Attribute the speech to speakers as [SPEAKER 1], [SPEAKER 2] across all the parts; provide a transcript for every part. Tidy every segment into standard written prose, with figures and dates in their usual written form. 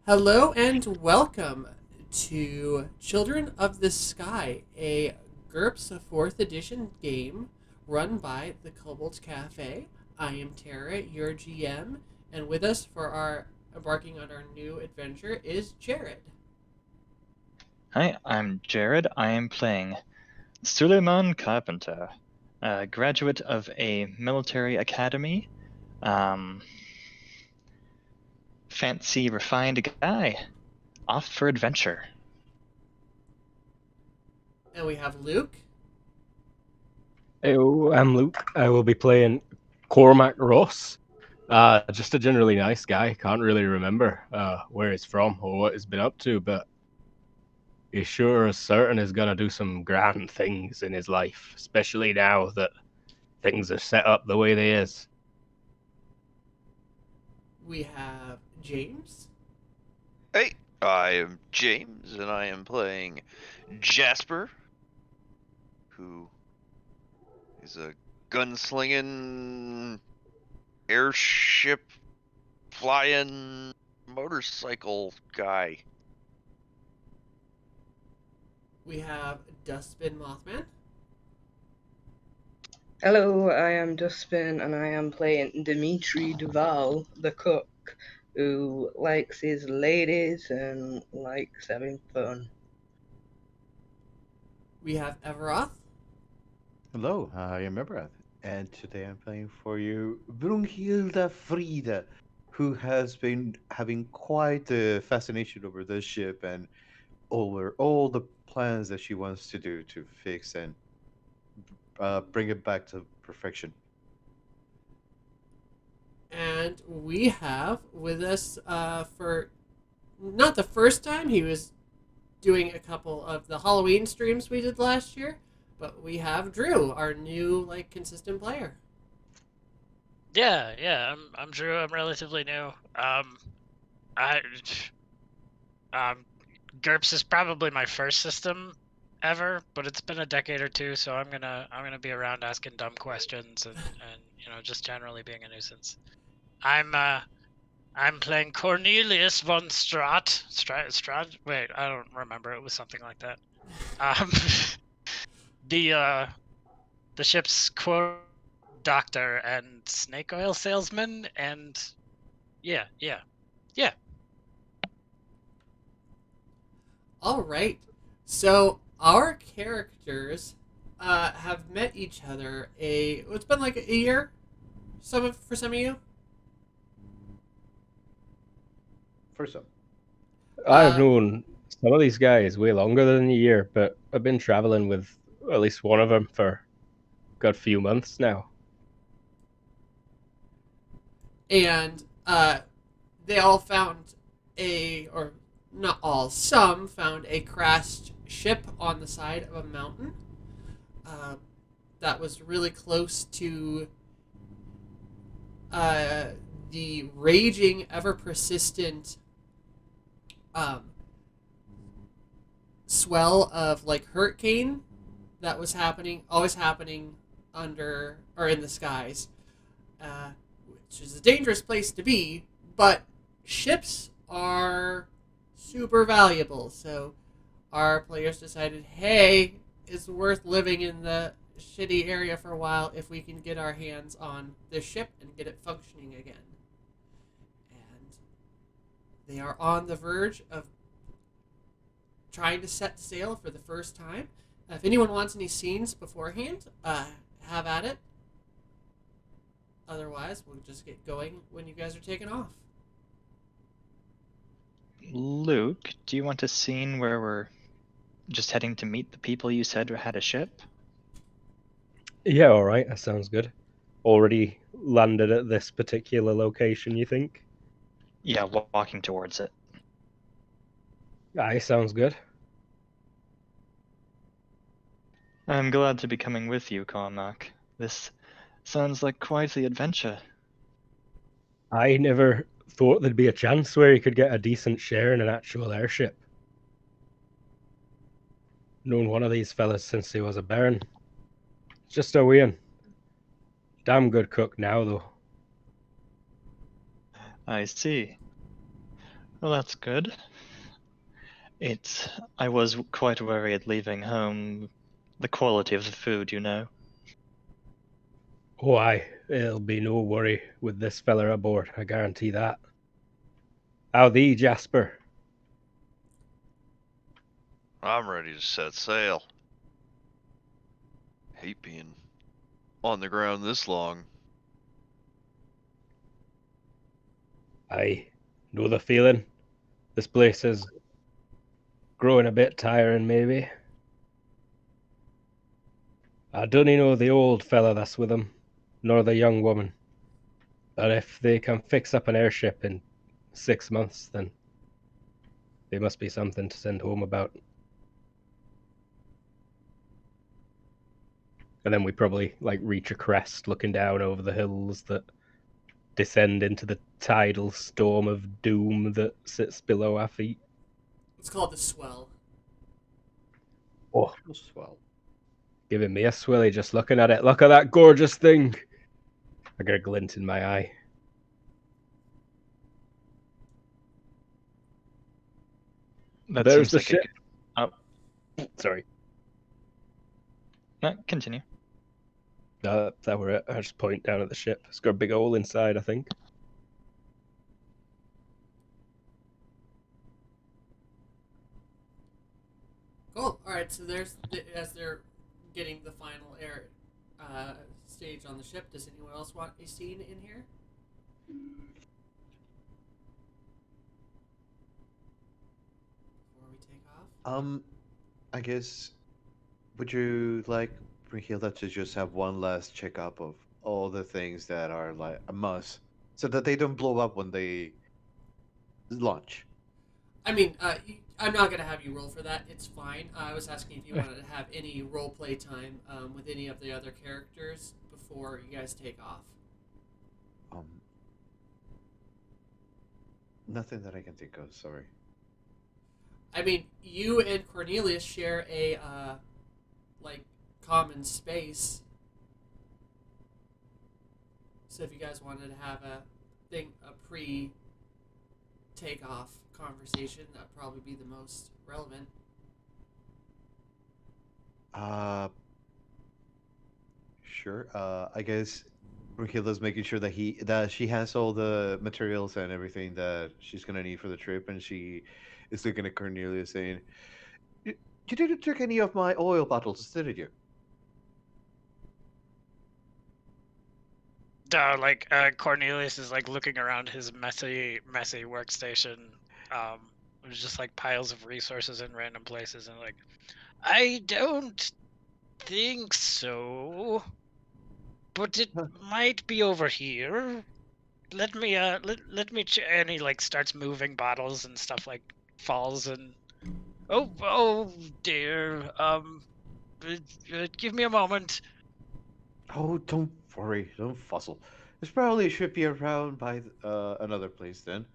[SPEAKER 1] Hello and welcome to Children of the Sky, a GURPS 4th edition game run by the Cobalt Cafe. I am Tara, your GM, and with us for our embarking on our new adventure is Jared.
[SPEAKER 2] Hi, I'm Jared. I am playing Suleiman Carpenter, a graduate of a military academy. Um, Fancy, refined guy, off for adventure.
[SPEAKER 1] And we have Luke.
[SPEAKER 3] Hello, I'm Luke. I will be playing Cormac Ross. Just a generally nice guy. Can't really remember where he's from or what he's been up to, but he sure is certain is going to do some grand things in his life, especially now that things are set up the way they is.
[SPEAKER 1] We have James.
[SPEAKER 4] Hey, I am James, and I am playing Jasper, who is a gunslinging, airship flying, motorcycle guy.
[SPEAKER 1] We have Dustbin Mothman.
[SPEAKER 5] Hello, I am Dustbin and I am playing Dimitri Duval, the cook, who likes his ladies and likes having fun.
[SPEAKER 1] We have Everoth.
[SPEAKER 6] Hello, I am Ebrath, and today I'm playing for you Brunhilda Frida, who has been having quite a fascination over this ship and over all the plans that she wants to do to fix and bring it back to perfection.
[SPEAKER 1] And we have with us for not the first time, he was doing a couple of the Halloween streams we did last year, but we have Drew, our new consistent player.
[SPEAKER 7] I'm Drew. I'm relatively new. I GURPS is probably my first system ever, but it's been a decade or two, so I'm gonna be around asking dumb questions and just generally being a nuisance. I'm playing Cornelius von Strat. Wait, I don't remember. It was something like that. Um, the ship's quote doctor and snake oil salesman, and yeah.
[SPEAKER 1] All right, so our characters have met each other. It's been like a year, for some of you.
[SPEAKER 6] For some.
[SPEAKER 3] I've
[SPEAKER 1] Uh,
[SPEAKER 3] known some of these guys way longer than a year, but I've been traveling with at least one of them for a good few months now.
[SPEAKER 1] and they all found or not all, some found a crashed ship on the side of a mountain uh, that was really close to the raging, ever persistent um, swell of hurricane that was always happening under or in the skies, which is a dangerous place to be. But ships are super valuable, so our players decided, hey, it's worth living in the shitty area for a while if we can get our hands on this ship and get it functioning again. And they are on the verge of trying to set sail for the first time. If anyone wants any scenes beforehand, have at it. Otherwise, we'll just get going when you guys are taking off.
[SPEAKER 2] Luke, do you want a scene where we're just heading to meet the people you said had a ship?
[SPEAKER 3] Yeah, all right, that sounds good. Already landed at this particular location, you think?
[SPEAKER 2] Yeah, walking towards it.
[SPEAKER 3] Aye, sounds good.
[SPEAKER 2] I'm glad to be coming with you, Cormac. This sounds like quite the adventure.
[SPEAKER 3] I never thought there'd be a chance where you could get a decent share in an actual airship. Known one of these fellas since he was a baron. Just a wee un. Damn good cook now, though.
[SPEAKER 2] I see. Well, that's good. I was quite worried leaving home. The quality of the food, you know.
[SPEAKER 3] Oh, aye, it'll be no worry with this fella aboard, I guarantee that. How thee, Jasper?
[SPEAKER 4] I'm ready to set sail. Hate being on the ground this long.
[SPEAKER 3] Aye, know the feeling? This place is growing a bit tiring, maybe. I dunno know the old fella that's with him, nor the young woman. But if they can fix up an airship in 6 months, then they must be something to send home about. And then we probably reach a crest looking down over the hills that descend into the tidal storm of doom that sits below our feet.
[SPEAKER 1] It's called the swell.
[SPEAKER 3] Oh,
[SPEAKER 6] Swell.
[SPEAKER 3] giving me a swilly just looking at it. Look at that gorgeous thing. I got a glint in my eye.
[SPEAKER 2] That
[SPEAKER 3] There's
[SPEAKER 2] seems
[SPEAKER 3] the
[SPEAKER 2] like
[SPEAKER 3] ship.
[SPEAKER 2] a
[SPEAKER 3] Sorry.
[SPEAKER 2] No, continue.
[SPEAKER 3] No, that were it. I just point down at the ship. It's got a big hole inside, I think.
[SPEAKER 1] Cool. All right. So as they're getting the final air stage on the ship. Does anyone else want a scene in here? Before we take off.
[SPEAKER 6] I guess, would you like Brunhilde to just have one last checkup of all the things that are like a must, so that they don't blow up when they launch?
[SPEAKER 1] I mean, I'm not gonna have you roll for that. It's fine. I was asking if you wanted to have any role play time with any of the other characters before you guys take off.
[SPEAKER 6] Nothing that I can think of. Sorry.
[SPEAKER 1] I mean, you and Cornelius share a common space. So if you guys wanted to have a pre-takeoff conversation, that'd probably be the most relevant.
[SPEAKER 6] Sure. I guess Brunhilde's making sure that she has all the materials and everything that she's gonna need for the trip, and she is looking at Cornelius saying, "You didn't take any of my oil bottles, did you?"
[SPEAKER 7] Cornelius is looking around his messy workstation. There's just piles of resources in random places, and I don't think so, but it might be over here. Let me and he starts moving bottles and stuff, falls and oh dear. Give me a moment.
[SPEAKER 6] Oh, don't worry, don't fussle. There's probably a ship here around by another place. Then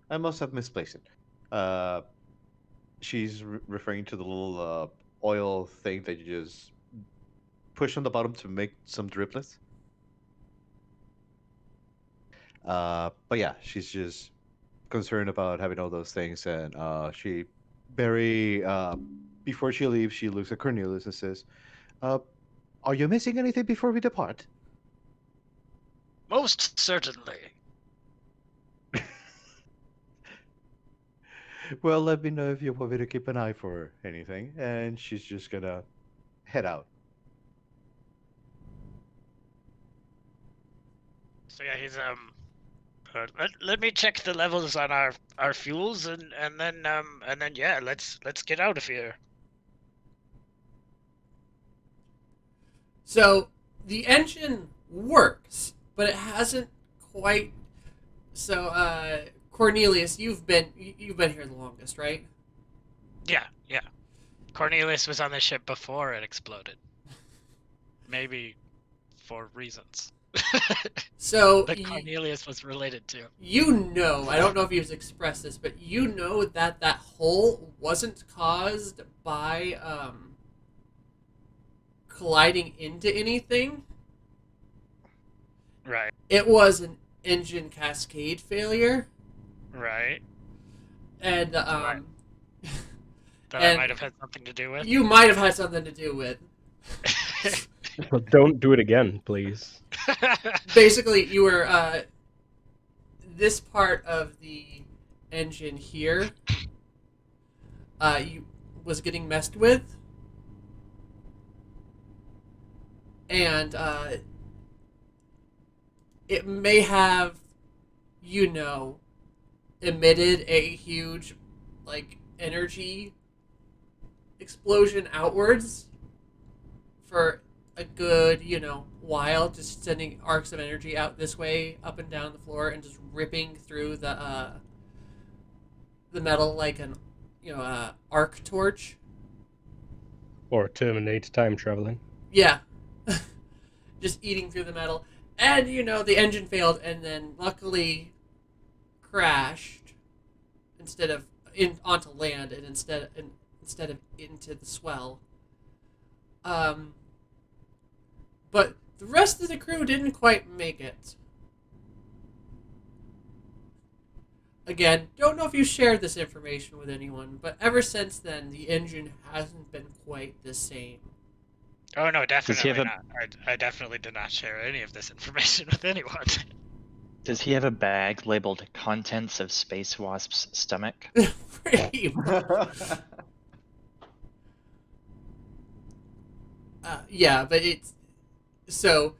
[SPEAKER 6] I must have misplaced it. She's referring to the little oil thing that you just push on the bottom to make some driplets. But yeah, she's just concerned about having all those things, and she before she leaves, she looks at Cornelius and says, "Are you missing anything before we depart?"
[SPEAKER 7] Most certainly.
[SPEAKER 6] Well, let me know if you want me to keep an eye for anything. And she's just gonna head out.
[SPEAKER 7] So yeah, he's let me check the levels on our fuels, and then yeah, let's get out of here.
[SPEAKER 1] So the engine works, but it hasn't quite. So Cornelius, you've been here the longest, right?
[SPEAKER 7] Yeah. Cornelius was on the ship before it exploded. Maybe for reasons.
[SPEAKER 1] So
[SPEAKER 7] that Cornelius was related to.
[SPEAKER 1] I don't know if you've expressed this, but that hole wasn't caused by colliding into anything.
[SPEAKER 7] Right.
[SPEAKER 1] It was an engine cascade failure.
[SPEAKER 7] Right.
[SPEAKER 1] And
[SPEAKER 7] Right. That I
[SPEAKER 1] and
[SPEAKER 7] might have had something to do with.
[SPEAKER 1] you might have had something to do with.
[SPEAKER 3] Don't do it again, please.
[SPEAKER 1] Basically, you were this part of the engine here. You was getting messed with, and it may have, emitted a huge, like, energy explosion outwards for a good, while, just sending arcs of energy out this way, up and down the floor, and just ripping through the metal like an, arc torch.
[SPEAKER 3] Or terminate time traveling.
[SPEAKER 1] Yeah. Just eating through the metal. And, the engine failed and then luckily crashed instead of onto land and instead of into the swell. But the rest of the crew didn't quite make it. Again, don't know if you shared this information with anyone, but ever since then, the engine hasn't been quite the same.
[SPEAKER 7] Oh no,
[SPEAKER 2] he
[SPEAKER 7] definitely
[SPEAKER 2] have a-
[SPEAKER 7] not. I definitely did not share any of this information with anyone.
[SPEAKER 2] Does he have a bag labeled "Contents of Space Wasp's Stomach"?
[SPEAKER 1] Pretty much. Yeah, but it's so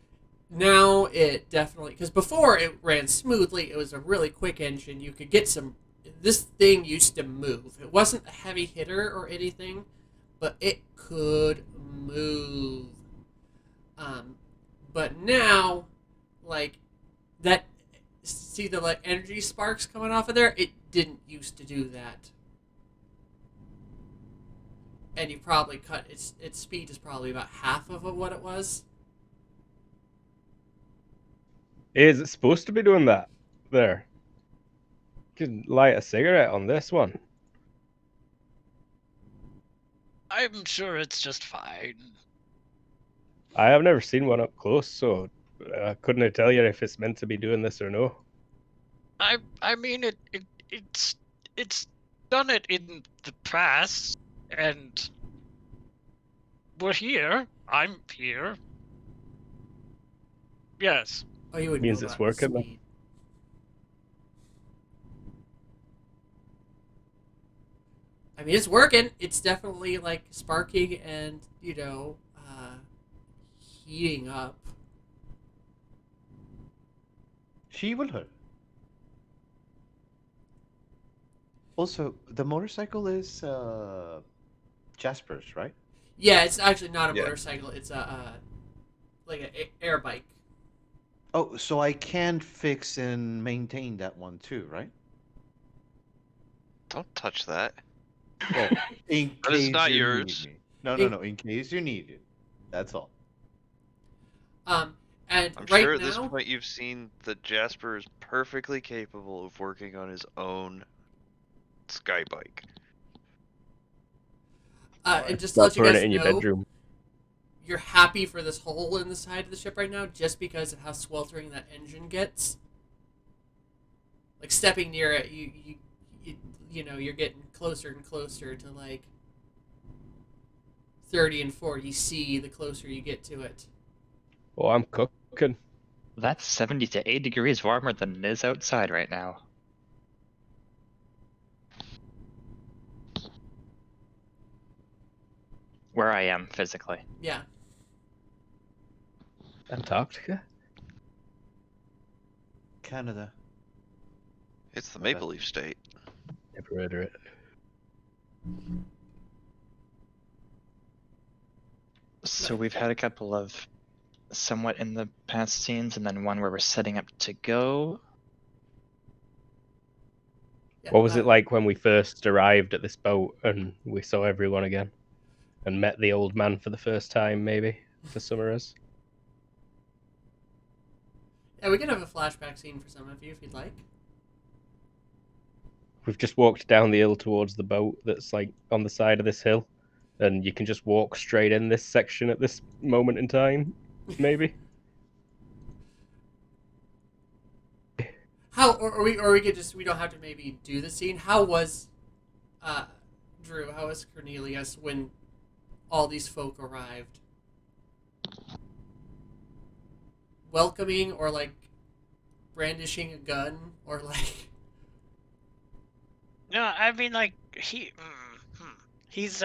[SPEAKER 1] now it definitely, because before it ran smoothly. It was a really quick engine. You could get some. This thing used to move. It wasn't a heavy hitter or anything, but it could move. But now, like that. See the like energy sparks coming off of there? It didn't used to do that. And you probably cut its speed is probably about half of what it was.
[SPEAKER 3] Is it supposed to be doing that? There. You can light a cigarette on this one.
[SPEAKER 7] I'm sure it's just fine.
[SPEAKER 3] I have never seen one up close, so couldn't tell you if it's meant to be doing this or no.
[SPEAKER 7] I mean it's done it in the past, and we're here. I'm here. Yes.
[SPEAKER 1] Oh, you would
[SPEAKER 3] Means
[SPEAKER 1] know
[SPEAKER 3] it's
[SPEAKER 1] about the
[SPEAKER 3] working, then.
[SPEAKER 1] speed. I mean, it's working. It's definitely like sparking and heating up.
[SPEAKER 6] She will hurt. Also, the motorcycle is Jasper's, right?
[SPEAKER 1] Yeah, it's actually not a
[SPEAKER 6] Yeah.
[SPEAKER 1] motorcycle. It's a like an air bike.
[SPEAKER 6] Oh, so I can fix and maintain that one too, right?
[SPEAKER 4] Don't touch that.
[SPEAKER 6] Well, in
[SPEAKER 4] That is
[SPEAKER 6] case
[SPEAKER 4] not
[SPEAKER 6] you
[SPEAKER 4] yours.
[SPEAKER 6] need me. No. In case you need it. That's all.
[SPEAKER 1] And
[SPEAKER 4] I'm
[SPEAKER 1] right
[SPEAKER 4] sure at
[SPEAKER 1] now,
[SPEAKER 4] this point you've seen that Jasper is perfectly capable of working on his own sky bike.
[SPEAKER 1] and just to let
[SPEAKER 3] Stop
[SPEAKER 1] you
[SPEAKER 3] throwing
[SPEAKER 1] guys
[SPEAKER 3] it in your
[SPEAKER 1] know,
[SPEAKER 3] bedroom.
[SPEAKER 1] you're happy for this hole in the side of the ship right now, just because of how sweltering that engine gets. Like stepping near it, you're getting closer and closer to like 30 and 40 C the closer you get to it.
[SPEAKER 3] Oh, I'm cooking.
[SPEAKER 2] That's 70 to 80 degrees warmer than it is outside right now. Where I am physically.
[SPEAKER 1] Yeah.
[SPEAKER 3] Antarctica?
[SPEAKER 6] Canada.
[SPEAKER 4] It's the Maple Leaf State.
[SPEAKER 3] Never heard of it.
[SPEAKER 2] So we've had a couple of somewhat in the past scenes, and then one where we're setting up to go.
[SPEAKER 1] Yeah,
[SPEAKER 3] What was it like when we first arrived at this boat and we saw everyone again? And met the old man for the first time, maybe, to summarize?
[SPEAKER 1] Yeah, we can have a flashback scene for some of you if you'd like.
[SPEAKER 3] We've just walked down the hill towards the boat that's like on the side of this hill. And you can just walk straight in this section at this moment in time, maybe?
[SPEAKER 1] How or we could just we don't have to maybe do the scene. How was Drew? How was Cornelius when all these folk arrived? Welcoming or like brandishing a gun or like
[SPEAKER 7] No, I mean like he's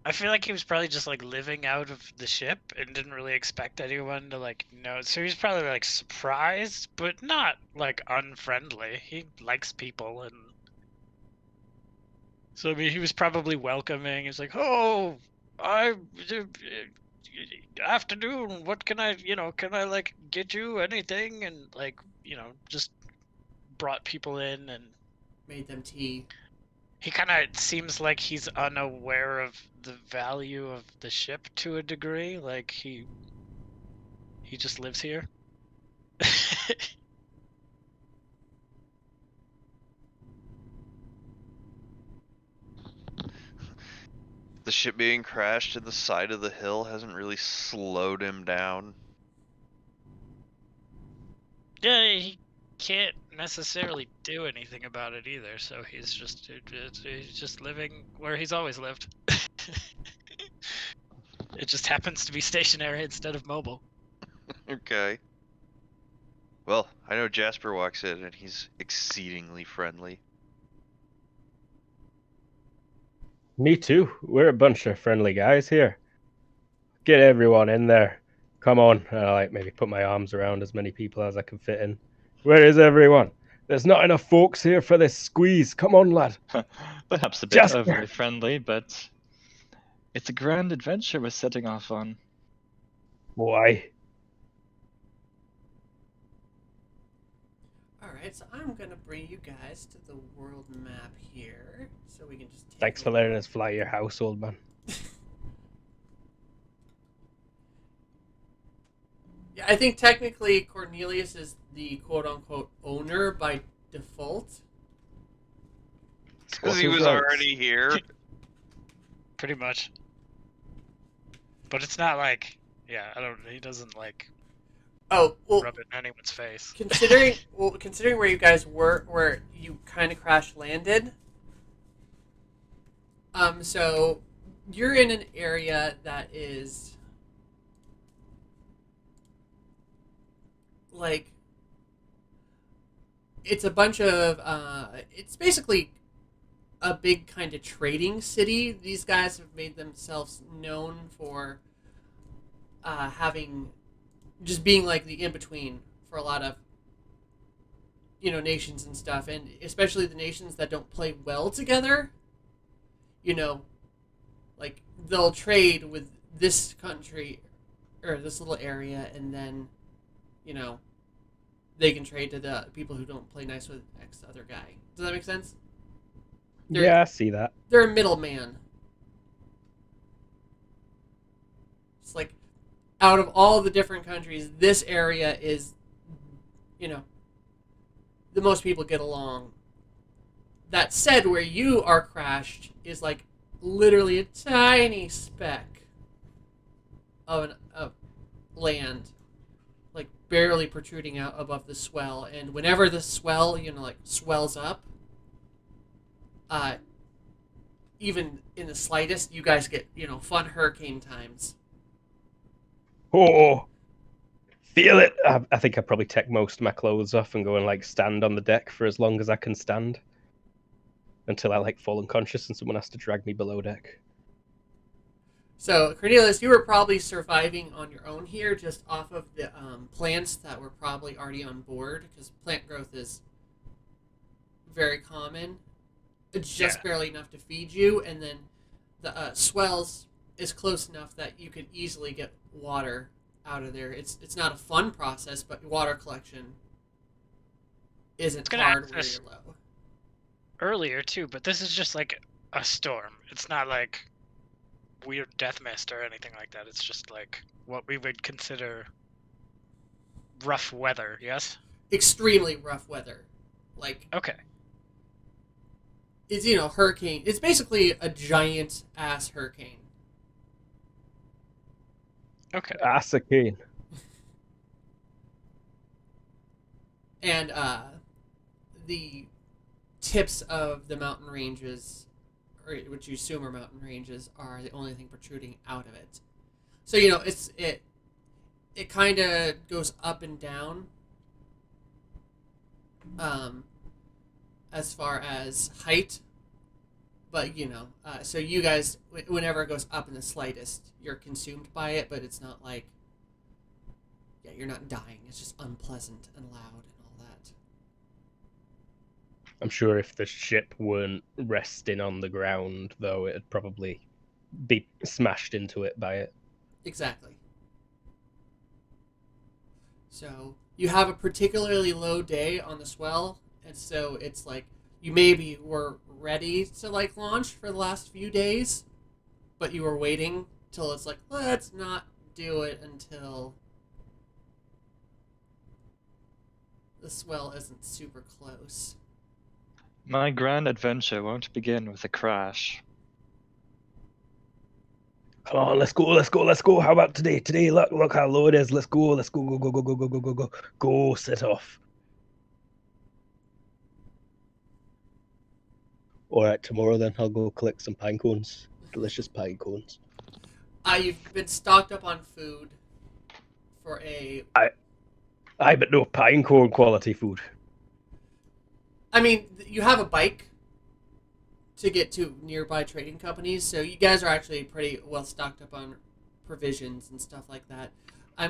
[SPEAKER 7] I feel like he was probably just like living out of the ship and didn't really expect anyone to like know. So he's probably like surprised, but not like unfriendly. He likes people, and so I mean he was probably welcoming. He's like, "Oh, afternoon. What can I, can I like get you anything?" And like, just brought people in, and
[SPEAKER 1] made them tea.
[SPEAKER 7] he kind of seems like he's unaware of the value of the ship to a degree. Like he just lives here.
[SPEAKER 4] The ship being crashed to the side of the hill hasn't really slowed him down.
[SPEAKER 7] Yeah, he can't necessarily do anything about it either. So he's just living where he's always lived. It just happens to be stationary instead of mobile.
[SPEAKER 4] Okay. Well, I know Jasper walks in and he's exceedingly friendly.
[SPEAKER 3] Me too. We're a bunch of friendly guys here. Get everyone in there. Come on. I like maybe put my arms around as many people as I can fit in. Where is everyone? There's not enough folks here for this squeeze. Come on, lad.
[SPEAKER 2] Perhaps a bit
[SPEAKER 3] Jasper.
[SPEAKER 2] overly friendly, but it's a grand adventure we're setting off on.
[SPEAKER 3] Why?
[SPEAKER 1] Alright, so I'm gonna bring you guys to the world map here. So we can just take
[SPEAKER 3] Thanks for letting us fly your house, old man.
[SPEAKER 1] Yeah, I think technically Cornelius is the quote-unquote owner by default.
[SPEAKER 4] Because he was already here.
[SPEAKER 7] Pretty much. But it's not like, he doesn't like
[SPEAKER 1] Oh, well,
[SPEAKER 7] rub it in anyone's face.
[SPEAKER 1] considering where you guys were, where you kind of crash landed. So you're in an area that is like it's a bunch of it's basically a big kind of trading city. These guys have made themselves known for having just being like the in-between for a lot of nations and stuff, and especially the nations that don't play well together. Like they'll trade with this country or this little area, and then they can trade to the people who don't play nice with X other guy. Does that make sense?
[SPEAKER 3] Yeah, I see that.
[SPEAKER 1] They're a middleman. It's like out of all the different countries, this area is, the most people get along. That said, where you are crashed is like literally a tiny speck of land, like barely protruding out above the swell. And whenever the swell, swells up, even in the slightest, you guys get, fun hurricane times.
[SPEAKER 3] Oh, feel it. I think I probably take most of my clothes off and go and like stand on the deck for as long as I can stand until I like fall unconscious and someone has to drag me below deck.
[SPEAKER 1] So, Cornelius, you were probably surviving on your own here just off of the plants that were probably already on board, because plant growth is very common. It's just barely enough to feed you, and then the swells is close enough that you could easily get water out of there. It's not a fun process, but water collection isn't hard where you're low.
[SPEAKER 7] Earlier too, but this is just like a storm. It's not like weird death mist or anything like that. It's just like what we would consider rough weather. Yes.
[SPEAKER 1] Extremely rough weather. Like
[SPEAKER 7] okay.
[SPEAKER 1] It's hurricane. It's basically a giant ass hurricane.
[SPEAKER 7] Okay.
[SPEAKER 3] Asakine.
[SPEAKER 1] and the tips of the mountain ranges, or which you assume are mountain ranges, are the only thing protruding out of it. So it kind of goes up and down. As far as height, but so you guys, whenever it goes up in the slightest, you're consumed by it, but it's not like, yeah, you're not dying. It's just unpleasant and loud and all that.
[SPEAKER 3] I'm sure if the ship weren't resting on the ground, though, it'd probably be smashed into it by it.
[SPEAKER 1] Exactly. So you have a particularly low day on the swell, and so it's like you maybe were ready to like launch for the last few days, but you were waiting till it's like, let's not do it until the swell isn't super close.
[SPEAKER 2] My grand adventure won't begin with a crash.
[SPEAKER 3] Come on, let's go. How about today? Today, look how low it is. Let's go. Go, set off. All right, tomorrow then I'll go collect some pine cones. Delicious pine cones.
[SPEAKER 1] You've been stocked up on food for a...
[SPEAKER 3] but no pine cone quality food.
[SPEAKER 1] I mean, you have a bike to get to nearby trading companies, so you guys are actually pretty well stocked up on provisions and stuff like that.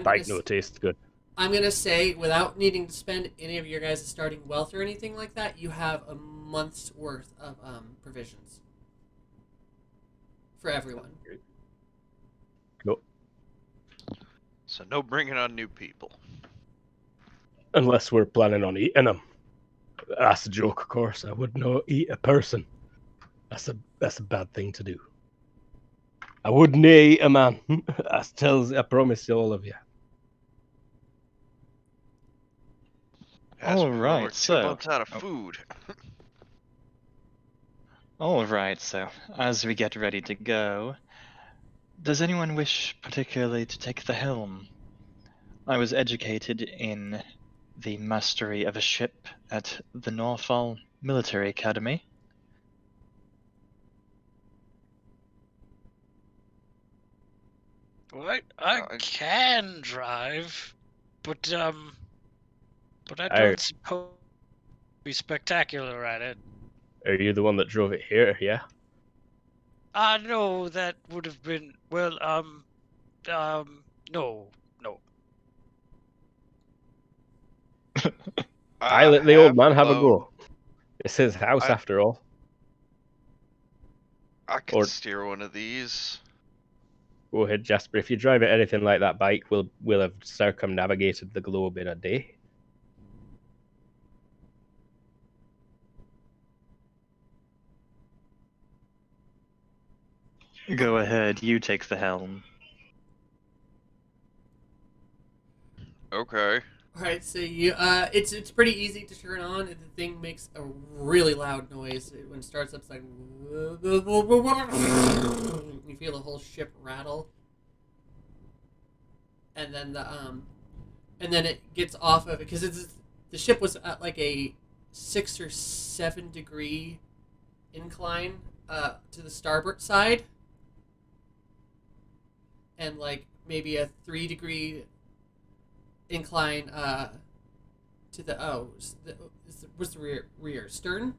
[SPEAKER 3] Bike no tastes good.
[SPEAKER 1] I'm going to say, without needing to spend any of your guys' starting wealth or anything like that, you have a month's worth of provisions for everyone.
[SPEAKER 3] Nope.
[SPEAKER 4] So no bringing on new people.
[SPEAKER 3] Unless we're planning on eating them. That's a joke, of course. I would not eat a person. That's a bad thing to do. I wouldn't eat a man. I promise all of you.
[SPEAKER 4] Jasper,
[SPEAKER 2] Alright,
[SPEAKER 4] we're 2
[SPEAKER 2] so-
[SPEAKER 4] months out of food.
[SPEAKER 2] Alright, so as we get ready to go, does anyone wish particularly to take the helm? I was educated in the mastery of a ship at the Norfall Military Academy.
[SPEAKER 7] What? I can drive, but I
[SPEAKER 3] Oh.
[SPEAKER 7] don't suppose be spectacular at it.
[SPEAKER 3] Are you the one that drove it here? Yeah.
[SPEAKER 7] No, that would have been no.
[SPEAKER 3] I let the old man have a
[SPEAKER 4] load.
[SPEAKER 3] go. It's his house
[SPEAKER 4] I-
[SPEAKER 3] after all.
[SPEAKER 4] I can
[SPEAKER 3] Or-
[SPEAKER 4] steer one of these.
[SPEAKER 3] Go ahead, Jasper. If you drive it anything like that bike, we'll have circumnavigated the globe in a day.
[SPEAKER 2] Go ahead, you take the helm.
[SPEAKER 4] Okay.
[SPEAKER 1] All right, so you it's pretty easy to turn on, and the thing makes a really loud noise when it starts up. It's like you feel the whole ship rattle, and then it gets off of it because the ship was at like a 6 or 7 degree incline to the starboard side, and like maybe a 3 degree incline to the what's the rear stern,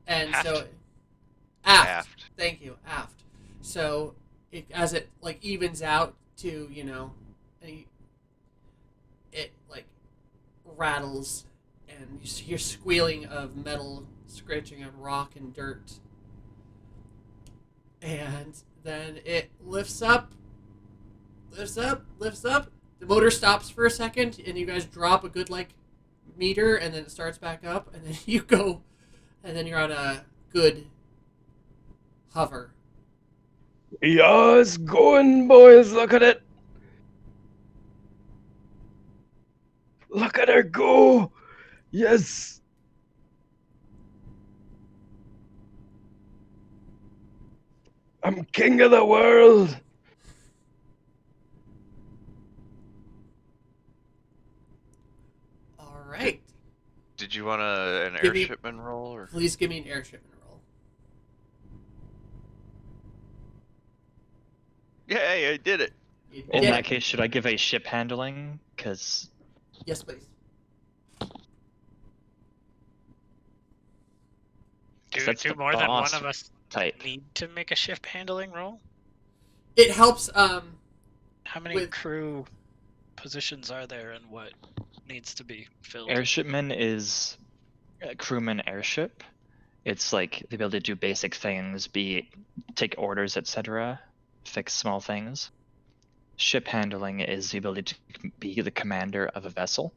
[SPEAKER 1] and
[SPEAKER 4] Aft.
[SPEAKER 1] so aft.
[SPEAKER 4] Aft.
[SPEAKER 1] Thank you, aft. So as it like evens out to it like rattles, and you hear squealing of metal scratching on rock and dirt, and then it lifts up. The motor stops for a second, and you guys drop a good like meter, and then it starts back up, and then you go, and then you're on a good hover.
[SPEAKER 3] Yes, going, boys. Look at it. Look at her go. Yes. I'm king of the world.
[SPEAKER 4] Did you want an
[SPEAKER 1] Give me-
[SPEAKER 4] airshipman roll or?
[SPEAKER 1] Please give me an airshipment roll.
[SPEAKER 4] Yay! I did it.
[SPEAKER 1] You
[SPEAKER 2] In
[SPEAKER 1] did
[SPEAKER 2] that
[SPEAKER 1] it.
[SPEAKER 2] case, should I give a ship handling? Because
[SPEAKER 1] Yes, please.
[SPEAKER 7] Do
[SPEAKER 2] that's the
[SPEAKER 7] more than one
[SPEAKER 2] boss
[SPEAKER 7] of us
[SPEAKER 2] type.
[SPEAKER 7] need to make a ship handling roll?
[SPEAKER 1] It helps.
[SPEAKER 7] How many
[SPEAKER 1] With-
[SPEAKER 7] crew positions are there, and what needs to be filled?
[SPEAKER 2] Airshipman is a crewman airship. It's like the ability to do basic things, take orders, etc., fix small things. Ship handling is the ability to be the commander of a vessel.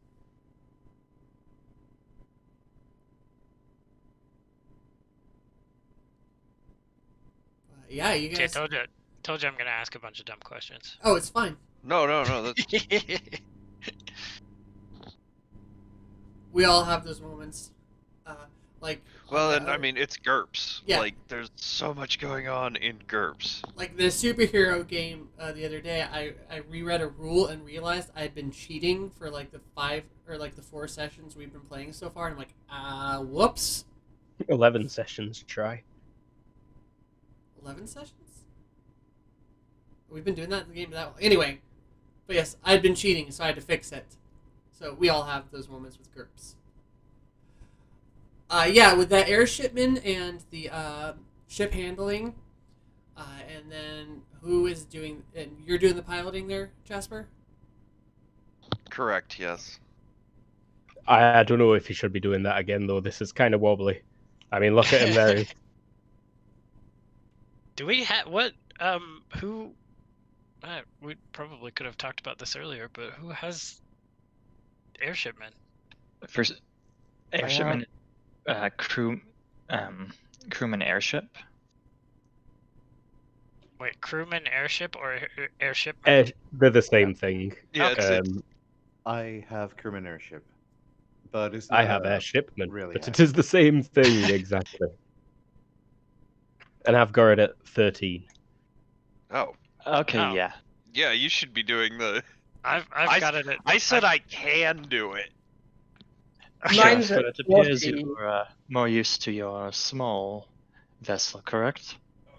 [SPEAKER 1] Yeah, you
[SPEAKER 7] See, I
[SPEAKER 1] guys.
[SPEAKER 7] told you I'm gonna ask a bunch of dumb questions.
[SPEAKER 1] Oh, it's fine.
[SPEAKER 4] No. That's
[SPEAKER 1] We all have those moments. Like.
[SPEAKER 4] well,
[SPEAKER 1] on
[SPEAKER 4] and
[SPEAKER 1] the
[SPEAKER 4] I
[SPEAKER 1] other-
[SPEAKER 4] mean it's GURPS.
[SPEAKER 1] Yeah.
[SPEAKER 4] Like there's so much going on in GURPS.
[SPEAKER 1] Like the superhero game the other day, I reread a rule and realized I had been cheating for like the 4 sessions we've been playing so far. And I'm like, whoops.
[SPEAKER 3] 11 sessions, try.
[SPEAKER 1] 11 sessions? We've been doing that in the game that long. Anyway, but yes, I'd been cheating, so I had to fix it. So we all have those moments with GURPS. Yeah, with that airshipman and the ship handling, and then who is doing? And you're doing the piloting there, Jasper.
[SPEAKER 4] Correct. Yes.
[SPEAKER 3] I don't know if he should be doing that again, though. This is kind of wobbly. I mean, look at him there.
[SPEAKER 7] Do we have what? Who? We probably could have talked about this earlier, but who has airshipmen?
[SPEAKER 2] First, airshipman, crewman airship.
[SPEAKER 7] Wait, crewman airship or airship?
[SPEAKER 3] They're the same thing.
[SPEAKER 4] Yeah. It's
[SPEAKER 6] I have crewman airship, but it's
[SPEAKER 3] I
[SPEAKER 6] not
[SPEAKER 3] have
[SPEAKER 6] a
[SPEAKER 3] airshipman,
[SPEAKER 6] really
[SPEAKER 3] but it
[SPEAKER 6] high.
[SPEAKER 3] is the same thing, exactly. And I've got it at 13.
[SPEAKER 4] Oh.
[SPEAKER 2] Okay,
[SPEAKER 7] Oh.
[SPEAKER 2] yeah.
[SPEAKER 4] Yeah. You should be doing the.
[SPEAKER 7] I've got it at.
[SPEAKER 4] I said I can do it.
[SPEAKER 5] Mine's
[SPEAKER 2] Jasper,
[SPEAKER 5] at
[SPEAKER 2] it appears
[SPEAKER 5] 14.
[SPEAKER 2] you're more used to your small vessel, correct?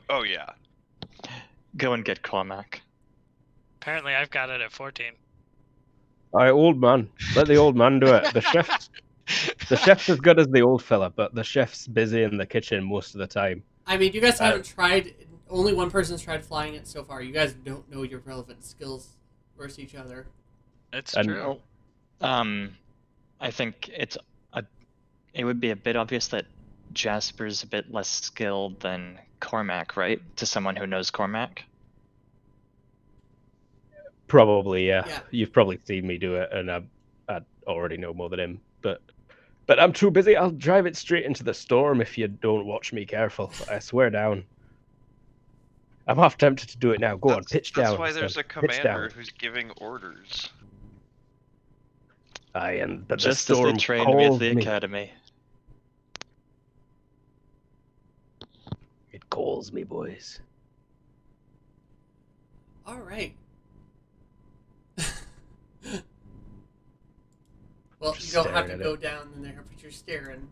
[SPEAKER 4] Oh yeah.
[SPEAKER 2] Go and get Cormac.
[SPEAKER 7] Apparently, I've got it at 14.
[SPEAKER 3] All right, old man. Let the old man do it. The chef's as good as the old fella, but the chef's busy in the kitchen most of the time.
[SPEAKER 1] I mean, you guys haven't tried. Only one person's tried flying it so far. You guys don't know your relevant skills versus each other.
[SPEAKER 7] It's
[SPEAKER 3] And-
[SPEAKER 7] true.
[SPEAKER 2] I think it would be a bit obvious that Jasper's a bit less skilled than Cormac, right? To someone who knows Cormac.
[SPEAKER 3] Probably, yeah.
[SPEAKER 1] Yeah.
[SPEAKER 3] You've probably seen me do it, and I already know more than him. But I'm too busy. I'll drive it straight into the storm if you don't watch me careful. I swear down. I'm half tempted to do it now. Go on, pitch down.
[SPEAKER 4] That's why there's a
[SPEAKER 3] son. Pitch
[SPEAKER 4] commander
[SPEAKER 3] down.
[SPEAKER 4] who's giving orders.
[SPEAKER 3] Aye, and but
[SPEAKER 2] Just
[SPEAKER 3] the
[SPEAKER 2] as they
[SPEAKER 3] storm
[SPEAKER 2] trained
[SPEAKER 3] calls
[SPEAKER 2] with the
[SPEAKER 3] me.
[SPEAKER 2] academy.
[SPEAKER 3] It calls me, boys.
[SPEAKER 1] All right. Well,
[SPEAKER 3] Just
[SPEAKER 1] you don't have
[SPEAKER 3] staring
[SPEAKER 1] to
[SPEAKER 3] at
[SPEAKER 1] go down in there, but you're staring.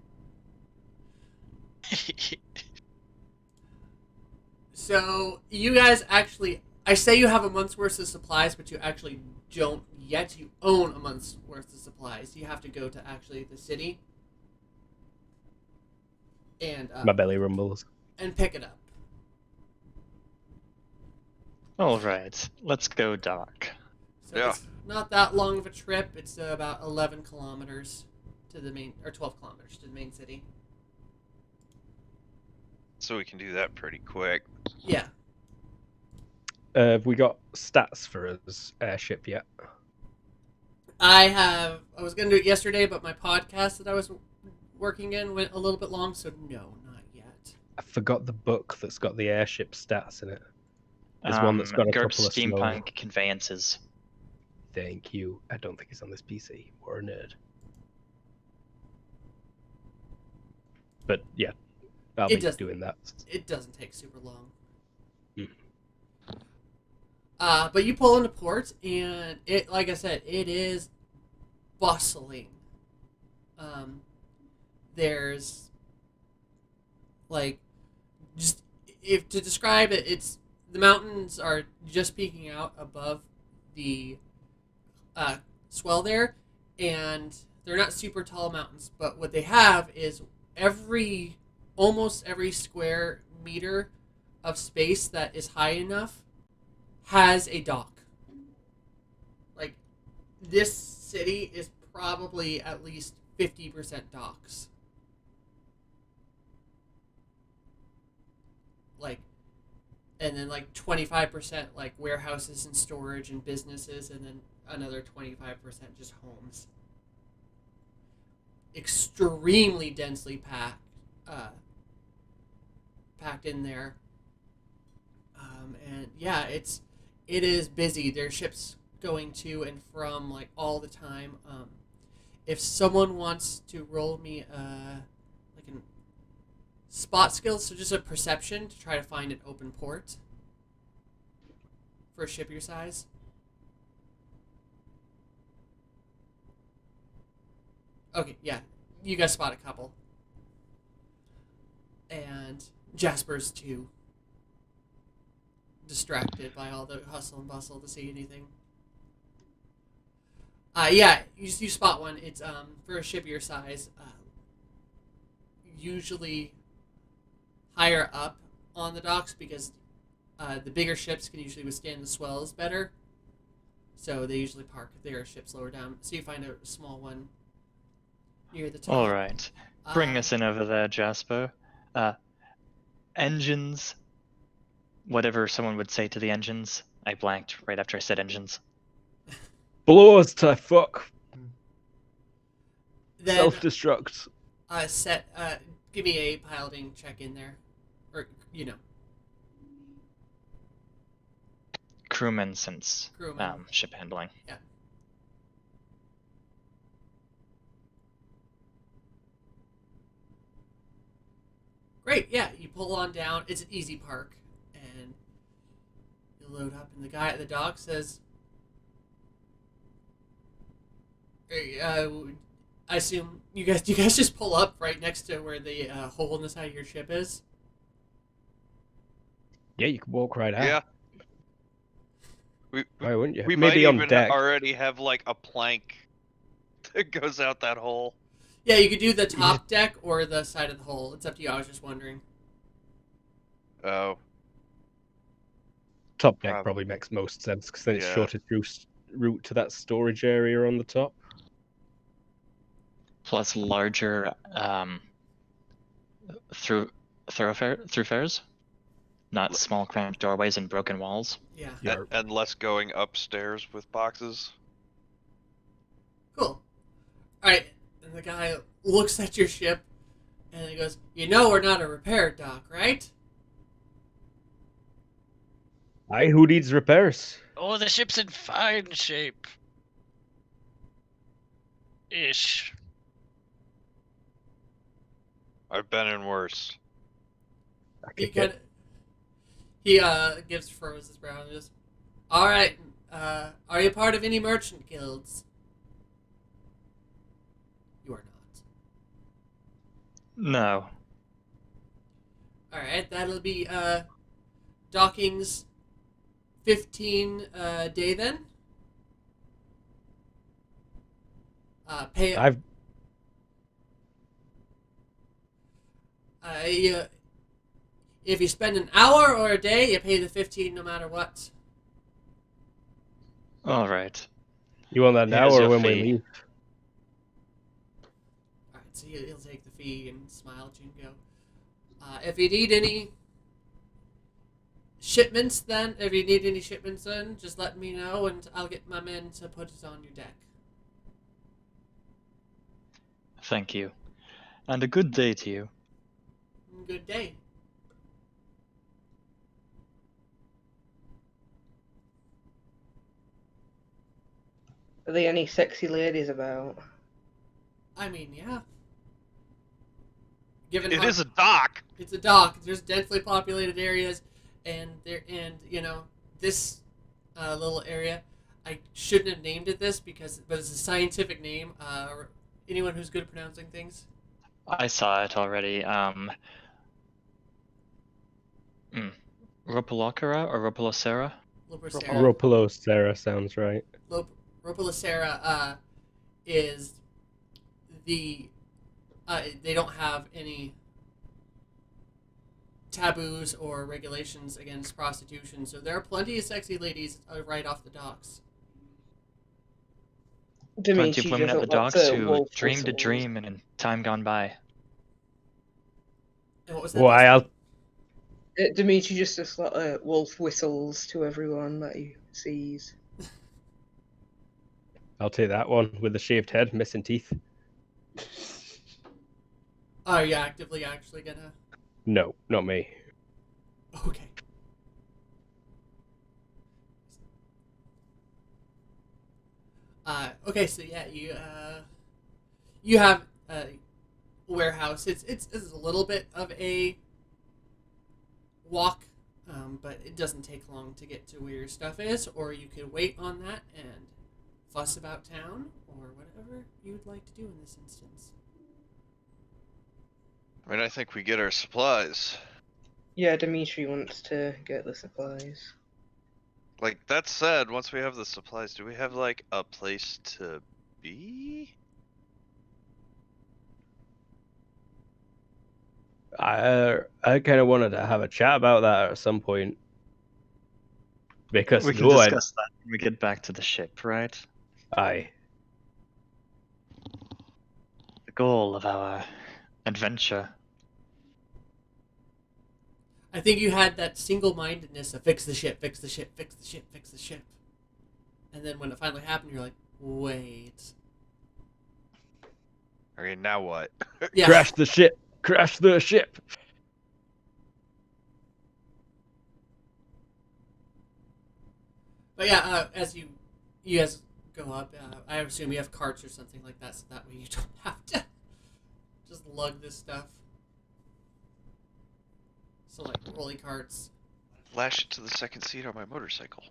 [SPEAKER 1] So you guys actually, I say you have a month's worth of supplies, but you actually don't yet. You own a month's worth of supplies. You have to go to actually the city and
[SPEAKER 3] My belly rumbles.
[SPEAKER 1] and pick it up.
[SPEAKER 2] All right, let's go, Doc.
[SPEAKER 1] So
[SPEAKER 4] Yeah.
[SPEAKER 1] it's not that long of a trip. It's about 11 kilometers to the main, or 12 kilometers to the main city.
[SPEAKER 4] So we can do that pretty quick.
[SPEAKER 1] Yeah.
[SPEAKER 3] Have we got stats for his airship yet?
[SPEAKER 1] I was going to do it yesterday, but my podcast that I was working in went a little bit long, so no, not yet.
[SPEAKER 3] I forgot the book that's got the airship stats in it. There's one that's got a
[SPEAKER 2] GURPS
[SPEAKER 3] couple of small-
[SPEAKER 2] Steampunk conveyances.
[SPEAKER 3] Thank you. I don't think it's on this PC. Or a nerd. But yeah, I'll
[SPEAKER 1] It
[SPEAKER 3] be
[SPEAKER 1] does-
[SPEAKER 3] doing that.
[SPEAKER 1] It doesn't take super long.
[SPEAKER 3] Hmm.
[SPEAKER 1] But you pull into port, and it, like I said, it is bustling. there's like just if to describe it, it's the mountains are just peeking out above the swell there, and they're not super tall mountains, but what they have is almost every square meter of space that is high enough has a dock. Like, this city is probably at least 50% docks. Like, and then like 25% like warehouses and storage and businesses, and then another 25% just homes. Extremely densely packed in there. And yeah, it is busy. There's ships going to and from like all the time. If someone wants to roll me like an spot skill, so just a perception to try to find an open port for a ship your size. Okay, yeah, you guys spot a couple. And Jasper's too distracted by all the hustle and bustle to see anything. Yeah, you spot one. It's for a ship your size, usually higher up on the docks because the bigger ships can usually withstand the swells better. So they usually park their ships lower down. So you find a small one near the top.
[SPEAKER 2] All right. Bring us in over there, Jasper. Engines. Whatever someone would say to the engines. I blanked right after I said engines.
[SPEAKER 3] Blow us to fuck.
[SPEAKER 1] Then
[SPEAKER 3] Self-destruct.
[SPEAKER 1] give me a piloting check in there, or
[SPEAKER 2] Crewman since
[SPEAKER 1] Crewman.
[SPEAKER 2] ship handling.
[SPEAKER 1] Yeah. Great, yeah, you pull on down. It's an easy park, and you load up, and the guy at the dock says, hey, I assume you guys just pull up right next to where the hole in the side of your ship is?
[SPEAKER 3] Yeah, you can walk right out.
[SPEAKER 4] Yeah.
[SPEAKER 3] Why wouldn't you?
[SPEAKER 4] We
[SPEAKER 3] Maybe
[SPEAKER 4] might
[SPEAKER 3] on
[SPEAKER 4] even
[SPEAKER 3] deck.
[SPEAKER 4] already have like a plank that goes out that hole.
[SPEAKER 1] Yeah, you could do the top deck or the side of the hole. It's up to you. I was just wondering.
[SPEAKER 4] Oh.
[SPEAKER 3] Top deck
[SPEAKER 4] Probably.
[SPEAKER 3] probably makes most sense because then it's
[SPEAKER 4] Yeah.
[SPEAKER 3] shortest route to that storage area on the top.
[SPEAKER 2] Plus larger throughfares, not small cramped doorways and broken walls.
[SPEAKER 1] Yeah.
[SPEAKER 3] Yeah.
[SPEAKER 4] And less going upstairs with boxes.
[SPEAKER 1] Cool. Alright, and the guy looks at your ship, and he goes, you know we're not a repair dock, right?
[SPEAKER 3] Aye, who needs repairs?
[SPEAKER 7] Oh, the ship's in fine shape. Ish.
[SPEAKER 4] I've been in worse.
[SPEAKER 1] He gives furrows his brow and goes, alright, are you part of any merchant guilds? You are not.
[SPEAKER 2] No.
[SPEAKER 1] Alright, that'll be docking's 15 day then. Pay. If you spend an hour or a day, you pay the 15 no matter what.
[SPEAKER 2] All right.
[SPEAKER 3] You want that now
[SPEAKER 2] Here's
[SPEAKER 3] or
[SPEAKER 2] your
[SPEAKER 3] when we
[SPEAKER 2] fee.
[SPEAKER 3] leave?
[SPEAKER 1] Alright, so he'll take the fee and smile at you and go, if you need any shipments then, just let me know and I'll get my men to put it on your deck.
[SPEAKER 2] Thank you. And a good day to you.
[SPEAKER 1] Good day.
[SPEAKER 5] Are there any sexy ladies about?
[SPEAKER 1] I mean, yeah. Given
[SPEAKER 4] It is a dock.
[SPEAKER 1] It's a dock. There's densely populated areas, and this little area, I shouldn't have named it this but it's a scientific name. Anyone who's good at pronouncing things?
[SPEAKER 2] I saw it already. Ropalocera or Ropalocera?
[SPEAKER 1] Lopocera.
[SPEAKER 3] Ropalocera sounds right.
[SPEAKER 1] Ropalocera is the they don't have any taboos or regulations against prostitution, so there are plenty of sexy ladies right off the docks.
[SPEAKER 2] Plenty of
[SPEAKER 5] Dimitri
[SPEAKER 2] women at the
[SPEAKER 5] doesn't want
[SPEAKER 2] docks
[SPEAKER 5] to
[SPEAKER 2] who
[SPEAKER 5] wolf
[SPEAKER 2] dreamed a
[SPEAKER 5] whistles.
[SPEAKER 2] dream in time gone by.
[SPEAKER 1] And what was that?
[SPEAKER 3] Why,
[SPEAKER 1] Dustin?
[SPEAKER 5] Dimitri just does a lot of wolf whistles to everyone that he sees.
[SPEAKER 3] I'll take that one with the shaved head, missing teeth.
[SPEAKER 1] Are you actively actually gonna?
[SPEAKER 3] No, not me.
[SPEAKER 1] Okay. Okay, so yeah, you have a warehouse. It's a little bit of a walk, but it doesn't take long to get to where your stuff is, or you could wait on that and fuss about town, or whatever you would like to do in this instance.
[SPEAKER 4] I mean, I think we get our supplies.
[SPEAKER 5] Yeah, Dimitri wants to get the supplies.
[SPEAKER 4] Like, that said, once we have the supplies, do we have, like, a place to be?
[SPEAKER 3] I kind of wanted to have a chat about that at some point. Because
[SPEAKER 2] We can
[SPEAKER 3] though
[SPEAKER 2] discuss that when we get back to the ship, right?
[SPEAKER 3] aye.
[SPEAKER 2] The goal of our adventure.
[SPEAKER 1] I think you had that single-mindedness of fix the ship, fix the ship, fix the ship, fix the ship, and then when it finally happened, you're like, wait.
[SPEAKER 4] Okay, now what?
[SPEAKER 1] Yeah.
[SPEAKER 3] Crash the ship! Crash the ship!
[SPEAKER 1] But yeah, as you guys go up, I assume you have carts or something like that, so that way you don't have to just lug this stuff. So like rolly carts.
[SPEAKER 4] Lash it to the second seat on my motorcycle.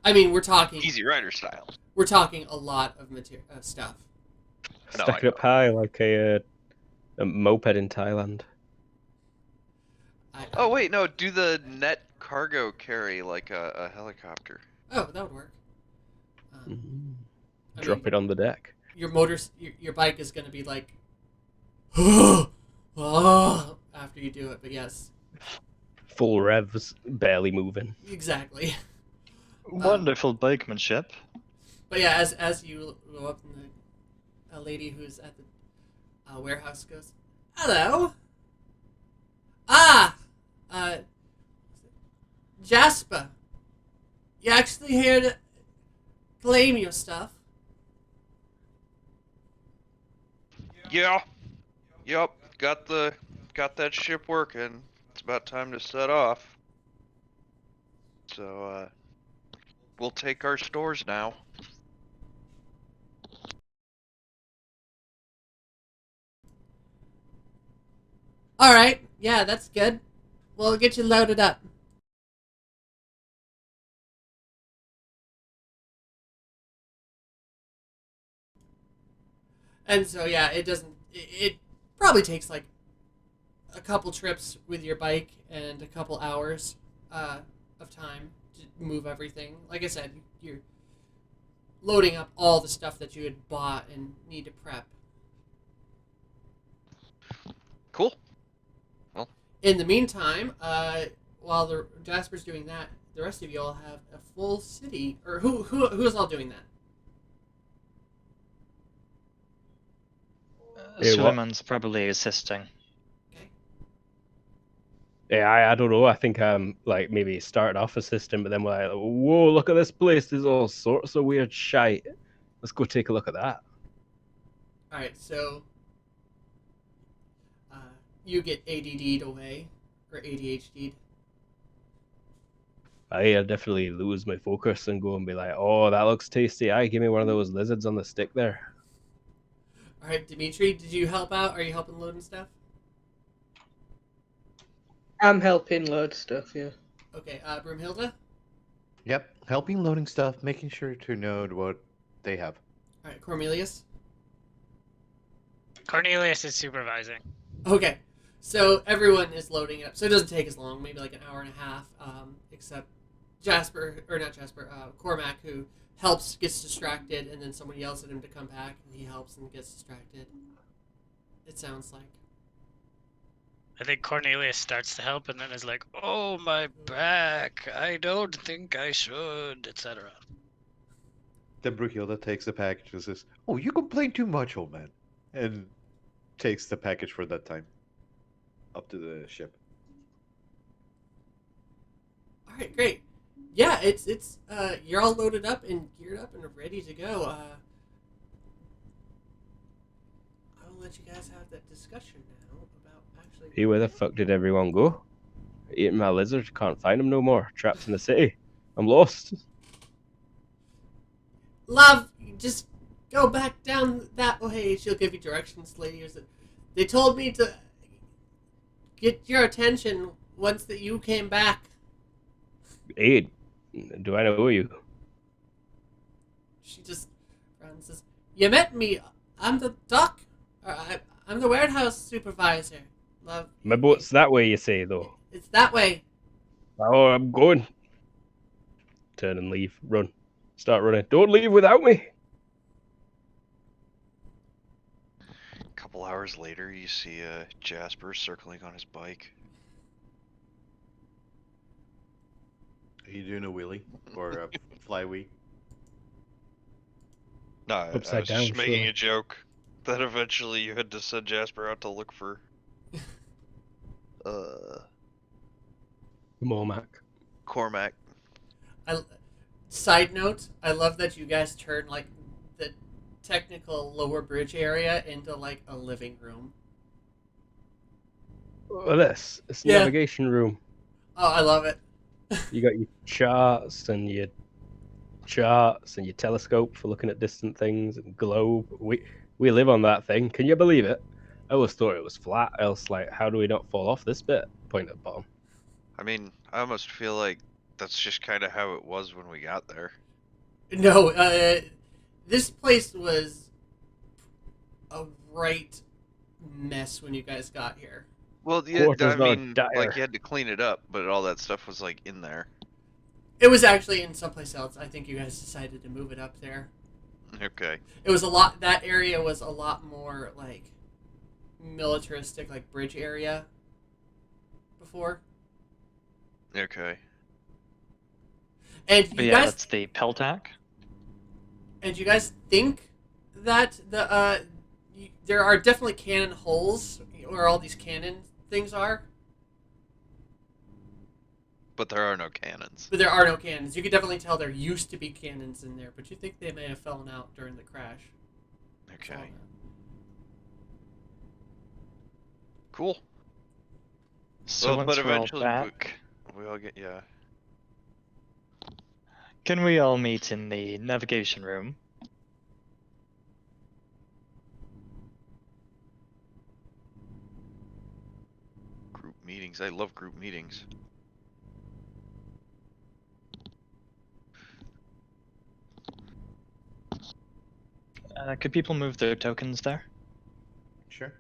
[SPEAKER 1] I mean, we're talking
[SPEAKER 4] Easy Rider style.
[SPEAKER 1] We're talking a lot of stuff.
[SPEAKER 4] No,
[SPEAKER 3] Stack
[SPEAKER 4] I
[SPEAKER 3] it up high like a moped in Thailand.
[SPEAKER 4] Oh, wait, no, do the net cargo carry like a helicopter?
[SPEAKER 1] Oh, that would work. I
[SPEAKER 3] Drop
[SPEAKER 1] mean,
[SPEAKER 3] it on the deck.
[SPEAKER 1] Your bike is going to be like, after you do it. But yes,
[SPEAKER 3] Full revs, barely moving.
[SPEAKER 1] exactly.
[SPEAKER 2] Wonderful bikemanship.
[SPEAKER 1] But yeah, as you go up, and a lady who's at the warehouse goes, "Hello. Jasper. You actually here to claim your stuff?"
[SPEAKER 4] Yeah. Yup. Got that ship working. It's about time to set off. So, we'll take our stores now.
[SPEAKER 1] All right. Yeah, that's good. We'll get you loaded up. And so yeah, it probably takes like a couple trips with your bike and a couple hours of time to move everything. Like I said, you're loading up all the stuff that you had bought and need to prep.
[SPEAKER 4] Cool.
[SPEAKER 1] In the meantime, while the Jasper's doing that, the rest of you all have a full city. Or who is all doing that?
[SPEAKER 3] Hey, what?
[SPEAKER 2] Suleiman's probably assisting.
[SPEAKER 3] Yeah, I don't know. I think like maybe started off a system, but then we're like, whoa, look at this place. There's all sorts of weird shite. Let's go take a look at that.
[SPEAKER 1] All right, so you get ADD'd away or ADHD'd.
[SPEAKER 3] I'll definitely lose my focus and go and be like, oh, that looks tasty. Give me one of those lizards on the stick there.
[SPEAKER 1] All right, Dimitri, did you help out? Are you helping loading stuff?
[SPEAKER 5] I'm helping load stuff, yeah.
[SPEAKER 1] Okay, Broomhilda?
[SPEAKER 6] Yep, helping loading stuff, making sure to know what they have.
[SPEAKER 1] All right, Cornelius?
[SPEAKER 7] Cornelius is supervising.
[SPEAKER 1] Okay, so everyone is loading up. So it doesn't take as long, maybe like an hour and a half, except Jasper, or not Jasper, Cormac, who helps, gets distracted, and then someone yells at him to come back, and he helps and gets distracted. It sounds like.
[SPEAKER 7] I think Cornelius starts to help and then is like, "Oh, my back. I don't think I should," etc.
[SPEAKER 6] Then Brunhilde takes the package and says, "Oh, you complain too much, old man," and takes the package for that time up to the ship.
[SPEAKER 1] All right, great. Yeah, it's you're all loaded up and geared up and ready to go. I will let you guys have that discussion now about actually.
[SPEAKER 3] Hey, where the fuck did everyone go? Eating my lizard, can't find him no more. Trapped in the city. I'm lost.
[SPEAKER 1] Love, just go back down that way. She'll give you directions, lady. They told me to get your attention once that you came back.
[SPEAKER 3] Hey, do I know you?
[SPEAKER 1] She just frowns and says, "You met me. I'm the dock. I'm the warehouse supervisor. Love."
[SPEAKER 3] My boat's that way, you say, though.
[SPEAKER 1] It's that way.
[SPEAKER 3] Oh, I'm going. Turn and leave. Run. Start running. Don't leave without me.
[SPEAKER 4] A couple hours later, you see Jasper circling on his bike.
[SPEAKER 6] Are you doing a wheelie or a flywheel?
[SPEAKER 4] No, I was
[SPEAKER 3] Upside down,
[SPEAKER 4] just making
[SPEAKER 3] surely.
[SPEAKER 4] a joke that eventually you had to send Jasper out to look for.
[SPEAKER 3] Cormac.
[SPEAKER 4] Cormac.
[SPEAKER 1] Side note: I love that you guys turn like the technical lower bridge area into like a living room.
[SPEAKER 3] Oh, this. It's
[SPEAKER 1] Yeah.
[SPEAKER 3] navigation room.
[SPEAKER 1] Oh, I love it.
[SPEAKER 3] You got your charts and your telescope for looking at distant things and globe. We live on that thing. Can you believe it? I always thought it was flat. Else, like, how do we not fall off this bit? Point at the bottom.
[SPEAKER 4] I mean, I almost feel like that's just kind of how it was when we got there.
[SPEAKER 1] No, this place was a right mess when you guys got here.
[SPEAKER 4] Well, yeah,
[SPEAKER 3] Quarters
[SPEAKER 4] I
[SPEAKER 3] are
[SPEAKER 4] mean,
[SPEAKER 3] dire.
[SPEAKER 4] like you had to clean it up, but all that stuff was like in there.
[SPEAKER 1] It was actually in someplace else. I think you guys decided to move it up there.
[SPEAKER 4] Okay.
[SPEAKER 1] It was a lot. That area was a lot more like militaristic, like bridge area. Before,
[SPEAKER 4] Okay.
[SPEAKER 1] and
[SPEAKER 2] But
[SPEAKER 1] you
[SPEAKER 2] yeah,
[SPEAKER 1] guys,
[SPEAKER 2] that's the Peltac.
[SPEAKER 1] and you guys think that there are definitely cannon holes where all these cannon things are,
[SPEAKER 4] But there are no cannons.
[SPEAKER 1] but there are no cannons. You could definitely tell there used to be cannons in there, but you think they may have fallen out during the crash.
[SPEAKER 4] Okay. Cool.
[SPEAKER 2] So
[SPEAKER 4] Well,
[SPEAKER 2] once
[SPEAKER 4] but
[SPEAKER 2] we're all
[SPEAKER 4] eventually
[SPEAKER 2] back,
[SPEAKER 4] we all get, yeah.
[SPEAKER 2] can we all meet in the navigation room?
[SPEAKER 4] Group meetings. I love group meetings.
[SPEAKER 2] Could people move their tokens there?
[SPEAKER 6] Sure.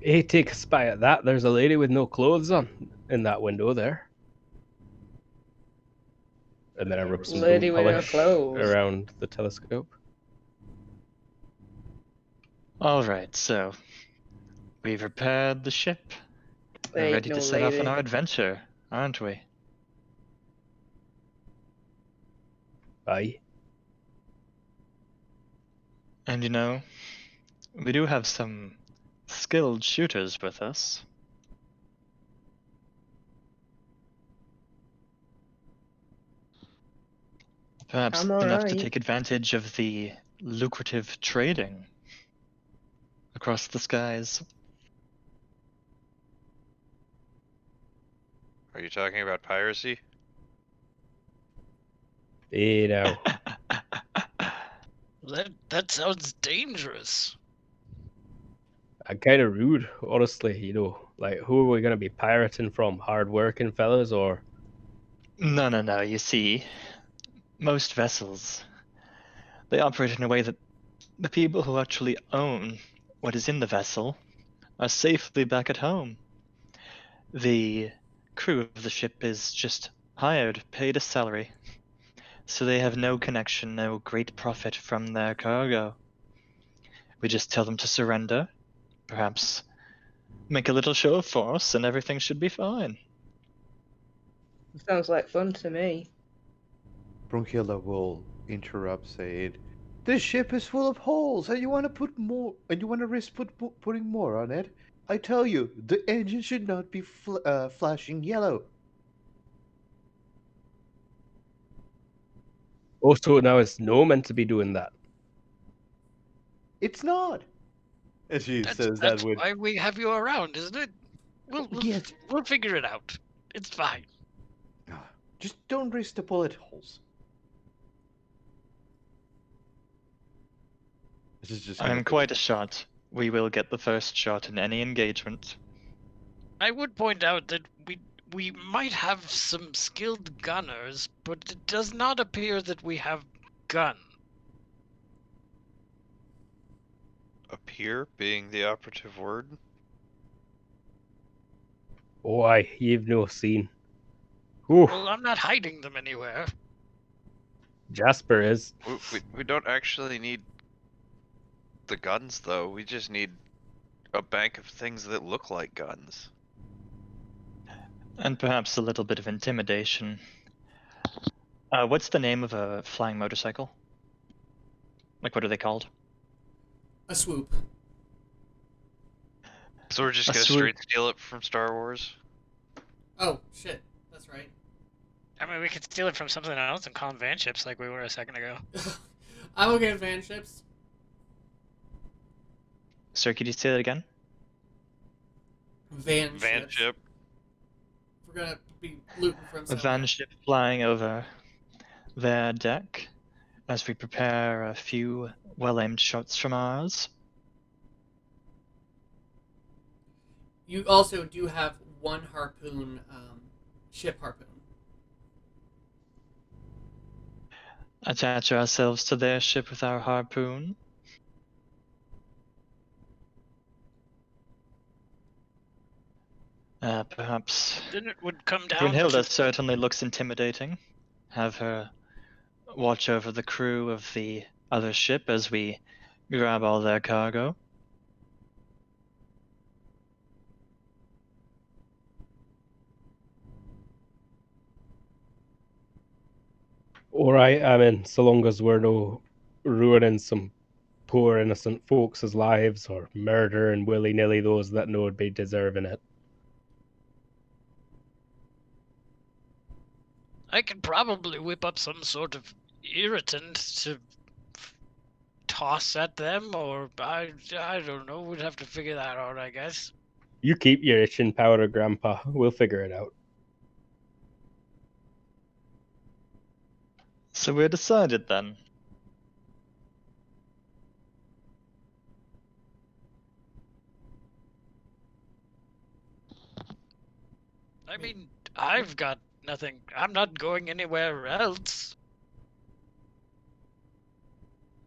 [SPEAKER 3] Hey, take a spy at that. There's a lady with no clothes on in that window there. And then I rub some
[SPEAKER 5] Lady
[SPEAKER 3] boot
[SPEAKER 5] with no
[SPEAKER 3] polish
[SPEAKER 5] clothes.
[SPEAKER 3] around the telescope.
[SPEAKER 2] Alright, so we've repaired the ship. We're
[SPEAKER 5] Ain't
[SPEAKER 2] ready
[SPEAKER 5] no
[SPEAKER 2] to set off on
[SPEAKER 5] lady.
[SPEAKER 2] our adventure, aren't we?
[SPEAKER 3] Aye.
[SPEAKER 2] And you know, we do have some skilled shooters with us. Perhaps
[SPEAKER 5] I'm
[SPEAKER 2] enough to
[SPEAKER 5] alright.
[SPEAKER 2] take advantage of the lucrative trading across the skies.
[SPEAKER 4] Are you talking about piracy?
[SPEAKER 3] Hey, now.
[SPEAKER 7] That sounds dangerous.
[SPEAKER 3] I'm kind of rude, honestly, you know. Like, who are we going to be pirating from? Hard-working fellas, or...
[SPEAKER 2] No, you see, most vessels, they operate in a way that the people who actually own what is in the vessel are safely back at home. The crew of the ship is just hired, paid a salary, so they have no connection, no great profit from their cargo. We just tell them to surrender, perhaps make a little show of force, and everything should be fine.
[SPEAKER 5] Sounds like fun to me.
[SPEAKER 6] Brunhilda will interrupt, saying, "This ship is full of holes, and you want to put more, and you want to risk putting more on it? I tell you, the engine should not be flashing yellow."
[SPEAKER 3] Also, now it's no meant to be doing that.
[SPEAKER 6] It's not. And she
[SPEAKER 7] That's,
[SPEAKER 6] says
[SPEAKER 7] that's
[SPEAKER 6] that with,
[SPEAKER 7] why we have you around, isn't it?
[SPEAKER 6] Yes.
[SPEAKER 7] We'll figure it out. It's fine.
[SPEAKER 6] Just don't risk the bullet holes. This is just.
[SPEAKER 2] I'm quite a shot. We will get the first shot in any engagement.
[SPEAKER 7] I would point out that we might have some skilled gunners, but it does not appear that we have gun.
[SPEAKER 4] Appear being the operative word.
[SPEAKER 3] Oh, aye, you've no seen. Ooh,
[SPEAKER 7] Well, I'm not hiding them anywhere.
[SPEAKER 3] Jasper is.
[SPEAKER 4] We don't actually need the guns, though. We just need a bank of things that look like guns.
[SPEAKER 2] And perhaps a little bit of intimidation. What's the name of a flying motorcycle? Like, what are they called?
[SPEAKER 1] A swoop.
[SPEAKER 4] So we're just
[SPEAKER 2] A
[SPEAKER 4] gonna
[SPEAKER 2] swoop.
[SPEAKER 4] straight steal it from Star Wars?
[SPEAKER 1] Oh, shit. That's right.
[SPEAKER 7] I mean, we could steal it from something else and call them van ships like we were a second ago.
[SPEAKER 1] I'm okay with van ships.
[SPEAKER 2] Sir, could you say that again?
[SPEAKER 1] Van ships.
[SPEAKER 4] ship.
[SPEAKER 1] We're gonna be looting from
[SPEAKER 2] A
[SPEAKER 1] somewhere.
[SPEAKER 2] van ship flying over their deck as we prepare a few well-aimed shots from ours.
[SPEAKER 1] You also do have one harpoon, ship harpoon.
[SPEAKER 2] Attach ourselves to their ship with our harpoon. Perhaps
[SPEAKER 7] Then it would come down
[SPEAKER 2] Brunhilde
[SPEAKER 7] to...
[SPEAKER 2] certainly looks intimidating. Have her watch over the crew of the other ship as we grab all their cargo.
[SPEAKER 3] Alright, I mean, so long as we're no ruining some poor innocent folks' lives or murdering willy-nilly those that know would be deserving it.
[SPEAKER 7] I could probably whip up some sort of irritant to toss at them, or I don't know. We'd have to figure that out, I guess.
[SPEAKER 3] You keep your itching powder, Grandpa. We'll figure it out.
[SPEAKER 2] So we're decided then.
[SPEAKER 7] I mean, I've got nothing. I'm not going anywhere else.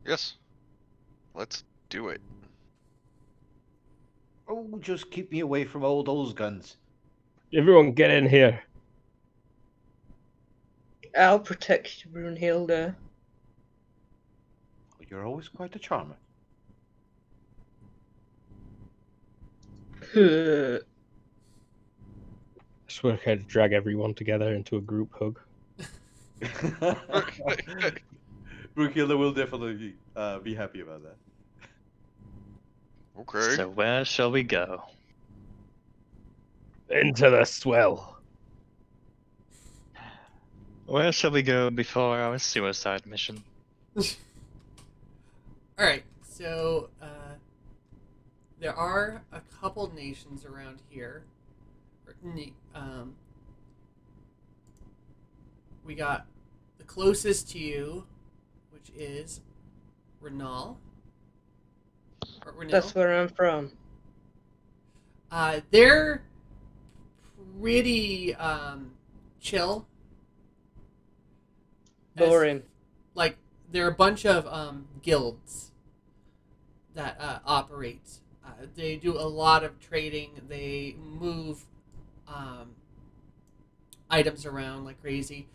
[SPEAKER 4] Yes. Let's do it.
[SPEAKER 6] "Oh, just keep me away from all those guns."
[SPEAKER 3] Everyone get in here.
[SPEAKER 5] I'll protect you, Brunhilde.
[SPEAKER 6] You're always quite a charmer.
[SPEAKER 3] I swear I could drag everyone together into a group hug.
[SPEAKER 6] Brunhilde will definitely be happy about that.
[SPEAKER 4] Okay.
[SPEAKER 2] So where shall we go?
[SPEAKER 3] Into the swell.
[SPEAKER 2] Where shall we go before our suicide mission?
[SPEAKER 1] Alright, so, there are a couple nations around here. We got the closest to you, which is Renal. Or Renil.
[SPEAKER 5] That's where I'm from.
[SPEAKER 1] They're pretty chill.
[SPEAKER 5] Boring.
[SPEAKER 1] Like, there are a bunch of guilds. that operate. They do a lot of trading. They move items around like crazy.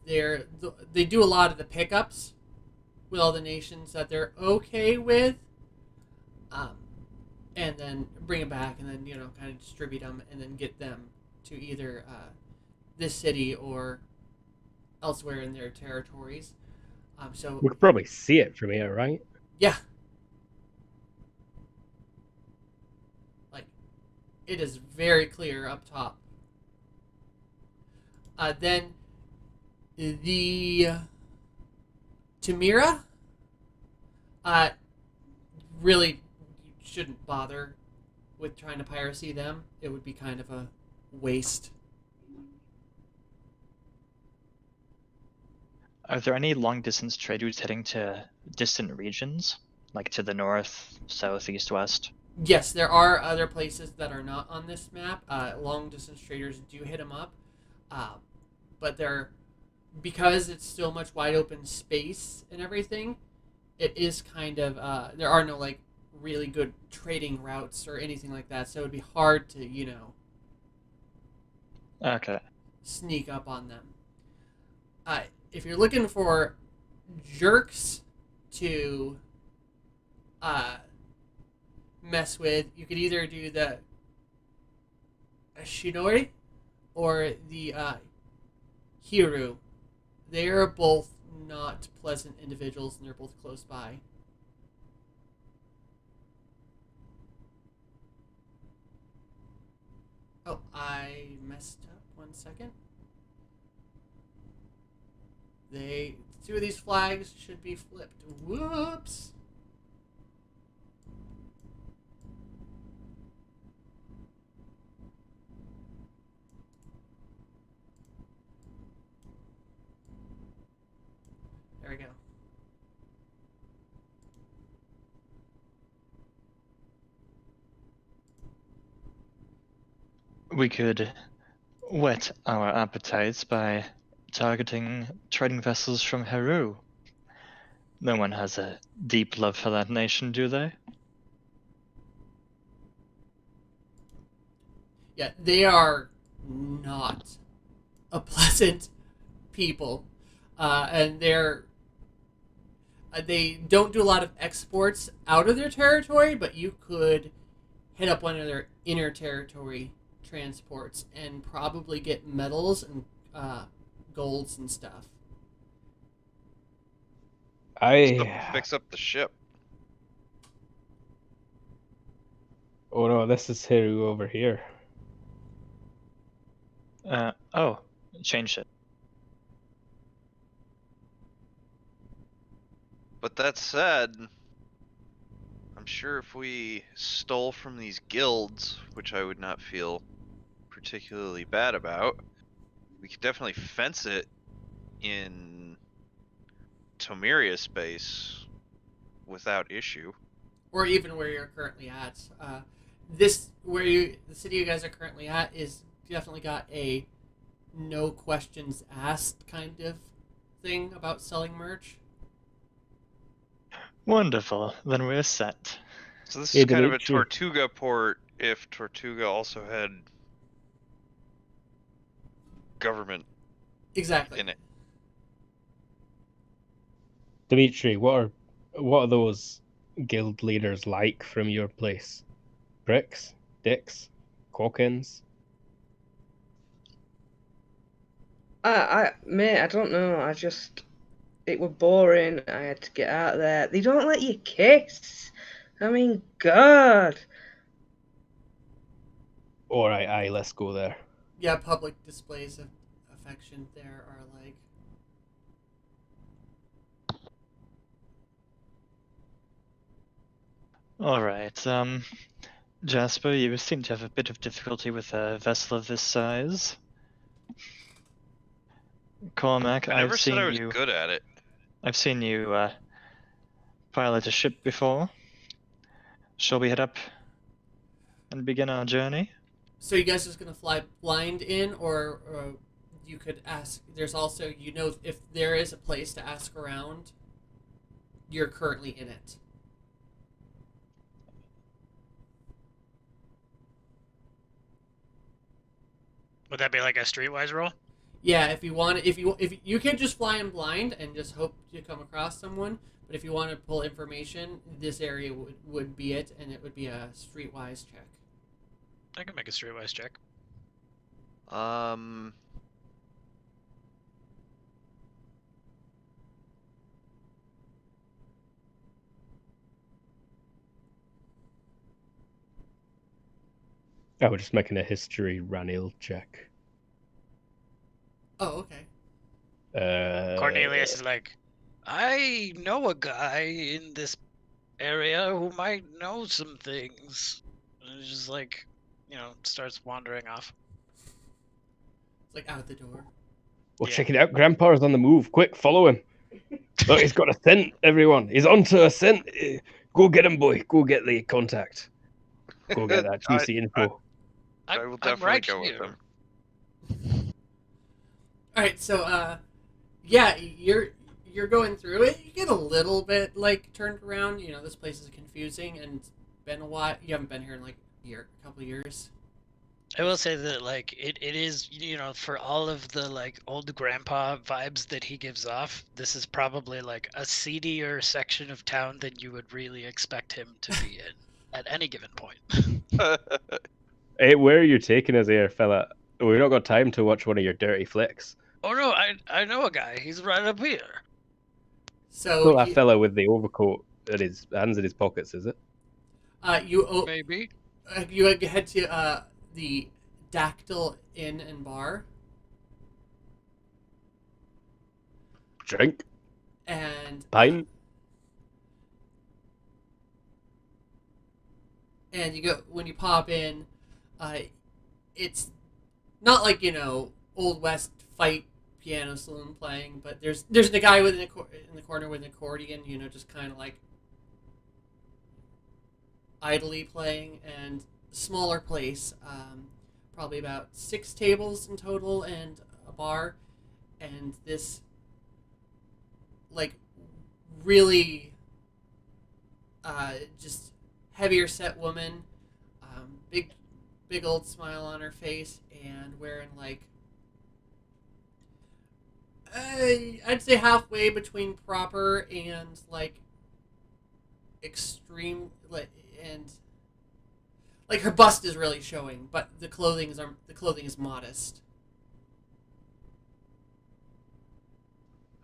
[SPEAKER 1] They do a lot of the pickups with all the nations that they're okay with, and then bring them back, and then kind of distribute them, and then get them to either this city or elsewhere in their territories. So
[SPEAKER 3] We could probably see it from here, right?
[SPEAKER 1] yeah, like it is very clear up top. Then the Tamira, really you shouldn't bother with trying to piracy them. It would be kind of a waste.
[SPEAKER 2] Are there any long-distance trade routes heading to distant regions, like to the north, south, east, west?
[SPEAKER 1] Yes, there are other places that are not on this map. Long distance traders do hit them up, but they're because it's still much wide open space and everything. It is kind of there are no like really good trading routes or anything like that, so it'd be hard to
[SPEAKER 2] Okay.
[SPEAKER 1] sneak up on them. If you're looking for jerks to mess with, you could either do the Shinori or the Hiru. They are both not pleasant individuals, and they're both close by. Oh, I messed up. 1 second. Two of these flags should be flipped. Whoops. There we go.
[SPEAKER 2] We could whet our appetites by targeting trading vessels from Heru. No one has a deep love for that nation, do they?
[SPEAKER 1] Yeah, they are not a pleasant people, and they don't do a lot of exports out of their territory, but you could hit up one of their inner territory transports and probably get metals and golds and stuff.
[SPEAKER 4] Fix up the ship.
[SPEAKER 3] Oh no, this is Hiru over here.
[SPEAKER 2] Oh, changed it.
[SPEAKER 4] But that said, I'm sure if we stole from these guilds, which I would not feel particularly bad about, we could definitely fence it in Tomiria space without issue.
[SPEAKER 1] Or even where you're currently at. The city you guys are currently at is definitely got a no questions asked kind of thing about selling merch.
[SPEAKER 2] Wonderful. Then we're set.
[SPEAKER 4] So this
[SPEAKER 3] Hey,
[SPEAKER 4] is kind of a
[SPEAKER 3] Dimitri.
[SPEAKER 4] Tortuga port if Tortuga also had government
[SPEAKER 1] Exactly.
[SPEAKER 4] in it.
[SPEAKER 3] Dimitri, what are those guild leaders like from your place? Bricks? Dicks? Cockins?
[SPEAKER 5] Mate, I don't know. It were boring. I had to get out of there. They don't let you kiss. I mean, God.
[SPEAKER 3] Alright, aye, let's go there.
[SPEAKER 1] Yeah, public displays of affection there are like.
[SPEAKER 2] Alright, Jasper, you seem to have a bit of difficulty with a vessel of this size. Cormac,
[SPEAKER 4] I never said I was
[SPEAKER 2] you.
[SPEAKER 4] good at it.
[SPEAKER 2] I've seen you pilot a ship before. Shall we head up and begin our journey?
[SPEAKER 1] So you guys just gonna fly blind in, or you could ask. There's also if there is a place to ask around. You're currently in it.
[SPEAKER 7] Would that be like a streetwise roll?
[SPEAKER 1] Yeah, if you can just fly in blind and just hope to come across someone, but if you want to pull information, this area would be it, and it would be a streetwise check.
[SPEAKER 7] I can make a streetwise check.
[SPEAKER 3] I was just making a history Ranil check.
[SPEAKER 1] Oh, okay.
[SPEAKER 7] Cornelius is like, I know a guy in this area who might know some things. And it's just like, starts wandering off.
[SPEAKER 1] It's like out the door.
[SPEAKER 3] Well,
[SPEAKER 7] Yeah.
[SPEAKER 3] check it out. Grandpa's on the move. Quick, follow him. Look, he's got a scent, everyone. He's onto a scent. Go get him, boy. Go get the contact. Go get that juicy info.
[SPEAKER 4] I will
[SPEAKER 7] I'm
[SPEAKER 4] definitely
[SPEAKER 7] right
[SPEAKER 4] go
[SPEAKER 7] here.
[SPEAKER 4] with them.
[SPEAKER 1] All right, so yeah, you're going through it. You get a little bit like turned around. You know, this place is confusing and it's been a while. You haven't been here in like a couple of years.
[SPEAKER 7] I will say that like it is, for all of the like old grandpa vibes that he gives off, this is probably like a seedier section of town than you would really expect him to be in at any given point.
[SPEAKER 3] Hey, where are you taking us here, fella? We've not got time to watch one of your dirty flicks.
[SPEAKER 7] Oh no, I know a guy. He's right up here.
[SPEAKER 1] So
[SPEAKER 3] Well, that fella with the overcoat and his hands in his pockets, is it?
[SPEAKER 7] Maybe.
[SPEAKER 1] You head to the Dactyl Inn and Bar,
[SPEAKER 3] Drink.
[SPEAKER 1] and
[SPEAKER 3] Pint.
[SPEAKER 1] and you go when you pop in. It's not like Old West fight piano saloon playing, but there's the guy in the corner with an accordion, just kind of like idly playing, and smaller place, probably about 6 tables in total and a bar, and this like really just heavier set woman, big old smile on her face, and wearing like I'd say halfway between proper and like extreme, and like her bust is really showing, but the clothing is modest.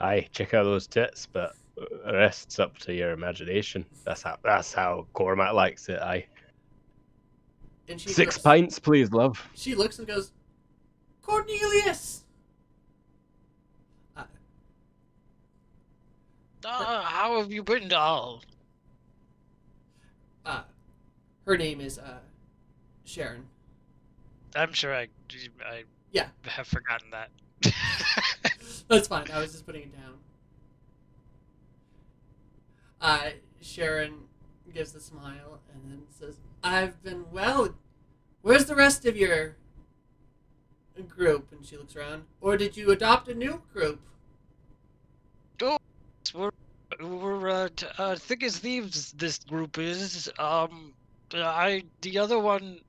[SPEAKER 3] Aye, check out those tits, but the rest's up to your imagination. That's how Cormac likes it. Aye.
[SPEAKER 1] And
[SPEAKER 3] 6 pints, please, love.
[SPEAKER 1] She looks and goes, Cornelius.
[SPEAKER 7] How have you been, doll?
[SPEAKER 1] Her name is Sharon.
[SPEAKER 7] I'm sure I
[SPEAKER 1] Yeah.
[SPEAKER 7] have forgotten that.
[SPEAKER 1] That's fine. I was just putting it down. Sharon gives a smile and then says, I've been well. Where's the rest of your group? And she looks around. Or did you adopt a new group?
[SPEAKER 7] We're thick as thieves. This group is. The other one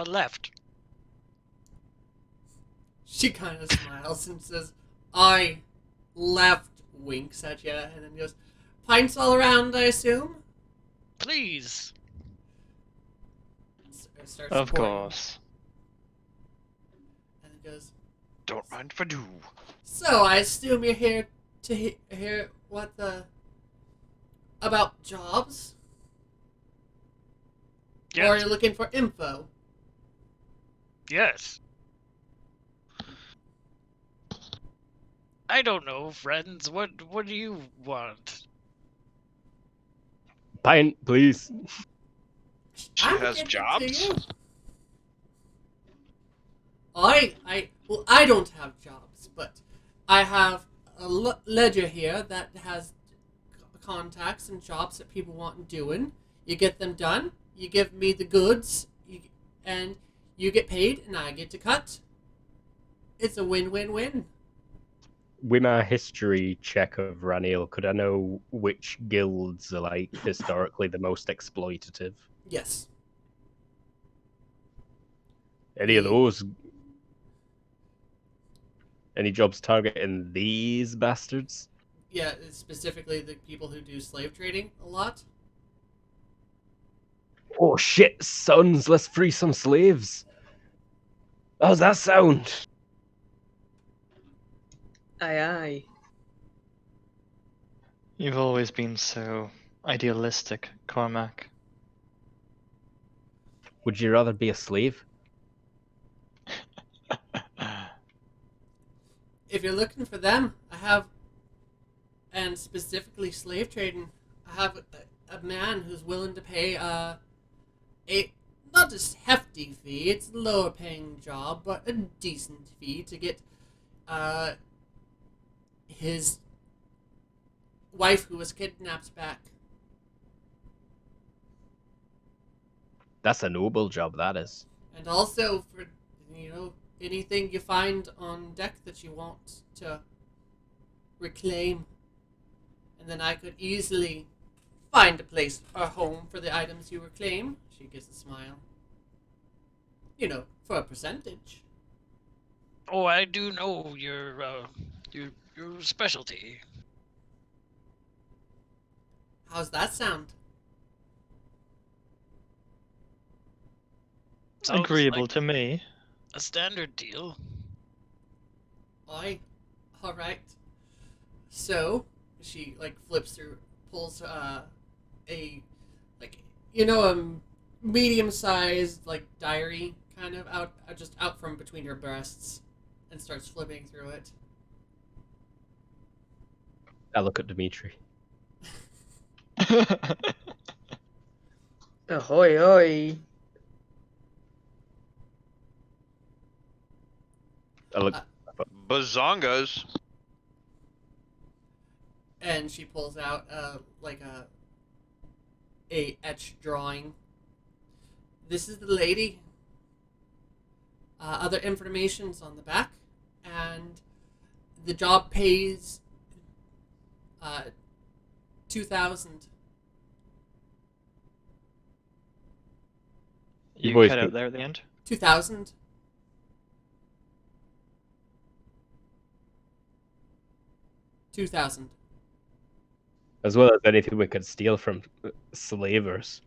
[SPEAKER 7] left.
[SPEAKER 1] She kind of smiles and says, I left, winks at you, and then goes, pints all around, I assume?
[SPEAKER 7] Please.
[SPEAKER 1] Starts
[SPEAKER 2] Of
[SPEAKER 1] pouring.
[SPEAKER 2] course.
[SPEAKER 1] And then goes,
[SPEAKER 4] Don't mind if I do.
[SPEAKER 1] so I assume you're here to hear about jobs? Or are
[SPEAKER 7] Yes.
[SPEAKER 1] you looking for info?
[SPEAKER 7] Yes. I don't know, friends. What do you want?
[SPEAKER 3] Pint, please.
[SPEAKER 4] She
[SPEAKER 1] I'm
[SPEAKER 4] has
[SPEAKER 1] getting to
[SPEAKER 4] jobs?
[SPEAKER 1] you. I don't have jobs, but I have a ledger here that has contacts and jobs that people want doing. You get them done, you give me the goods, and you get paid, and I get to cut. It's a win-win-win.
[SPEAKER 3] With my history check of Ranil, could I know which guilds are like historically the most exploitative?
[SPEAKER 1] Yes.
[SPEAKER 3] Any of those? Any jobs targeting these bastards?
[SPEAKER 1] Yeah, it's specifically the people who do slave trading a lot.
[SPEAKER 3] Oh shit, sons, let's free some slaves. How's that sound?
[SPEAKER 5] Aye, aye.
[SPEAKER 2] You've always been so idealistic, Cormac.
[SPEAKER 3] Would you rather be a slave?
[SPEAKER 1] If you're looking for them, I have, and specifically slave trading, I have a man who's willing to pay a not a hefty fee. It's a lower paying job, but a decent fee to get his wife who was kidnapped back.
[SPEAKER 3] That's a noble job, that is.
[SPEAKER 1] And also for, anything you find on deck that you want to reclaim. And then I could easily find a place, a home for the items you reclaim. She gives a smile. For a percentage.
[SPEAKER 7] Oh, I do know your specialty.
[SPEAKER 1] How's that sound?
[SPEAKER 7] Sounds
[SPEAKER 2] Agreeable
[SPEAKER 7] like
[SPEAKER 2] to me.
[SPEAKER 7] a standard deal.
[SPEAKER 1] Aye. Alright. So, she, flips through, pulls, a medium-sized, diary, kind of, out from between her breasts, and starts flipping through it.
[SPEAKER 3] I look at Dimitri.
[SPEAKER 5] Ahoy, hoy.
[SPEAKER 3] I look.
[SPEAKER 4] Bazongas.
[SPEAKER 1] And she pulls out, a etched drawing. This is the lady. Other information's on the back, and the job pays 2,000.
[SPEAKER 2] You
[SPEAKER 3] boys
[SPEAKER 2] cut
[SPEAKER 3] can-
[SPEAKER 2] out there at the end?
[SPEAKER 1] 2,000. $2,000.
[SPEAKER 3] As well as anything we could steal from slavers.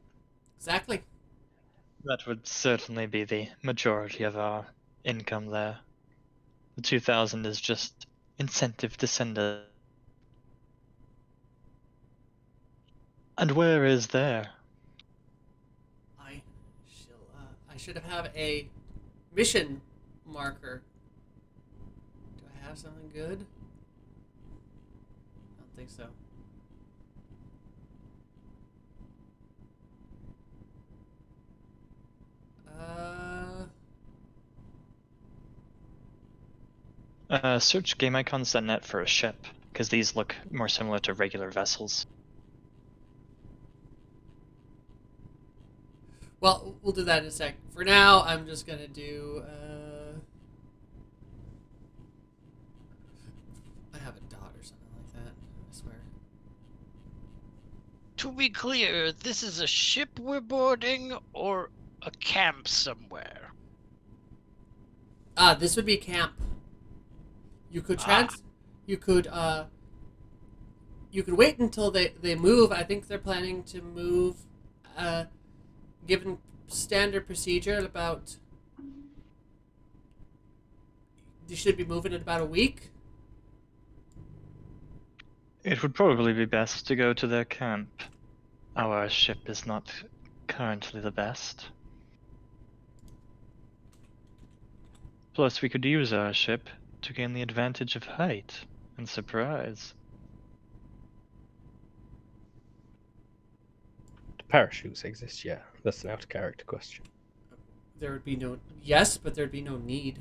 [SPEAKER 1] Exactly.
[SPEAKER 2] That would certainly be the majority of our income there. The 2,000 is just incentive to send a... And where is there?
[SPEAKER 1] I should have a mission marker. Do I have something good? I don't think so.
[SPEAKER 2] Search gameicons.net for a ship, because these look more similar to regular vessels.
[SPEAKER 1] Well, we'll do that in a sec. For now, I'm just gonna do. I have a dot or something like that. I swear.
[SPEAKER 7] To be clear, this is a ship we're boarding or a camp somewhere?
[SPEAKER 1] This would be camp. You could you could wait until they move. I think they're planning to move. Given standard procedure, about you should be moving in about a week.
[SPEAKER 2] It would probably be best to go to their camp. Our ship is not currently the best. Plus, we could use our ship to gain the advantage of height and surprise.
[SPEAKER 3] Do parachutes exist? Yeah, that's an out of character question.
[SPEAKER 1] There would be yes, but there'd be no need.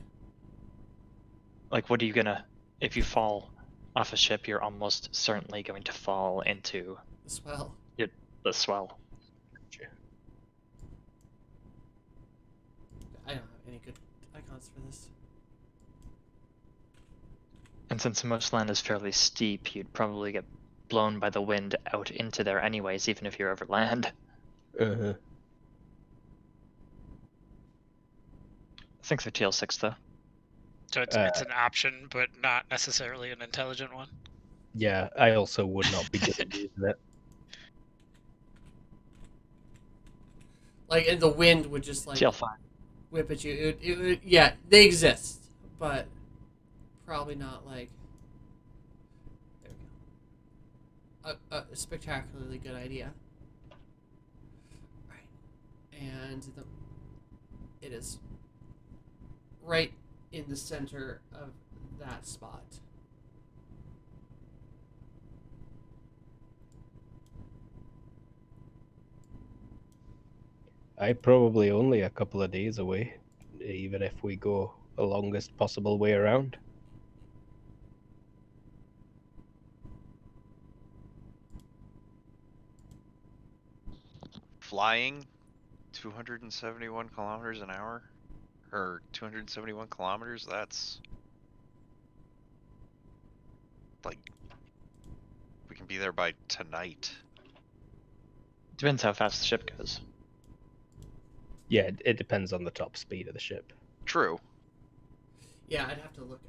[SPEAKER 2] Like, what are you gonna... If you fall off a ship, you're almost certainly going to fall into
[SPEAKER 1] The swell.
[SPEAKER 2] the swell.
[SPEAKER 1] I don't have any good icons for this.
[SPEAKER 2] And since most land is fairly steep, you'd probably get blown by the wind out into there anyways, even if you're over land.
[SPEAKER 3] Uh-huh.
[SPEAKER 2] I think they're TL6 though.
[SPEAKER 7] So it's an option, but not necessarily an intelligent one.
[SPEAKER 3] Yeah, I also would not be good at using it.
[SPEAKER 1] Like, and the wind would just like
[SPEAKER 2] TL5.
[SPEAKER 1] whip at you. Yeah, they exist, but probably not like. There we go. A spectacularly good idea. Right, and it is right in the center of that spot.
[SPEAKER 3] I'm probably only a couple of days away, even if we go the longest possible way around.
[SPEAKER 4] Flying 271 kilometers an hour? Or 271 kilometers? That's... like... we can be there by tonight.
[SPEAKER 2] Depends how fast the ship goes.
[SPEAKER 3] Yeah, it depends on the top speed of the ship.
[SPEAKER 4] True.
[SPEAKER 1] Yeah, I'd have to look.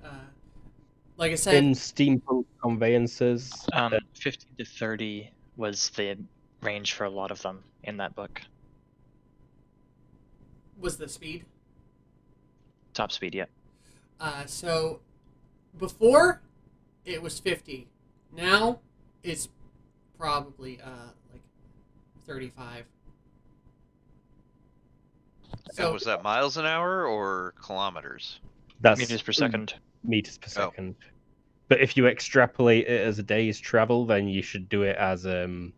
[SPEAKER 1] Like I said,
[SPEAKER 3] In steampunk conveyances,
[SPEAKER 2] 50 to 30 was the range for a lot of them in that book.
[SPEAKER 1] was the speed.
[SPEAKER 2] Top speed, yeah.
[SPEAKER 1] So before it was 50. Now it's probably like 35.
[SPEAKER 4] So was that miles an hour or kilometers?
[SPEAKER 3] that's
[SPEAKER 2] Meters per second.
[SPEAKER 3] meters per
[SPEAKER 4] Oh.
[SPEAKER 3] second. But if you extrapolate it as a day's travel, then you should do it as 10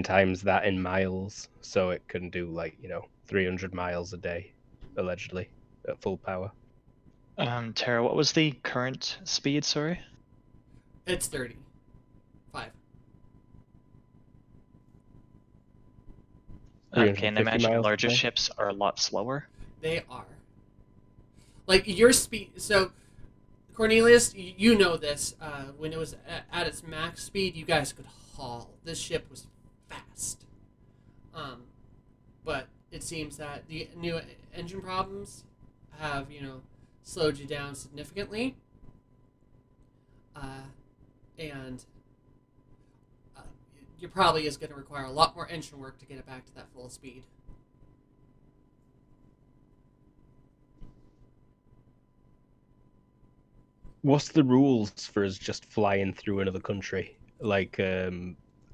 [SPEAKER 3] times that in miles. So it can do 300 miles a day, allegedly, at full power.
[SPEAKER 2] Tara, what was the current speed, sorry?
[SPEAKER 1] It's 30. 5.
[SPEAKER 2] Okay, and I
[SPEAKER 3] 350
[SPEAKER 2] imagine
[SPEAKER 3] miles
[SPEAKER 2] larger
[SPEAKER 3] per day?
[SPEAKER 2] ships are a lot slower.
[SPEAKER 1] They are. Like your speed. So Cornelius, you know this. When it was at its max speed, you guys could haul. This ship was fast. But it seems that the new engine problems have, slowed you down significantly. And you probably is going to require a lot more engine work to get it back to that full speed.
[SPEAKER 3] What's the rules for us just flying through another country? Like, are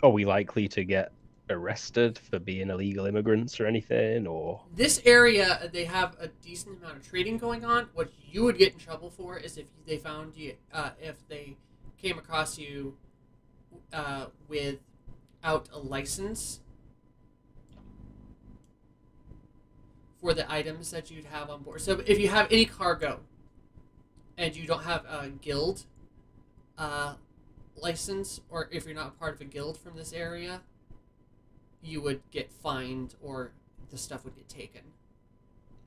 [SPEAKER 3] we likely to get arrested for being illegal immigrants or anything? Or
[SPEAKER 1] This area, they have a decent amount of trading going on. What you would get in trouble for is if they found you, if they came across you without a license for the items that you'd have on board. So if you have any cargo and you don't have a guild license, or if you're not part of a guild from this area, you would get fined or the stuff would get taken.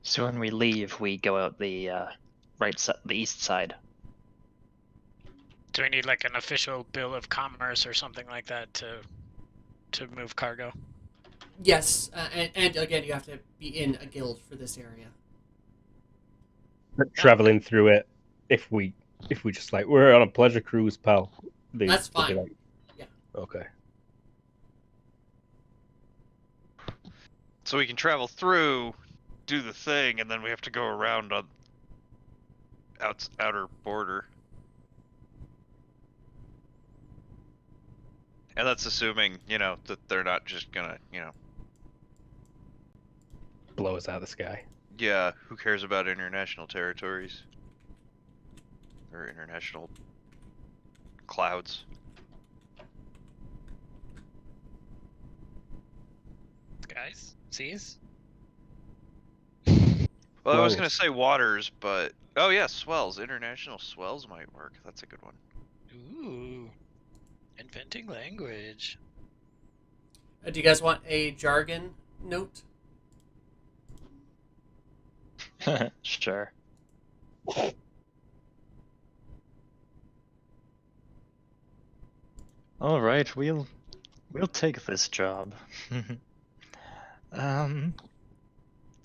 [SPEAKER 2] So when we leave, we go out the the east side.
[SPEAKER 7] Do we need like an official bill of commerce or something like that to move cargo?
[SPEAKER 1] Yes, and again, you have to be in a guild for this area.
[SPEAKER 3] but traveling through it, if we just we're on a pleasure cruise, pal.
[SPEAKER 1] That's
[SPEAKER 3] they'll be
[SPEAKER 1] fine.
[SPEAKER 3] like,
[SPEAKER 1] Yeah.
[SPEAKER 3] Okay.
[SPEAKER 4] So we can travel through, do the thing, and then we have to go around on outer border. And that's assuming, that they're not just gonna,
[SPEAKER 3] Blow us out of the sky.
[SPEAKER 4] yeah, who cares about international territories? Or international clouds.
[SPEAKER 7] Guys, seas?
[SPEAKER 4] Well, I was gonna
[SPEAKER 3] Swells.
[SPEAKER 4] say waters, but... oh yeah, swells. International swells might work. That's a good one.
[SPEAKER 7] Ooh. Inventing language.
[SPEAKER 1] Do you guys want a jargon note?
[SPEAKER 2] Sure. All right, we'll take this job. Are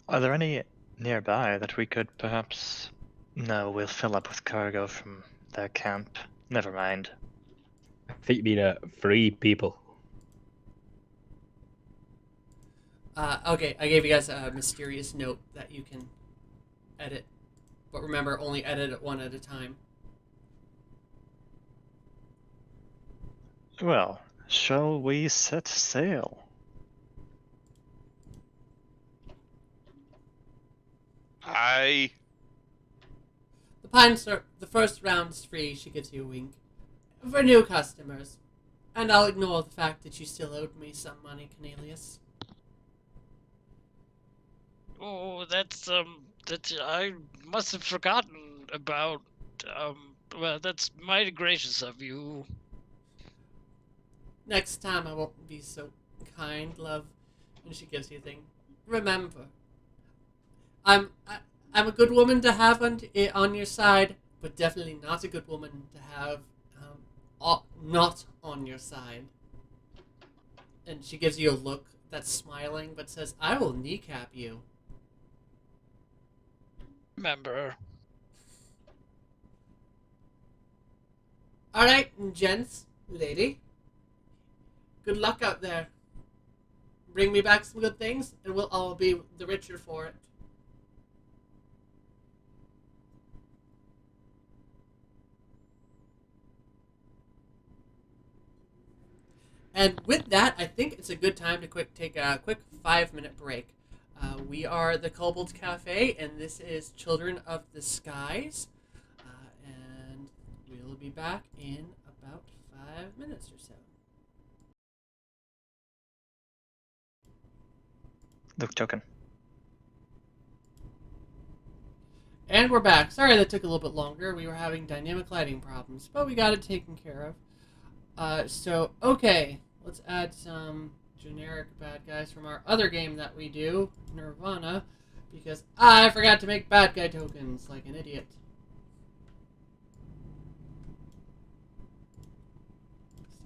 [SPEAKER 2] there any nearby that we could perhaps No, we'll fill up with cargo from their camp. Never mind.
[SPEAKER 3] I think you mean free people.
[SPEAKER 1] Okay, I gave you guys a mysterious note that you can edit. But remember, only edit it one at a time.
[SPEAKER 2] Well, shall we set sail?
[SPEAKER 4] I
[SPEAKER 1] The first round's free, she gives you a wink. For new customers. And I'll ignore the fact that you still owed me some money, Cornelius.
[SPEAKER 7] Oh, that I must have forgotten about. Well, that's mighty gracious of you.
[SPEAKER 1] Next time I won't be so kind, love. And she gives you a thing. Remember, I'm a good woman to have on your side, but definitely not a good woman to have not on your side. And she gives you a look that's smiling, but says, "I will kneecap you."
[SPEAKER 7] Remember.
[SPEAKER 1] All right, gents, lady. Good luck out there. Bring me back some good things, and we'll all be the richer for it. And with that, I think it's a good time to take a quick 5-minute break. We are the Kobold Cafe, and this is Children of the Skies. And we'll be back in about 5 minutes or so.
[SPEAKER 2] Luke token.
[SPEAKER 1] And we're back. Sorry that took a little bit longer. We were having dynamic lighting problems, but we got it taken care of. Okay. Let's add some generic bad guys from our other game that we do, Nirvana, because I forgot to make bad guy tokens like an idiot.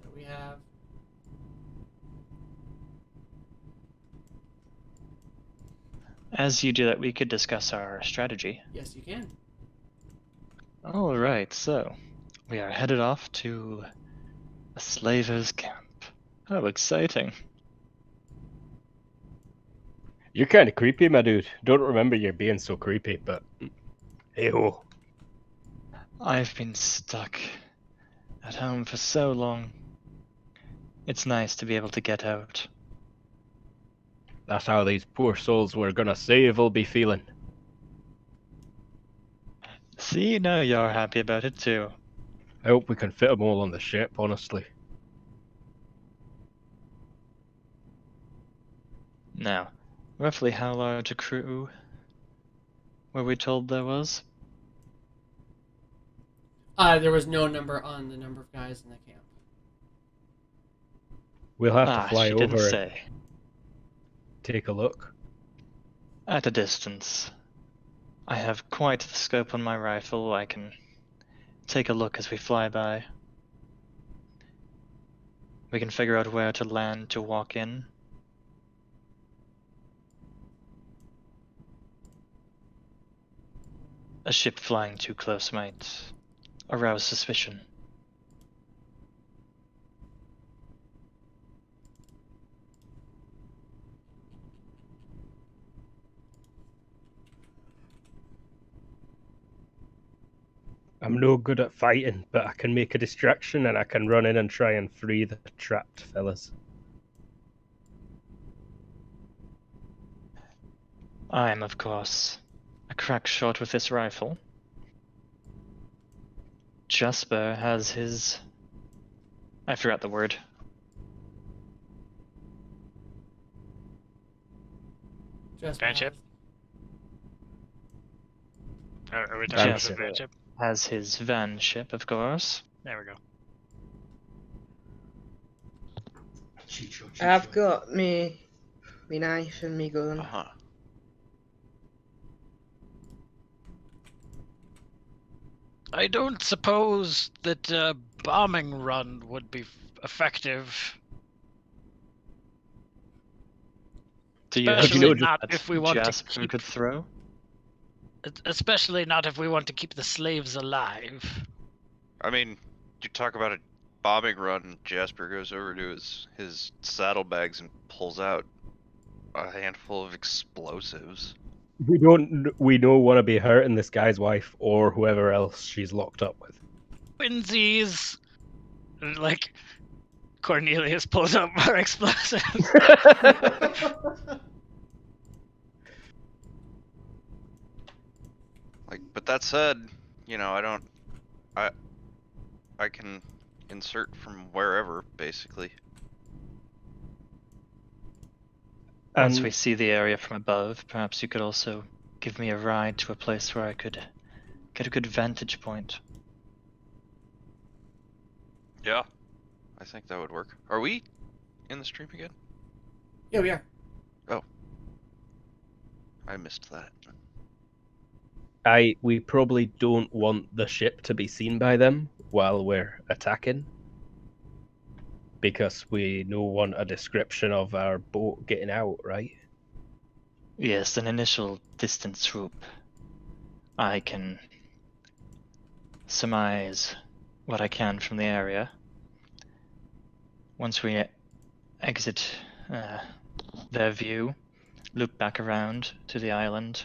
[SPEAKER 1] So we have...
[SPEAKER 2] As you do that, we could discuss our strategy.
[SPEAKER 1] Yes, you can.
[SPEAKER 2] Alright, so we are headed off to a slaver's camp. How exciting.
[SPEAKER 3] You're kind of creepy, my dude. Don't remember you being so creepy, but hey-ho.
[SPEAKER 2] I've been stuck at home for so long. It's nice to be able to get out.
[SPEAKER 3] That's how these poor souls we're gonna save will be feeling.
[SPEAKER 2] See, now you're happy about it too.
[SPEAKER 3] I hope we can fit them all on the ship, honestly.
[SPEAKER 2] Now, roughly how large a crew were we told there was?
[SPEAKER 1] There was no number on the number of guys in the camp.
[SPEAKER 3] We'll have to fly
[SPEAKER 2] she didn't
[SPEAKER 3] over and
[SPEAKER 2] say.
[SPEAKER 3] take a look.
[SPEAKER 2] At a distance. I have quite the scope on my rifle. I can take a look as we fly by. We can figure out where to land to walk in. A ship flying too close might arouse suspicion.
[SPEAKER 3] I'm no good at fighting, but I can make a distraction and I can run in and try and free the trapped fellas.
[SPEAKER 2] I'm, of course, a crack shot with this rifle. Jasper has his... I forgot the word.
[SPEAKER 1] Just
[SPEAKER 7] Friendship? Are we
[SPEAKER 3] Van
[SPEAKER 7] talking about the
[SPEAKER 3] ship.
[SPEAKER 7] friendship?
[SPEAKER 2] Has his van ship, of course.
[SPEAKER 7] There we go.
[SPEAKER 5] I've got me knife and me gun.
[SPEAKER 4] Uh-huh.
[SPEAKER 7] I don't suppose that a bombing run would be effective.
[SPEAKER 2] Do you have
[SPEAKER 7] Especially
[SPEAKER 3] know
[SPEAKER 2] something
[SPEAKER 7] not
[SPEAKER 2] that
[SPEAKER 7] if we want to
[SPEAKER 2] Jasper
[SPEAKER 7] keep-
[SPEAKER 2] could throw?
[SPEAKER 7] Especially not if we want to keep the slaves alive.
[SPEAKER 4] I mean, you talk about a bombing run, Jasper goes over to his saddlebags and pulls out a handful of explosives.
[SPEAKER 3] We don't want to be hurting this guy's wife or whoever else she's locked up with.
[SPEAKER 7] Twinsies! And, like, Cornelius pulls out more explosives.
[SPEAKER 4] Like, but that said, you know, I can insert from wherever, basically.
[SPEAKER 2] Once
[SPEAKER 3] And
[SPEAKER 2] we see the area from above, perhaps you could also give me a ride to a place where I could get a good vantage point.
[SPEAKER 4] Yeah, I think that would work. Are we in the stream again?
[SPEAKER 1] Yeah, we are.
[SPEAKER 4] I missed that.
[SPEAKER 3] we probably don't want the ship to be seen by them while we're attacking, because we don't want a description of our boat getting out, right?
[SPEAKER 2] Yes, an initial distant swoop. I can surmise what I can from the area. Once we exit their view, loop back around to the island,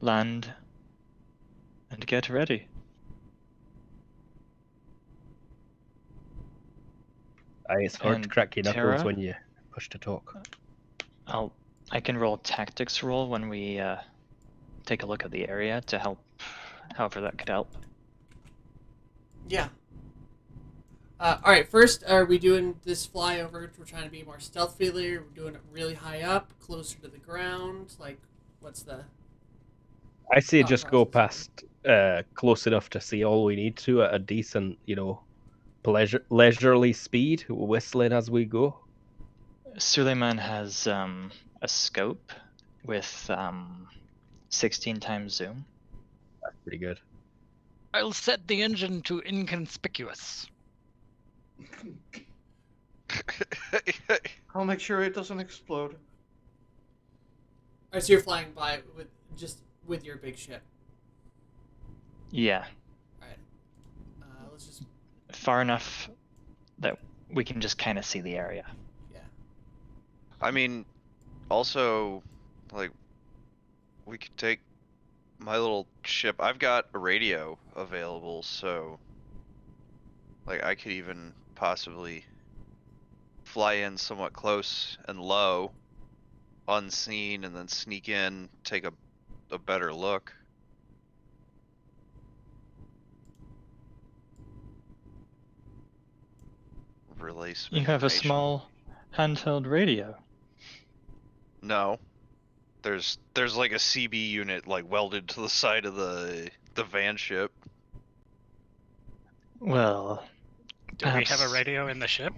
[SPEAKER 2] land, and get ready.
[SPEAKER 3] It's hard to
[SPEAKER 2] And
[SPEAKER 3] crack your knuckles
[SPEAKER 2] Tara?
[SPEAKER 3] when you push to talk.
[SPEAKER 2] I can roll tactics roll when we take a look at the area to help, however that could help.
[SPEAKER 1] Yeah. All right. First, are we doing this flyover? We're trying to be more stealthy. We're doing it really high up, closer to the ground. Like, what's the?
[SPEAKER 3] I say
[SPEAKER 1] thought
[SPEAKER 3] just go
[SPEAKER 1] process?
[SPEAKER 3] past close enough to see all we need to at a decent, leisurely speed, whistling as we go.
[SPEAKER 2] Suleiman has a scope with 16 times zoom.
[SPEAKER 3] That's pretty good.
[SPEAKER 7] I'll set the engine to inconspicuous.
[SPEAKER 6] I'll make sure it doesn't explode.
[SPEAKER 1] All right, so you're flying by with your big ship.
[SPEAKER 2] Yeah,
[SPEAKER 1] All right. Let's just.
[SPEAKER 2] far enough that we can just kind of see the area.
[SPEAKER 1] Yeah.
[SPEAKER 4] I mean, also, like, we could take my little ship. I've got a radio available, so, like, I could even possibly fly in somewhat close and low, unseen, and then sneak in, take a better look.
[SPEAKER 2] You
[SPEAKER 4] Relay some
[SPEAKER 2] have a
[SPEAKER 4] information.
[SPEAKER 2] small handheld radio.
[SPEAKER 4] No. There's like a CB unit like welded to the side of the van ship.
[SPEAKER 2] Well,
[SPEAKER 7] Do we have a
[SPEAKER 2] perhaps-
[SPEAKER 7] radio in the ship?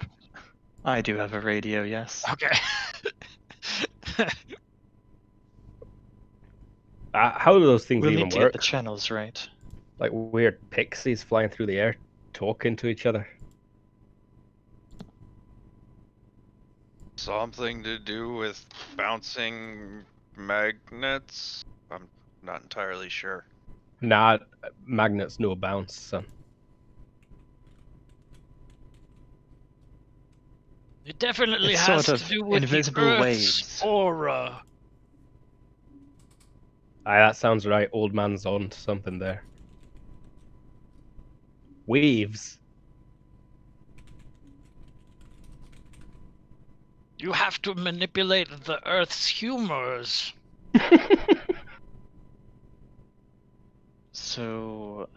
[SPEAKER 2] I do have a radio, yes.
[SPEAKER 7] Okay.
[SPEAKER 3] How do those things
[SPEAKER 2] We'll
[SPEAKER 3] even
[SPEAKER 2] need to get
[SPEAKER 3] work?
[SPEAKER 2] the channels right.
[SPEAKER 3] Like weird pixies flying through the air, talking to each other.
[SPEAKER 4] Something to do with bouncing magnets? I'm not entirely sure.
[SPEAKER 3] Nah, magnets no bounce, son.
[SPEAKER 7] It definitely
[SPEAKER 2] It's
[SPEAKER 7] has
[SPEAKER 2] sort
[SPEAKER 7] to
[SPEAKER 2] of
[SPEAKER 7] do with
[SPEAKER 2] invisible
[SPEAKER 7] the Earth's
[SPEAKER 2] waves.
[SPEAKER 7] aura.
[SPEAKER 3] Aye, that sounds right. Old man's on to something there. Waves.
[SPEAKER 7] You have to manipulate the Earth's humors.
[SPEAKER 2] So,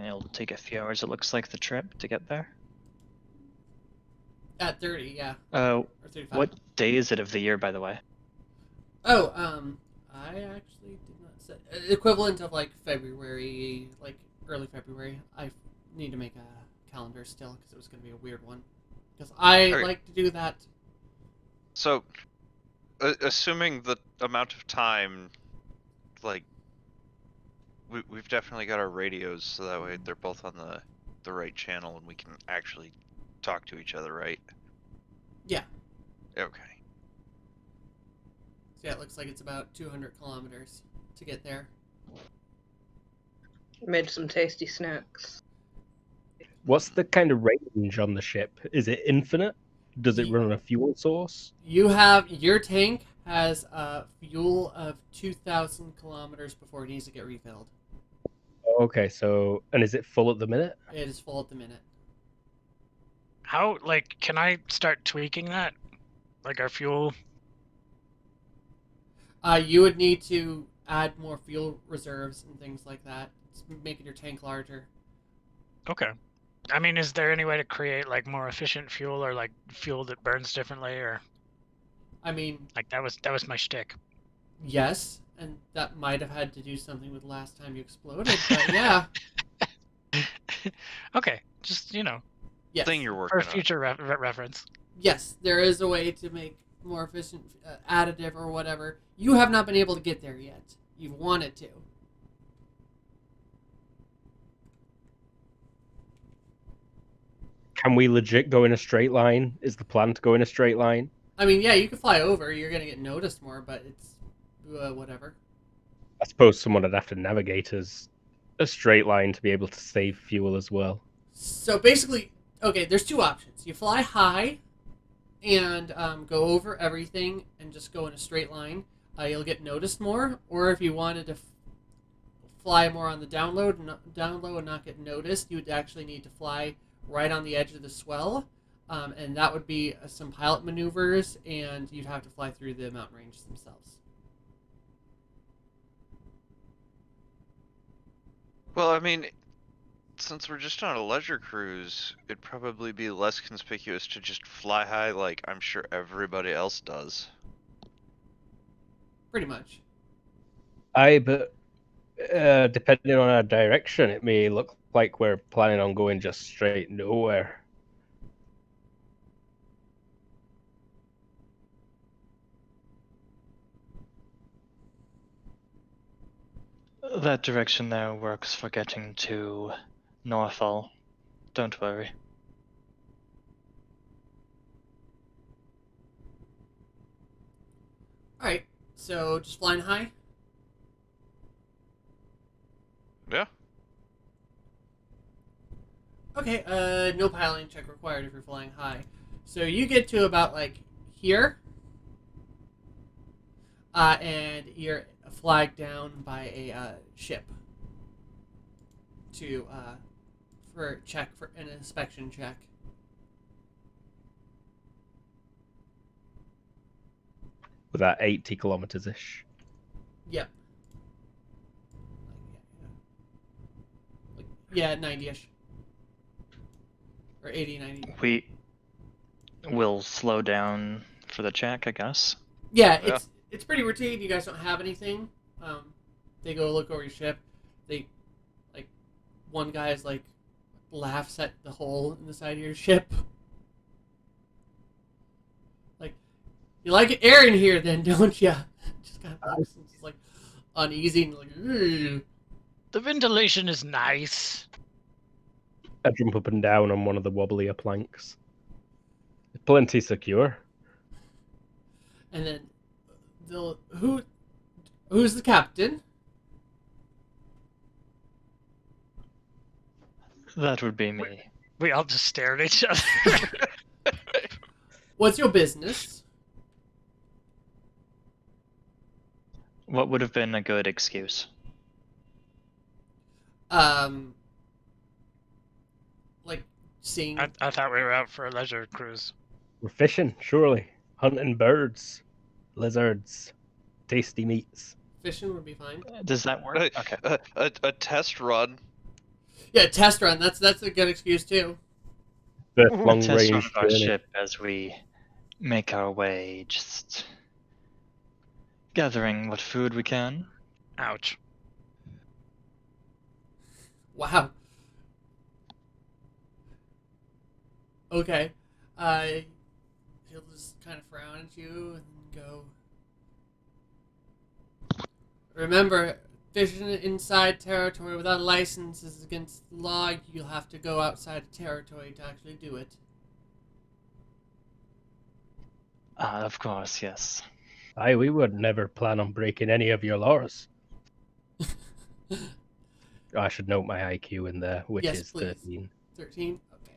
[SPEAKER 2] it'll take a few hours, it looks like, the trip to get there.
[SPEAKER 1] At 30, yeah.
[SPEAKER 2] Oh,
[SPEAKER 1] Or 35.
[SPEAKER 2] what day is it of the year, by the way?
[SPEAKER 1] Oh, I actually did not say. Equivalent of like February, like early February. I need to make a calendar still because it was going to be a weird one. Because I
[SPEAKER 4] Okay.
[SPEAKER 1] like to do that.
[SPEAKER 4] So, assuming the amount of time, like, we've definitely got our radios, so that way they're both on the right channel and we can actually talk to each other, right?
[SPEAKER 1] Yeah.
[SPEAKER 4] Okay.
[SPEAKER 1] So Yeah, it looks like it's about 200 kilometers to get there.
[SPEAKER 5] Made some tasty snacks.
[SPEAKER 3] What's the kind of range on the ship? Is it infinite? Does it
[SPEAKER 1] Ye-
[SPEAKER 3] run on a fuel source?
[SPEAKER 1] Your tank has a fuel of 2,000 kilometers before it needs to get refilled.
[SPEAKER 3] Okay, so and is it full at the minute?
[SPEAKER 1] It is full at the minute.
[SPEAKER 7] How, like, can I start tweaking that? Like our fuel?
[SPEAKER 1] You would need to add more fuel reserves and things like that. It's making your tank larger.
[SPEAKER 7] Okay. I mean, is there any way to create like more efficient fuel or like fuel that burns differently, or
[SPEAKER 1] I mean,
[SPEAKER 7] like that was my shtick?
[SPEAKER 1] yes, and that might have had to do something with last time you exploded, but yeah.
[SPEAKER 7] Okay, just
[SPEAKER 1] Yes.
[SPEAKER 4] Thing you're
[SPEAKER 7] for
[SPEAKER 4] working on.
[SPEAKER 7] future reference.
[SPEAKER 1] Yes, there is a way to make more efficient additive or whatever. You have not been able to get there yet. You've wanted to.
[SPEAKER 3] Can we legit go in a straight line? Is the plan to go in a straight line?
[SPEAKER 1] I mean, yeah, you can fly over. You're going to get noticed more, but it's whatever.
[SPEAKER 3] I suppose someone would have to navigate as a straight line to be able to save fuel as well.
[SPEAKER 1] So basically, okay, there's two options. You fly high and go over everything and just go in a straight line. You'll get noticed more. Or if you wanted to fly more on the down low and not get noticed, you would actually need to fly right on the edge of the swell. And that would be some pilot maneuvers, and you'd have to fly through the mountain ranges themselves.
[SPEAKER 4] Well, I mean, since we're just on a leisure cruise, it'd probably be less conspicuous to just fly high like I'm sure everybody else does.
[SPEAKER 1] Pretty much.
[SPEAKER 3] But depending on our direction, it may look like we're planning on going just straight nowhere.
[SPEAKER 2] That direction there works for getting to Northall. Don't worry.
[SPEAKER 1] Alright, so just flying high?
[SPEAKER 4] Yeah.
[SPEAKER 1] Okay, no piloting check required if you're flying high. So you get to about, like, here. And you're flagged down by a ship. For an inspection check.
[SPEAKER 3] With that 80 kilometers ish.
[SPEAKER 1] Yep. Yeah, 90-ish. Or 80, 90.
[SPEAKER 2] We will slow down for the check, I guess.
[SPEAKER 1] Yeah,
[SPEAKER 4] Yeah.
[SPEAKER 1] it's pretty routine. You guys don't have anything. They go look over your ship. They, like, one guy's like laughs at the hole in the side of your ship. Like, you like air in here, then, don't you? Just kind of looks and just like uneasy and like. Ugh.
[SPEAKER 7] The ventilation is nice.
[SPEAKER 3] I jump up and down on one of the wobblier planks. Plenty secure.
[SPEAKER 1] And then who's the captain?
[SPEAKER 2] That would be me.
[SPEAKER 7] We all just stare at each other.
[SPEAKER 1] What's your business?
[SPEAKER 2] What would have been a good excuse?
[SPEAKER 1] Like seeing.
[SPEAKER 7] I thought we were out for a leisure cruise.
[SPEAKER 3] We're fishing, surely. Hunting birds, lizards, tasty meats.
[SPEAKER 1] Fishing would be fine.
[SPEAKER 2] Does that work? Okay.
[SPEAKER 4] A test run.
[SPEAKER 1] Yeah, test run. That's a good excuse too.
[SPEAKER 3] The
[SPEAKER 2] A
[SPEAKER 3] long
[SPEAKER 2] test run
[SPEAKER 3] range
[SPEAKER 2] of our
[SPEAKER 3] journey.
[SPEAKER 2] ship as we make our way, just gathering what food we can.
[SPEAKER 7] Ouch.
[SPEAKER 1] Wow. Okay. He'll just kind of frown at you and go. Remember, fishing inside territory without a license is against the law. You'll have to go outside of territory to actually do it.
[SPEAKER 2] Of course, yes.
[SPEAKER 3] Aye, we would never plan on breaking any of your laws. I should note my IQ in there, which
[SPEAKER 1] Yes,
[SPEAKER 3] is
[SPEAKER 1] please.
[SPEAKER 3] 13.
[SPEAKER 1] 13? Okay.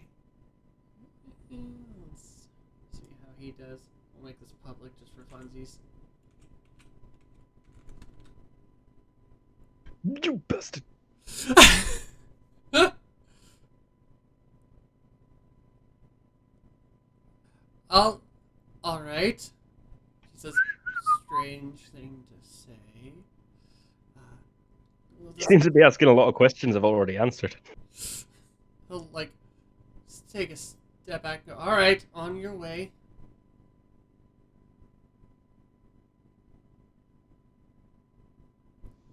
[SPEAKER 1] Let's see how he does. We'll make this public just for funsies.
[SPEAKER 3] You bastard!
[SPEAKER 1] Alright. He says, strange thing to say. We'll
[SPEAKER 3] You seem to be asking a lot of questions I've already answered.
[SPEAKER 1] He'll, like, take a step back and go, alright, on your way.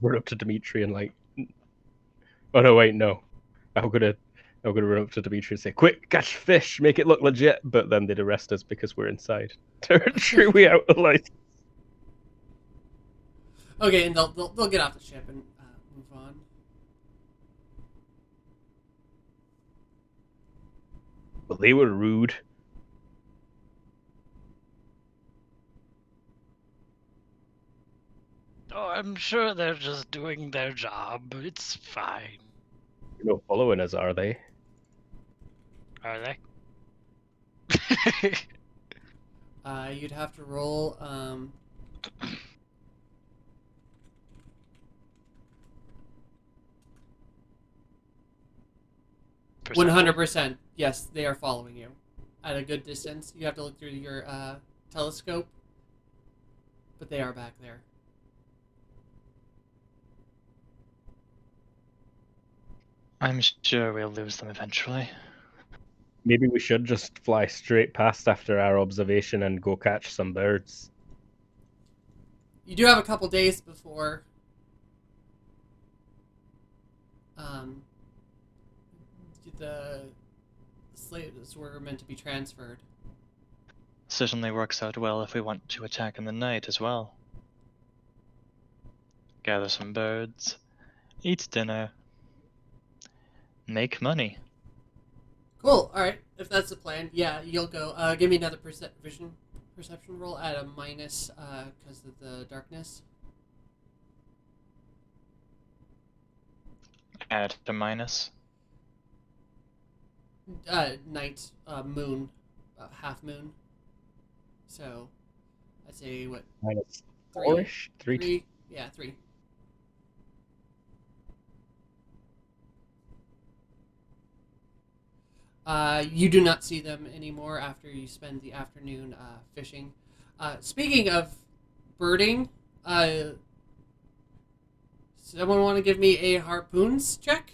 [SPEAKER 3] We're up to Dimitri and like, oh no, wait, no. I'm gonna run up to Dimitri and say, quick, catch fish, make it look legit. But then they'd arrest us because we're inside territory. We out of license.
[SPEAKER 1] Okay, and they'll get off the ship and move on.
[SPEAKER 3] Well, they were rude.
[SPEAKER 7] Oh, I'm sure they're just doing their job. It's fine.
[SPEAKER 3] You're not following us, are they?
[SPEAKER 7] Are they?
[SPEAKER 1] You'd have to roll, 100%. Yes, they are following you. At a good distance. You have to look through your telescope. But they are back there.
[SPEAKER 2] I'm sure we'll lose them eventually.
[SPEAKER 3] Maybe we should just fly straight past after our observation and go catch some birds.
[SPEAKER 1] You do have a couple days before the slaves were meant to be transferred.
[SPEAKER 2] Certainly works out well if we want to attack in the night as well. Gather some birds, eat dinner, make money.
[SPEAKER 1] Cool. All right. If that's the plan, yeah, you'll go. Give me another perception roll at a minus because of the darkness.
[SPEAKER 2] Add a minus.
[SPEAKER 1] Night, moon, half moon. So, I'd say what?
[SPEAKER 3] Minus
[SPEAKER 1] Three.
[SPEAKER 3] four-ish? Three.
[SPEAKER 1] Yeah, 3. You do not see them anymore after you spend the afternoon fishing. Speaking of birding, someone want to give me a harpoons check?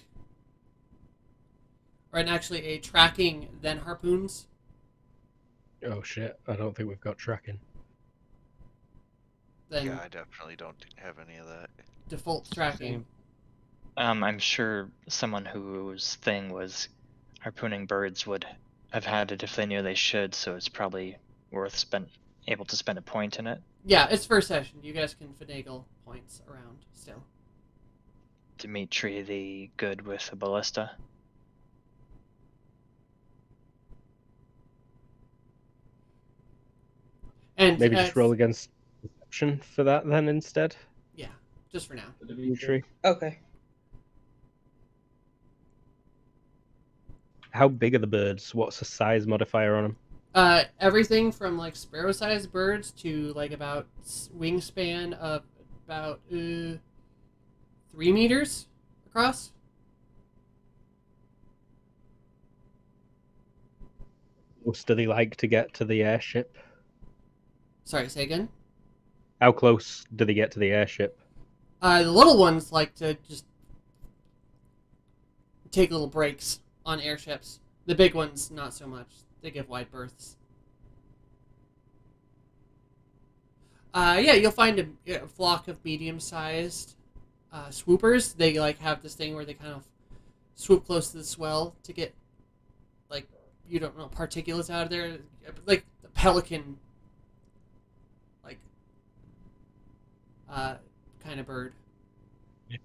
[SPEAKER 1] Or actually a tracking, then harpoons?
[SPEAKER 3] Oh shit, I don't think we've got tracking.
[SPEAKER 1] Then
[SPEAKER 4] Yeah, I definitely don't have any of that.
[SPEAKER 1] default tracking.
[SPEAKER 2] I'm sure someone whose thing was harpooning birds would have had it if they knew they should, so it's probably worth able to spend a point in it.
[SPEAKER 1] Yeah, it's first session. You guys can finagle points around still.
[SPEAKER 2] Dimitri the good with a ballista.
[SPEAKER 1] And
[SPEAKER 3] Maybe just roll against perception for that then instead.
[SPEAKER 1] Yeah, just for now.
[SPEAKER 3] Dimitri.
[SPEAKER 5] Okay.
[SPEAKER 3] How big are the birds? What's the size modifier on them?
[SPEAKER 1] Everything from like sparrow-sized birds to like about wingspan of about 3 meters across.
[SPEAKER 3] Close do they like to get to the airship?
[SPEAKER 1] Sorry, say again.
[SPEAKER 3] How close do they get to the airship?
[SPEAKER 1] The little ones like to just take little breaks on airships. The big ones, not so much. They give wide berths. Yeah, you'll find a flock of medium-sized swoopers. They like have this thing where they kind of swoop close to the swell to get, like, you don't know, particulates out of there. Like the pelican, like, kind of bird.
[SPEAKER 3] Yeah.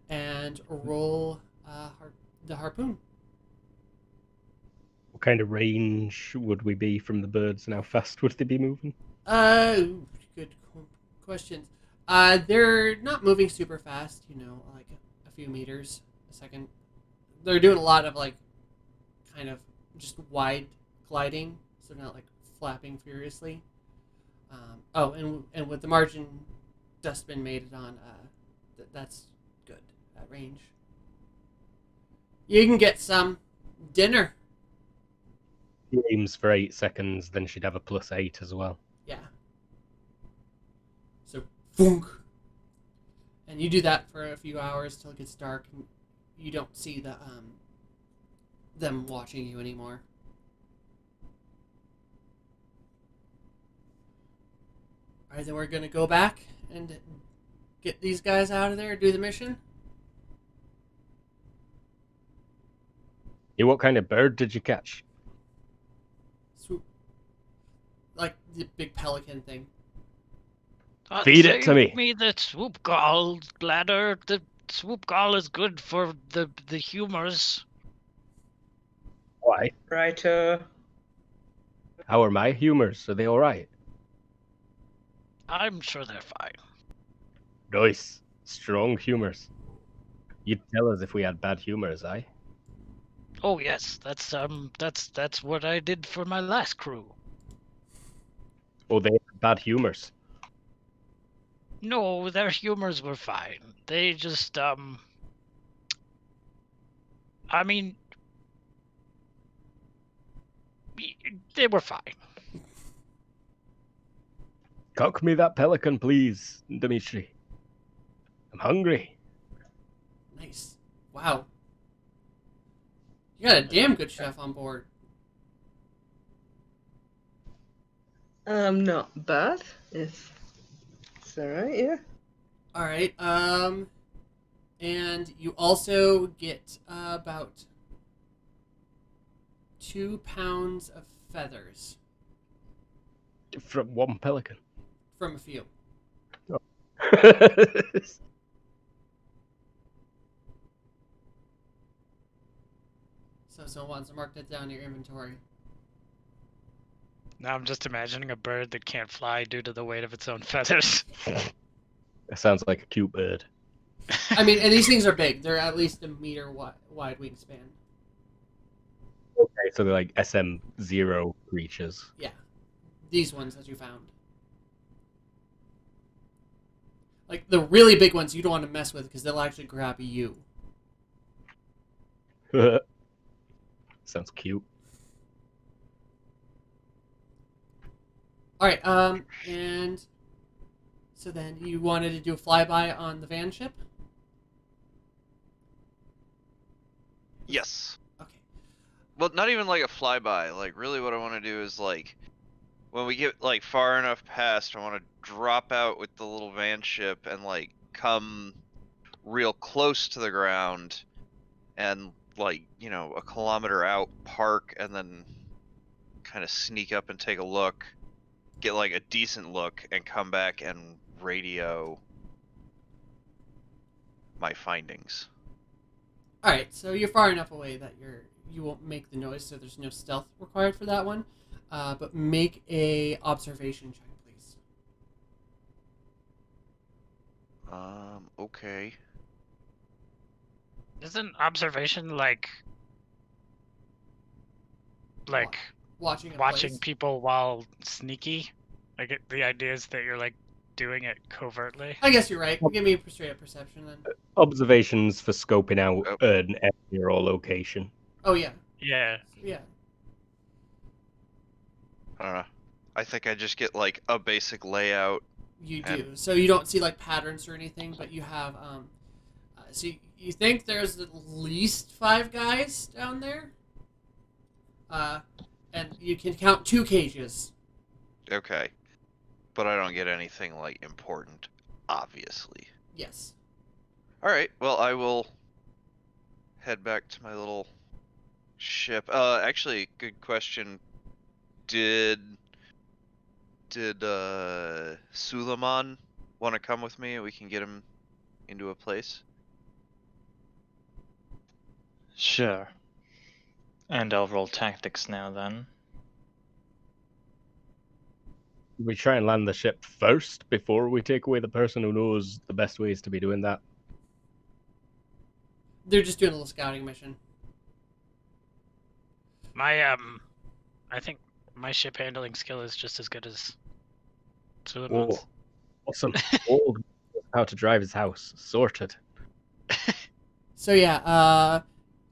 [SPEAKER 1] And roll the harpoon.
[SPEAKER 3] What kind of range would we be from the birds and how fast would they be moving?
[SPEAKER 1] good questions. They're not moving super fast, like a few meters a second. They're doing a lot of like kind of just wide gliding, so not like flapping furiously. And with the margin Dustbin made it on, that's good at range. You can get some dinner.
[SPEAKER 3] She aims for 8 seconds, then she'd have a +8 as well.
[SPEAKER 1] Yeah. So, boom. And you do that for a few hours till it gets dark, and you don't see them watching you anymore. Alright, then we're gonna go back and get these guys out of there, do the mission.
[SPEAKER 3] Hey, what kind of bird did you catch?
[SPEAKER 1] Swoop. Like the big pelican thing.
[SPEAKER 3] Feed it to
[SPEAKER 7] Save
[SPEAKER 3] me.
[SPEAKER 7] me the swoop gall bladder. The swoop gall is good for the humors.
[SPEAKER 3] Why?
[SPEAKER 5] Right,
[SPEAKER 3] How are my humors? Are they alright?
[SPEAKER 7] I'm sure they're fine.
[SPEAKER 3] Nice. Strong humors. You'd tell us if we had bad humors, aye?
[SPEAKER 7] Oh yes, that's what I did for my last crew.
[SPEAKER 3] Oh, they had bad humors.
[SPEAKER 7] No, their humors were fine. They just I mean, they were fine.
[SPEAKER 3] Cook me that pelican, please, Dimitri. I'm hungry.
[SPEAKER 1] Nice. Wow. You got a damn good chef on board.
[SPEAKER 5] Not bad. It's alright, yeah.
[SPEAKER 1] Alright, and you also get about 2 pounds of feathers
[SPEAKER 3] From one pelican.
[SPEAKER 1] from a few. So someone wants to mark that down in your inventory.
[SPEAKER 7] Now I'm just imagining a bird that can't fly due to the weight of its own feathers.
[SPEAKER 3] That sounds like a cute bird.
[SPEAKER 1] I mean, and these things are big. They're at least a meter wide wingspan.
[SPEAKER 3] Okay, so they're like SM0 creatures.
[SPEAKER 1] Yeah. These ones that you found. Like, the really big ones you don't want to mess with because they'll actually grab you.
[SPEAKER 3] Sounds cute.
[SPEAKER 1] Alright, and so then you wanted to do a flyby on the van ship?
[SPEAKER 4] Yes.
[SPEAKER 1] Okay.
[SPEAKER 4] Well, not even like a flyby. Like, really what I want to do is, like, when we get, like, far enough past, I want to drop out with the little van ship and, like, come real close to the ground and, like, a kilometer out, park, and then kind of sneak up and take a look, get, like, a decent look, and come back and radio my findings.
[SPEAKER 1] Alright, so you're far enough away that you won't make the noise, so there's no stealth required for that one. But make a observation check, please.
[SPEAKER 4] Okay.
[SPEAKER 7] Isn't observation like
[SPEAKER 1] Watching a
[SPEAKER 7] watching
[SPEAKER 1] place.
[SPEAKER 7] people while sneaky? Like the idea is that you're like doing it covertly.
[SPEAKER 1] I guess you're right. Give me a straight up perception then.
[SPEAKER 3] Observations for scoping out
[SPEAKER 4] Oh.
[SPEAKER 3] an area or location.
[SPEAKER 1] Oh yeah.
[SPEAKER 7] Yeah.
[SPEAKER 1] Yeah.
[SPEAKER 4] I don't know. I think I just get, like, a basic layout.
[SPEAKER 1] You
[SPEAKER 4] And-
[SPEAKER 1] do. So you don't see like patterns or anything, but you have so you think there's at least 5 guys down there. And you can count 2 cages.
[SPEAKER 4] Okay. But I don't get anything, like, important, obviously.
[SPEAKER 1] Yes.
[SPEAKER 4] Alright, well, I will head back to my little ship. Actually, good question. Did Suleiman want to come with me and we can get him into a place?
[SPEAKER 2] Sure. And I'll roll tactics now then.
[SPEAKER 3] we try and land the ship first before we take away the person who knows the best ways to be doing that?
[SPEAKER 1] They're just doing a little scouting mission.
[SPEAKER 7] My I think my ship handling skill is just as good as Suleiman's.
[SPEAKER 3] Whoa. Awesome. Old knows how to drive his house. Sorted.
[SPEAKER 1] So yeah,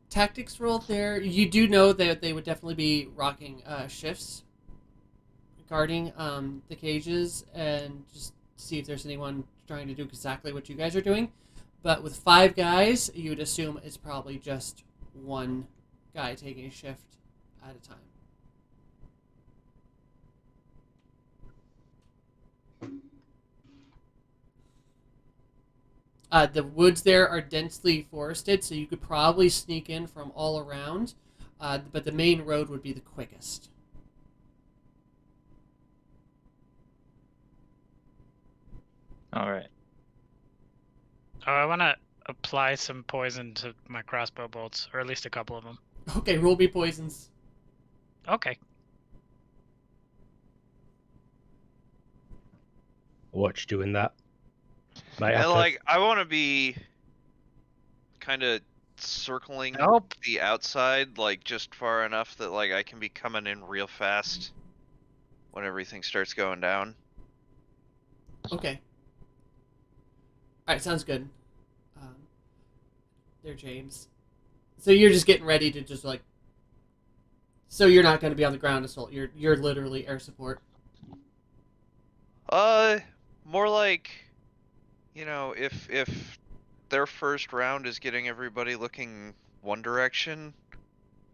[SPEAKER 1] tactics roll there. You do know that they would definitely be rocking shifts, guarding the cages, and just see if there's anyone trying to do exactly what you guys are doing. But with 5 guys, you would assume it's probably just one guy taking a shift at a time. The woods there are densely forested, so you could probably sneak in from all around, but the main road would be the quickest.
[SPEAKER 2] All right.
[SPEAKER 7] Oh, I want to apply some poison to my crossbow bolts, or at least a couple of them.
[SPEAKER 1] Okay, roll me poisons.
[SPEAKER 7] Okay.
[SPEAKER 3] Watch doing that. Might have
[SPEAKER 4] And
[SPEAKER 3] to-
[SPEAKER 4] like, I want to be kind of circling
[SPEAKER 7] Nope.
[SPEAKER 4] the outside, like just far enough that like I can be coming in real fast when everything starts going down.
[SPEAKER 1] Okay. Alright, sounds good. There, James. So you're just getting ready to just like... So you're not going to be on the ground assault. You're literally air support.
[SPEAKER 4] More like, you know, if their first round is getting everybody looking one direction,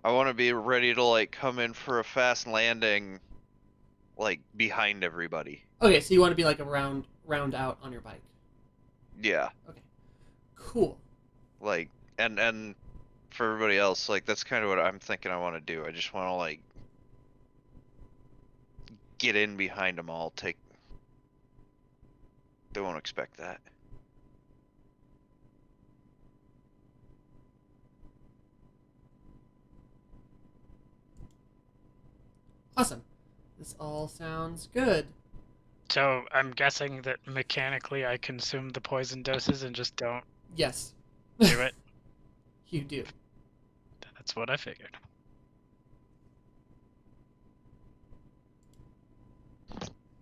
[SPEAKER 4] I want to be ready to like come in for a fast landing, like behind everybody.
[SPEAKER 1] Okay, so you want to be like a round out on your bike.
[SPEAKER 4] Yeah,
[SPEAKER 1] Cool.
[SPEAKER 4] like, and for everybody else, like that's kind of what I'm thinking I want to do. I just want to like get in behind them all. They won't expect that.
[SPEAKER 1] Awesome. This all sounds good.
[SPEAKER 7] So I'm guessing that mechanically I consume the poison doses and just don't
[SPEAKER 1] Yes,
[SPEAKER 7] do it.
[SPEAKER 1] you do.
[SPEAKER 7] That's what I figured.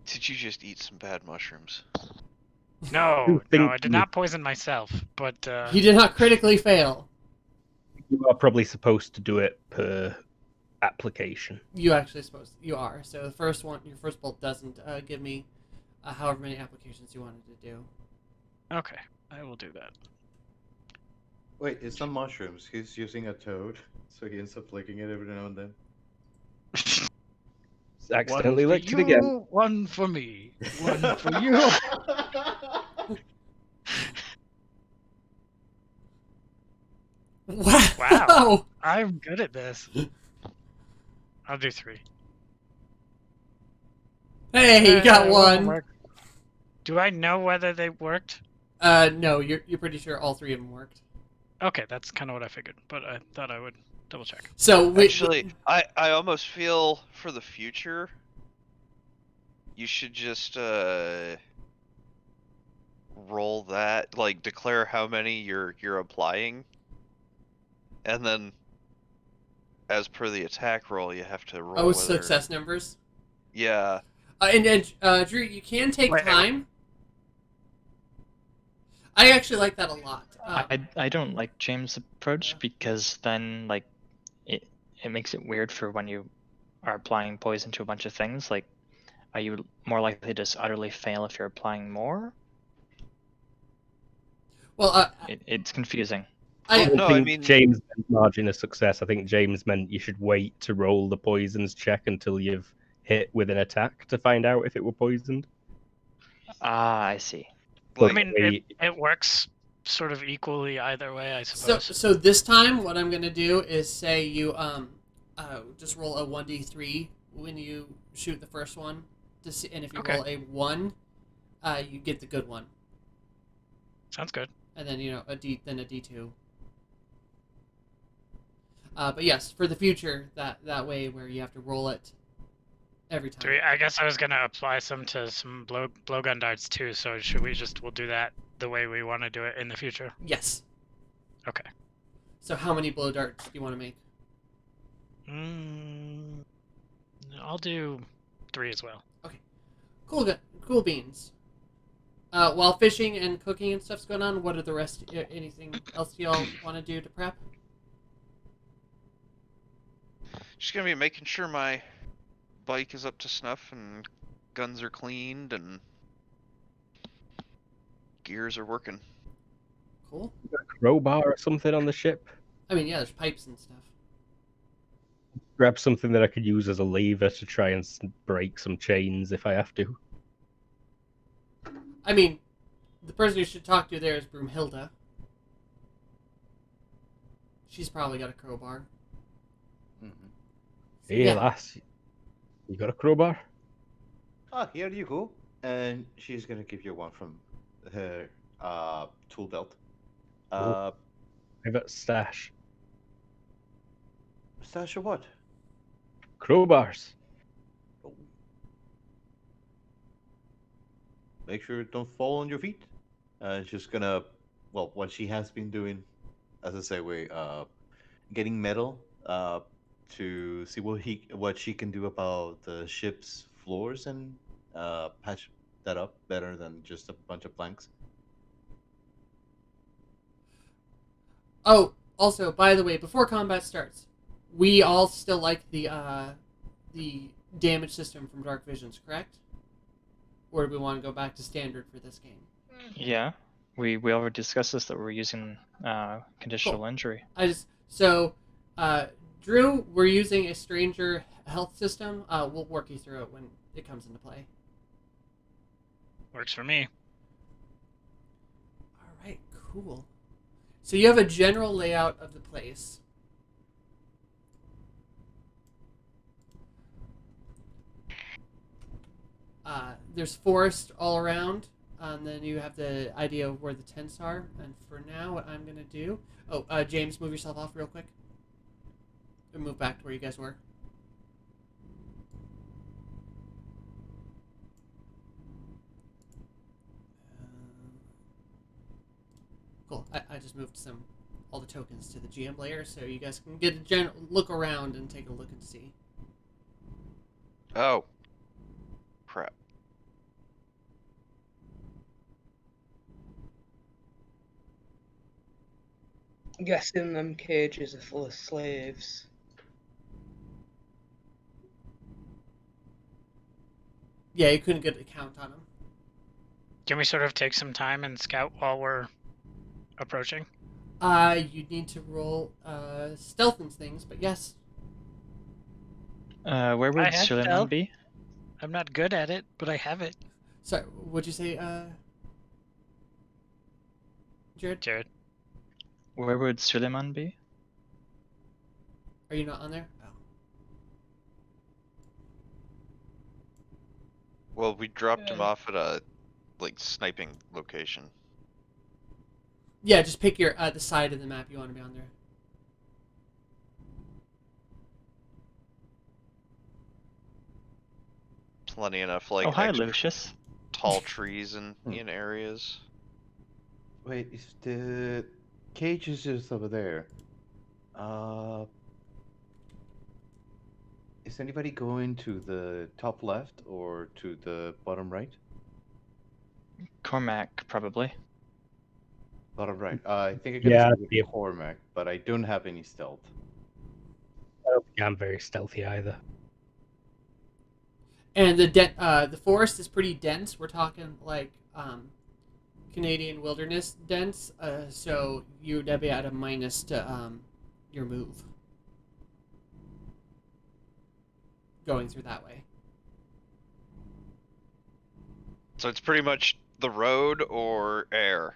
[SPEAKER 4] Did you just eat some bad mushrooms?
[SPEAKER 7] No,
[SPEAKER 3] think
[SPEAKER 7] no, I did
[SPEAKER 3] you-
[SPEAKER 7] not poison myself, but
[SPEAKER 1] You did not critically fail.
[SPEAKER 3] You are probably supposed to do it per application.
[SPEAKER 1] You actually supposed you are. So the first one, your first bolt doesn't give me however many applications you wanted to do.
[SPEAKER 7] okay, I will do that.
[SPEAKER 6] Wait, it's not mushrooms. He's using a toad, so he ends up licking it every now and then.
[SPEAKER 3] Accidentally
[SPEAKER 7] One
[SPEAKER 3] licked
[SPEAKER 7] for
[SPEAKER 3] it again.
[SPEAKER 7] you, one for me, one for you.
[SPEAKER 1] Wow!
[SPEAKER 7] Wow. I'm good at this. I'll do 3.
[SPEAKER 1] Hey, you got
[SPEAKER 7] one of them
[SPEAKER 1] one.
[SPEAKER 7] worked. Do I know whether they worked?
[SPEAKER 1] No, you're pretty sure all 3 of them worked.
[SPEAKER 7] Okay, that's kind of what I figured, but I thought I would double check.
[SPEAKER 1] So
[SPEAKER 4] Actually, I almost feel for the future, you should just roll that, like declare how many you're applying, and then as per the attack roll, you have to roll.
[SPEAKER 1] oh,
[SPEAKER 4] whether...
[SPEAKER 1] success numbers.
[SPEAKER 4] Yeah.
[SPEAKER 1] And Drew, you can take
[SPEAKER 7] Wait.
[SPEAKER 1] time. I actually like that a lot.
[SPEAKER 2] I don't like James' approach because then like it makes it weird for when you are applying poison to a bunch of things. Like, are you more likely to just utterly fail if you're applying more?
[SPEAKER 1] Well,
[SPEAKER 2] It's confusing.
[SPEAKER 3] I don't
[SPEAKER 4] No, I
[SPEAKER 3] think
[SPEAKER 4] mean-
[SPEAKER 3] James meant margin of success. I think James meant you should wait to roll the poisons check until you've hit with an attack to find out if it were poisoned.
[SPEAKER 2] Ah, I see.
[SPEAKER 7] I
[SPEAKER 4] Like,
[SPEAKER 7] mean,
[SPEAKER 3] Wait.
[SPEAKER 7] it works sort of equally either way, I
[SPEAKER 1] so
[SPEAKER 7] suppose.
[SPEAKER 1] this time, what I'm gonna do is say you just roll a 1d3 when you shoot the first one to see, and if you
[SPEAKER 7] Okay.
[SPEAKER 1] roll a 1, you get the good one,
[SPEAKER 7] Sounds good.
[SPEAKER 1] and then a d2. But yes, for the future, that way where you have to roll it, every time.
[SPEAKER 7] I guess I was gonna apply some to some blowgun darts too. So we'll do that the way we want to do it in the future?
[SPEAKER 1] Yes.
[SPEAKER 7] Okay.
[SPEAKER 1] So how many blow darts do you want to make?
[SPEAKER 7] I'll do 3 as well.
[SPEAKER 1] Cool beans. While fishing and cooking and stuff's going on, what are the rest? Anything else y'all want to do to prep?
[SPEAKER 4] Just gonna be making sure my bike is up to snuff and guns are cleaned and gears are working.
[SPEAKER 1] Cool.
[SPEAKER 3] Crowbar or something on the ship.
[SPEAKER 1] I mean, yeah, there's pipes and stuff.
[SPEAKER 3] Grab something that I could use as a lever to try and break some chains if I have to.
[SPEAKER 1] I mean, the person you should talk to there is Broomhilda. She's probably got a crowbar.
[SPEAKER 6] Mm-hmm.
[SPEAKER 3] Hey,
[SPEAKER 1] Yeah.
[SPEAKER 3] lass, you got a crowbar?
[SPEAKER 6] Ah, here you go. And she's gonna give you one from her tool belt.
[SPEAKER 3] Private stash.
[SPEAKER 6] Stash of what?
[SPEAKER 3] Crowbars.
[SPEAKER 6] Oh. Make sure it don't fall on your feet. She's gonna, well, what she has been doing, as a segue, getting metal to see what she can do about the ship's floors and patch that up better than just a bunch of planks.
[SPEAKER 1] Oh, also, by the way, before combat starts, we all still like the damage system from Dark Visions, correct? Or do we want to go back to standard for this game?
[SPEAKER 2] Yeah, we already discussed this, that we're using conditional injury.
[SPEAKER 1] Drew, we're using a stranger health system. We'll work you through it when it comes into play.
[SPEAKER 7] Works for me.
[SPEAKER 1] All right, cool. So you have a general layout of the place. There's forest all around, and then you have the idea of where the tents are. And for now, what I'm going to do... Oh, James, move yourself off real quick. And move back to where you guys were. Cool. I just moved all the tokens to the GM layer, so you guys can get a general look around and take a look and see.
[SPEAKER 4] Oh. Crap.
[SPEAKER 5] Guessing them cages are full of slaves.
[SPEAKER 1] Yeah, you couldn't get a count on them.
[SPEAKER 7] Can we sort of take some time and scout while we're approaching?
[SPEAKER 1] You need to roll stealth and things, but yes.
[SPEAKER 2] Where would
[SPEAKER 7] I have
[SPEAKER 2] Suleiman
[SPEAKER 7] stealth.
[SPEAKER 2] be?
[SPEAKER 7] I'm not good at it, but I have it.
[SPEAKER 1] Sorry, what'd you say, Jared?
[SPEAKER 7] Jared.
[SPEAKER 2] Where would Suleiman be?
[SPEAKER 1] Are you not on there? Oh.
[SPEAKER 4] Well, we dropped him off at a sniping location.
[SPEAKER 1] Yeah, just pick your the side of the map you want to be on there.
[SPEAKER 4] Plenty enough
[SPEAKER 2] Oh, hi,
[SPEAKER 4] extra
[SPEAKER 2] Lucius.
[SPEAKER 4] tall trees in areas.
[SPEAKER 6] Wait, is the cage is just over there? Is anybody going to the top left or to the bottom right?
[SPEAKER 2] Cormac, probably.
[SPEAKER 6] Bottom right. I think I'm gonna
[SPEAKER 3] Yeah,
[SPEAKER 6] stay with
[SPEAKER 3] yeah.
[SPEAKER 6] Cormac, but I don't have any stealth.
[SPEAKER 3] I don't think I'm very stealthy either.
[SPEAKER 1] And the forest is pretty dense. We're talking like Canadian wilderness dense. So you'd be at a minus to your move going through that way.
[SPEAKER 4] So it's pretty much the road or air.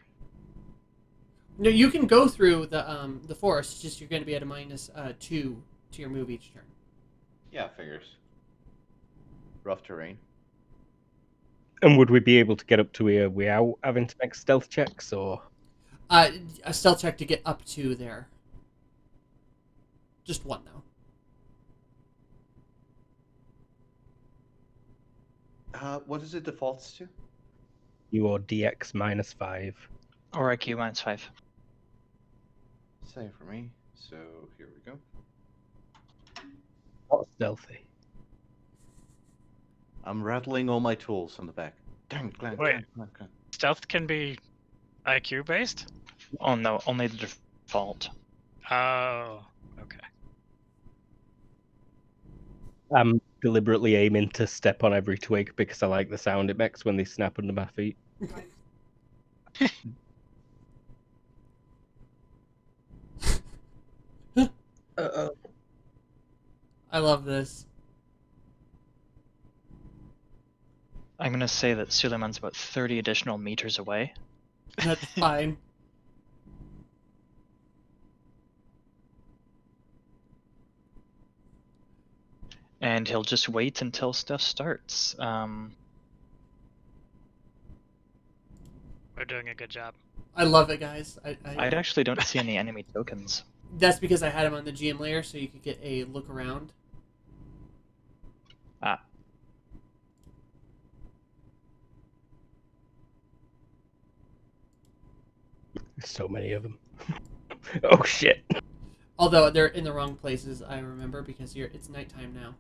[SPEAKER 1] No, you can go through the forest. It's just you're going to be at a minus 2 to your move each turn.
[SPEAKER 6] Yeah, figures. Rough terrain.
[SPEAKER 3] And would we be able to get up to here without having to make stealth checks, or?
[SPEAKER 1] A stealth check to get up to there. Just one though.
[SPEAKER 6] What is it defaults to?
[SPEAKER 3] You or DX -5.
[SPEAKER 2] Or IQ -5.
[SPEAKER 6] Same for me. So here we go.
[SPEAKER 3] Not stealthy.
[SPEAKER 6] I'm rattling all my tools on the back. Clang, clang,
[SPEAKER 7] Wait.
[SPEAKER 6] clang, clang, clang.
[SPEAKER 7] Stealth can be IQ based?
[SPEAKER 2] Oh no, only the default.
[SPEAKER 7] Oh, okay.
[SPEAKER 3] I'm deliberately aiming to step on every twig because I like the sound it makes when they snap under my feet.
[SPEAKER 5] Uh-oh.
[SPEAKER 1] I love this.
[SPEAKER 2] I'm gonna say that Suleiman's about 30 additional meters away.
[SPEAKER 1] That's fine.
[SPEAKER 2] And he'll just wait until stuff starts.
[SPEAKER 7] We're doing a good job.
[SPEAKER 1] I love it, guys.
[SPEAKER 2] I actually don't see any enemy tokens.
[SPEAKER 1] That's because I had him on the GM layer, so you could get a look around.
[SPEAKER 2] Ah.
[SPEAKER 3] There's so many of them. Oh shit!
[SPEAKER 1] Although they're in the wrong places, I remember, because it's nighttime now.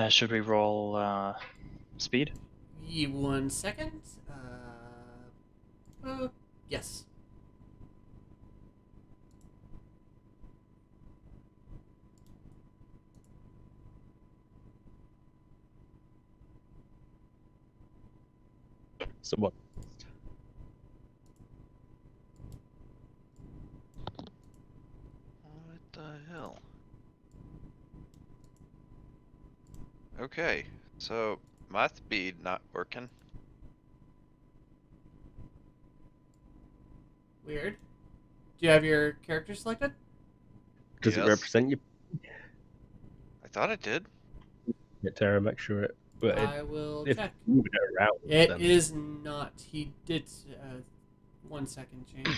[SPEAKER 2] Should we roll speed?
[SPEAKER 1] 1 second. Yes.
[SPEAKER 3] So what?
[SPEAKER 4] What the hell? Okay, so my speed not working.
[SPEAKER 1] Weird. Do you have your character selected?
[SPEAKER 3] Does it
[SPEAKER 4] Yes.
[SPEAKER 3] represent you?
[SPEAKER 4] I thought it did.
[SPEAKER 3] Get Terra, make sure it. But
[SPEAKER 1] I will
[SPEAKER 3] if
[SPEAKER 1] check.
[SPEAKER 3] moving it around,
[SPEAKER 1] It
[SPEAKER 3] then-
[SPEAKER 1] is not. He did 1 second change.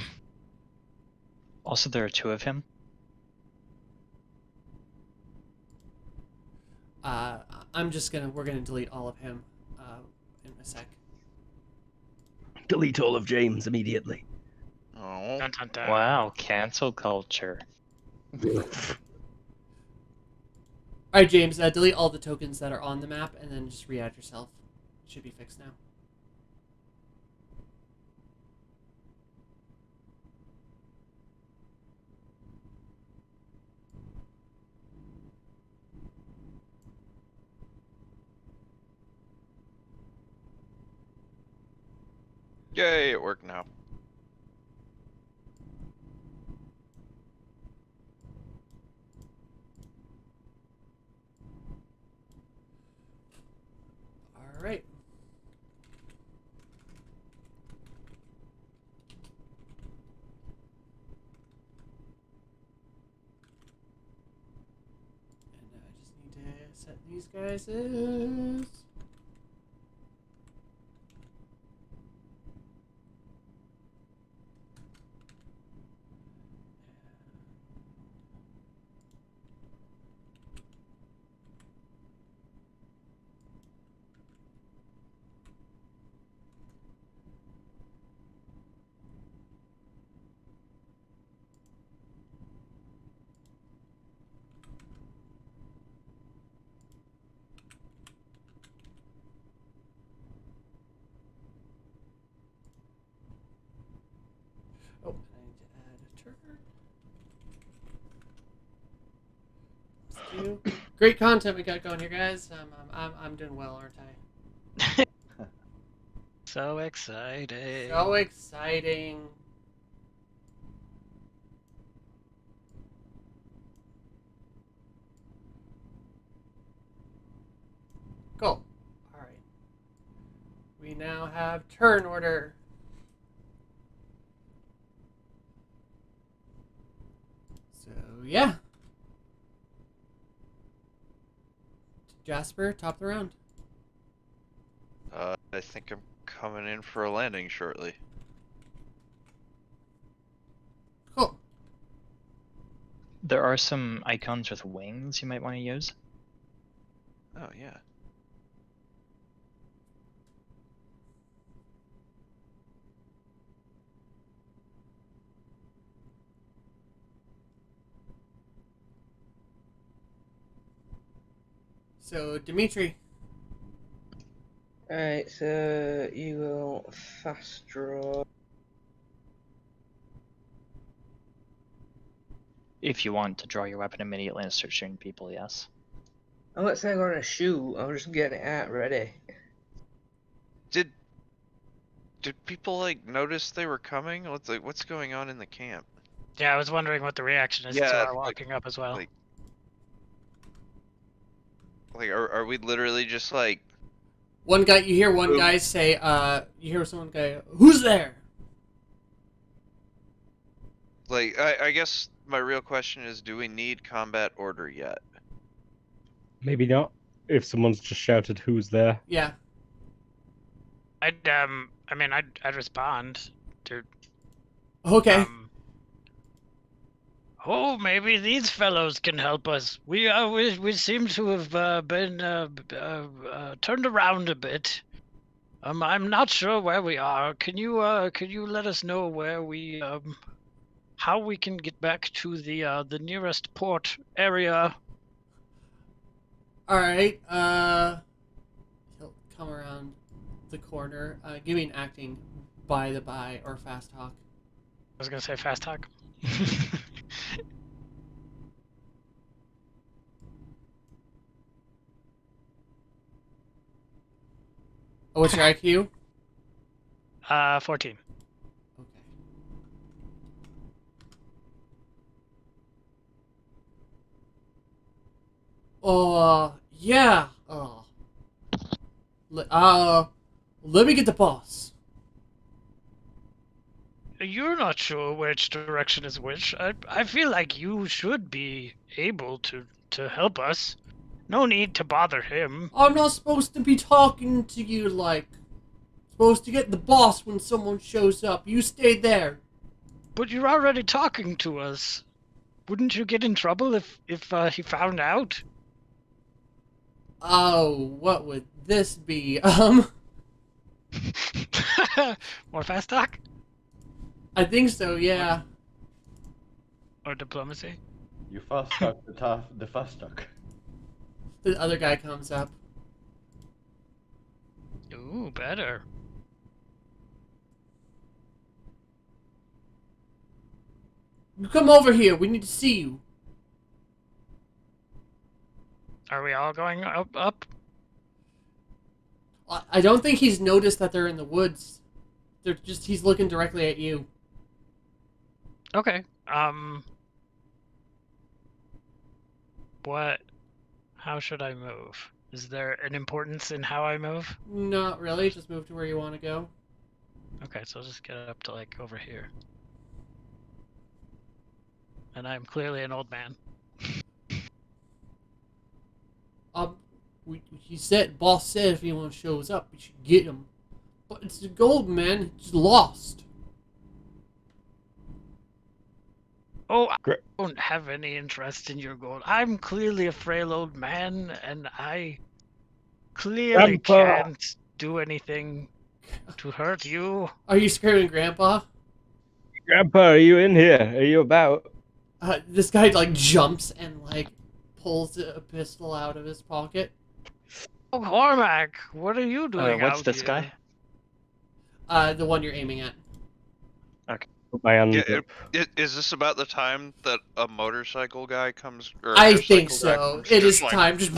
[SPEAKER 2] Also, there are 2 of him.
[SPEAKER 1] We're gonna delete all of him in a sec.
[SPEAKER 3] delete all of James immediately.
[SPEAKER 4] Oh,
[SPEAKER 7] Dun, dun, dun.
[SPEAKER 2] Wow, cancel culture.
[SPEAKER 1] Alright, James, delete all the tokens that are on the map and then just re-add yourself. It should be fixed now.
[SPEAKER 4] yay, it worked now.
[SPEAKER 1] Alright. And I just need to set these guys as... Oh, I need to add a turn. Let's do... Great content we got going here, guys. I'm doing well, aren't I?
[SPEAKER 7] So exciting.
[SPEAKER 1] So exciting. Cool. Alright. We now have turn order. So, yeah. Jasper, top of the round.
[SPEAKER 4] I think I'm coming in for a landing shortly.
[SPEAKER 1] Cool.
[SPEAKER 2] There are some icons with wings you might want to use.
[SPEAKER 4] Oh yeah.
[SPEAKER 1] So, Dimitri.
[SPEAKER 5] Alright, so you will fast draw.
[SPEAKER 2] If you want to draw your weapon immediately and start shooting people, yes.
[SPEAKER 5] I'm not saying I'm gonna shoot, I'm just getting it out ready.
[SPEAKER 4] Did people like notice they were coming? What's going on in the camp?
[SPEAKER 7] Yeah, I was wondering what the reaction is to
[SPEAKER 4] Yeah,
[SPEAKER 7] our walking up as well.
[SPEAKER 4] Like are we literally just like
[SPEAKER 1] One guy, you hear one
[SPEAKER 4] Boom.
[SPEAKER 1] guy say, you hear someone go, "Who's there?"
[SPEAKER 4] I guess my real question is, do we need combat order yet?
[SPEAKER 3] Maybe not. If someone's just shouted, "Who's there?"
[SPEAKER 1] Yeah.
[SPEAKER 7] I'd respond to
[SPEAKER 1] Okay.
[SPEAKER 7] oh, maybe these fellows can help us. We seem to have been turned around a bit. I'm not sure where we are. Can you let us know where we how we can get back to the nearest port area?
[SPEAKER 1] All right. He'll come around the corner. Give me an acting by the by or fast talk.
[SPEAKER 7] I was gonna say fast talk.
[SPEAKER 1] Oh, what's your IQ?
[SPEAKER 7] 14.
[SPEAKER 1] Okay. Oh, yeah. Oh. Let me get the boss.
[SPEAKER 7] You're not sure which direction is which. I feel like you should be able to help us. No need to bother him.
[SPEAKER 1] I'm not supposed to be talking to you like. Supposed to get the boss when someone shows up. You stay there.
[SPEAKER 7] But you're already talking to us. Wouldn't you get in trouble if he found out?
[SPEAKER 1] Oh, what would this be?
[SPEAKER 7] More fast talk
[SPEAKER 1] I think so, yeah.
[SPEAKER 7] or diplomacy?
[SPEAKER 6] You fast talk the fast talk.
[SPEAKER 1] The other guy comes up.
[SPEAKER 7] Ooh, better.
[SPEAKER 1] You come over here. We need to see you.
[SPEAKER 7] Are we all going up?
[SPEAKER 1] I don't think he's noticed that they're in the woods. He's looking directly at you.
[SPEAKER 7] Okay. What? How should I move? Is there an importance in how I move?
[SPEAKER 1] Not really. Just move to where you want to go.
[SPEAKER 7] Okay, so I'll just get up to like over here. And I'm clearly an old man.
[SPEAKER 1] Boss said if anyone shows up, we should get him. But it's the gold, man. It's lost.
[SPEAKER 7] Oh, I
[SPEAKER 3] Great.
[SPEAKER 7] don't have any interest in your gold. I'm clearly a frail old man, and I clearly
[SPEAKER 3] Grandpa.
[SPEAKER 7] can't do anything to hurt you.
[SPEAKER 1] Are you screaming, Grandpa?
[SPEAKER 3] Grandpa, are you in here? Are you about?
[SPEAKER 1] This guy like jumps and like pulls a pistol out of his pocket.
[SPEAKER 7] Oh, Cormac, what are you doing
[SPEAKER 2] What's
[SPEAKER 7] out
[SPEAKER 2] this
[SPEAKER 7] here?
[SPEAKER 2] guy?
[SPEAKER 1] The one you're aiming at.
[SPEAKER 3] Put my hand
[SPEAKER 4] Yeah,
[SPEAKER 3] up.
[SPEAKER 4] is this about the time that a motorcycle guy comes? Or a
[SPEAKER 1] I
[SPEAKER 4] motorcycle
[SPEAKER 1] think
[SPEAKER 4] guy
[SPEAKER 1] so.
[SPEAKER 4] comes
[SPEAKER 1] It
[SPEAKER 4] just
[SPEAKER 1] is
[SPEAKER 4] like,
[SPEAKER 1] time. Just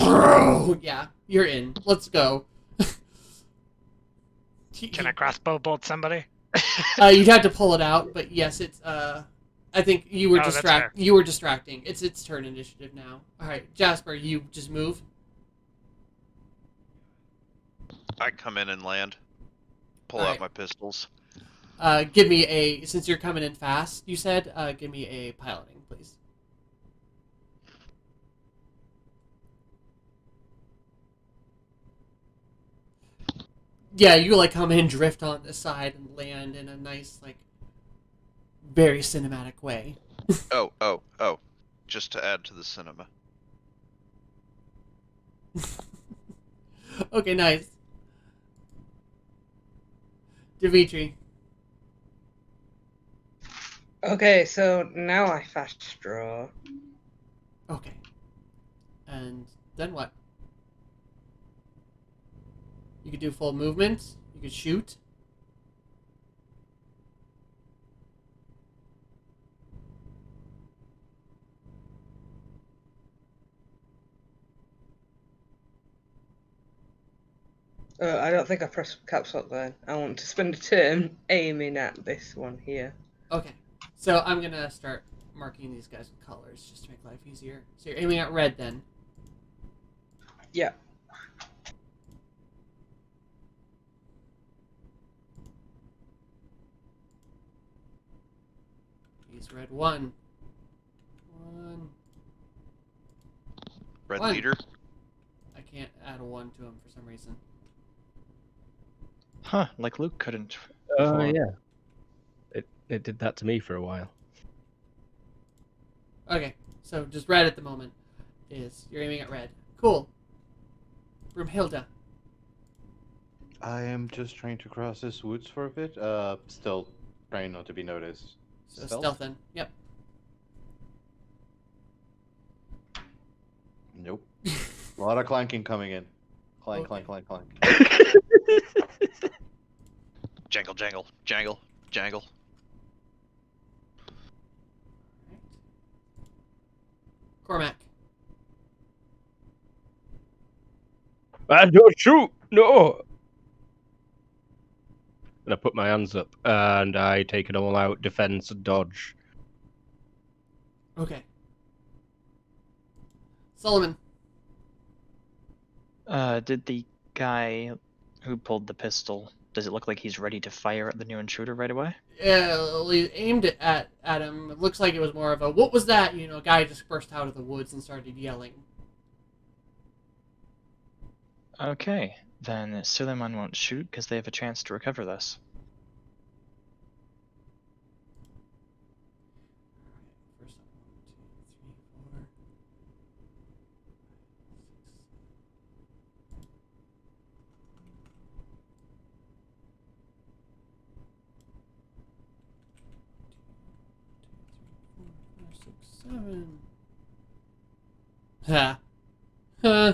[SPEAKER 1] yeah, you're in. Let's go.
[SPEAKER 7] Can I crossbow bolt somebody?
[SPEAKER 1] You'd have to pull it out, but yes, it's I think you were
[SPEAKER 7] Oh, that's fair.
[SPEAKER 1] You were distracting. It's its turn initiative now. All right, Jasper, you just move.
[SPEAKER 4] I come in and land, pull out
[SPEAKER 1] Alright.
[SPEAKER 4] my pistols.
[SPEAKER 1] Give me a since you're coming in fast. You said give me a piloting, please. Yeah, you like come in, drift on the side, and land in a nice, like, very cinematic way.
[SPEAKER 4] Oh. just to add to the cinema.
[SPEAKER 1] Okay, nice. Dimitri.
[SPEAKER 5] Okay, so now I fast draw.
[SPEAKER 1] Okay. And then what? You could do full movement. You could shoot.
[SPEAKER 5] I don't think I pressed caps lock then. I want to spend a turn aiming at this one here.
[SPEAKER 1] Okay. So I'm going to start marking these guys with colors just to make life easier. So you're aiming at red then.
[SPEAKER 5] Yeah.
[SPEAKER 1] He's red 1.
[SPEAKER 4] Red
[SPEAKER 1] One.
[SPEAKER 4] leader.
[SPEAKER 1] I can't add a 1 to him for some reason.
[SPEAKER 2] Huh, like Luke couldn't.
[SPEAKER 3] Oh,
[SPEAKER 2] before.
[SPEAKER 3] yeah. It did that to me for a while.
[SPEAKER 1] Okay, so just red at the moment is you're aiming at red. Cool. Broomhilda.
[SPEAKER 6] I am just trying to cross this woods for a bit. Still trying not to be noticed.
[SPEAKER 1] So stealth then. Yep.
[SPEAKER 6] Nope. A lot of clanking coming in. Clank,
[SPEAKER 1] Okay.
[SPEAKER 6] clank, clank, clank.
[SPEAKER 4] Jangle, jangle, jangle, jangle.
[SPEAKER 1] Cormac.
[SPEAKER 3] And don't shoot! No! And I put my hands up, and I take an all-out defense dodge.
[SPEAKER 1] Okay. Solomon.
[SPEAKER 2] Did the guy who pulled the pistol, does it look like he's ready to fire at the new intruder right away?
[SPEAKER 1] He aimed it at him. It looks like it was more of a, what was that? You know, a guy just burst out of the woods and started yelling.
[SPEAKER 2] Okay, then Suleiman won't shoot because they have a chance to recover this.
[SPEAKER 1] First up, 1, 2, 3, 4. Seven. Ha. Huh.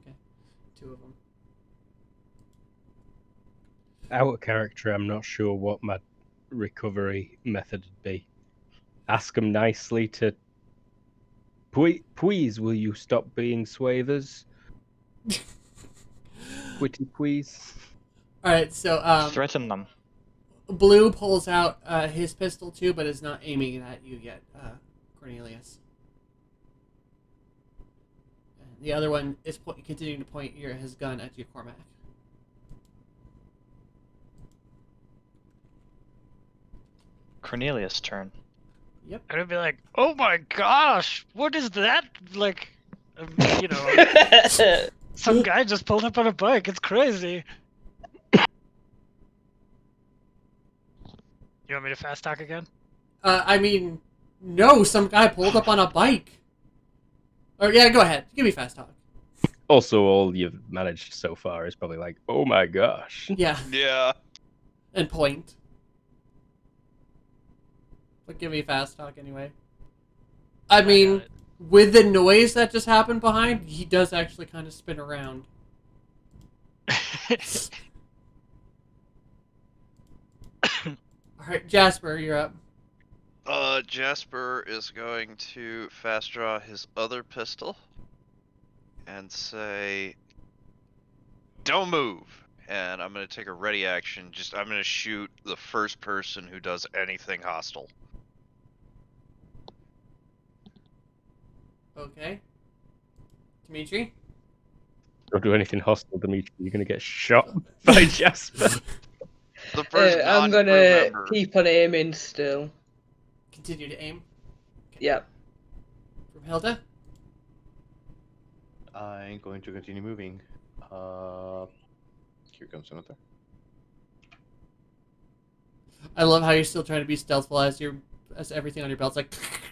[SPEAKER 1] Okay. 2 of them.
[SPEAKER 3] Out of character, I'm not sure what my recovery method would be. Ask them nicely to... Please, will you stop being swathers? Witty, please.
[SPEAKER 1] Alright, so,
[SPEAKER 2] Threaten them.
[SPEAKER 1] Blue pulls out his pistol too, but is not aiming it at you yet, Cornelius. And the other one is continuing to point his gun at you, Cormac.
[SPEAKER 2] Cornelius' turn.
[SPEAKER 1] Yep.
[SPEAKER 7] And I'd be like, oh my gosh, what is that? Like, you know, some guy just pulled up on a bike. It's crazy. You want me to fast talk again?
[SPEAKER 1] I mean, no, some guy pulled up on a bike. Or, yeah, go ahead. Give me fast talk.
[SPEAKER 3] Also, all you've managed so far is probably like, oh my gosh.
[SPEAKER 1] Yeah,
[SPEAKER 4] Yeah.
[SPEAKER 1] and point. But give me fast talk anyway. I mean, with the noise that just happened behind, he does actually kind of spin around. Alright, Jasper, you're up.
[SPEAKER 4] Jasper is going to fast draw his other pistol and say, "Don't move." And I'm going to take a ready action. I'm going to shoot the first person who does anything hostile.
[SPEAKER 1] Okay. Dimitri?
[SPEAKER 3] Don't do anything hostile, Dimitri. You're going to get shot by Jasper.
[SPEAKER 4] The first
[SPEAKER 5] I'm
[SPEAKER 4] non-crew
[SPEAKER 5] gonna
[SPEAKER 4] member.
[SPEAKER 5] keep on aiming still.
[SPEAKER 1] Continue to aim.
[SPEAKER 5] Yep.
[SPEAKER 1] From Hilda?
[SPEAKER 6] I'm going to continue moving. Here comes another.
[SPEAKER 1] I love how you're still trying to be stealthful as you're as everything on your belt's like.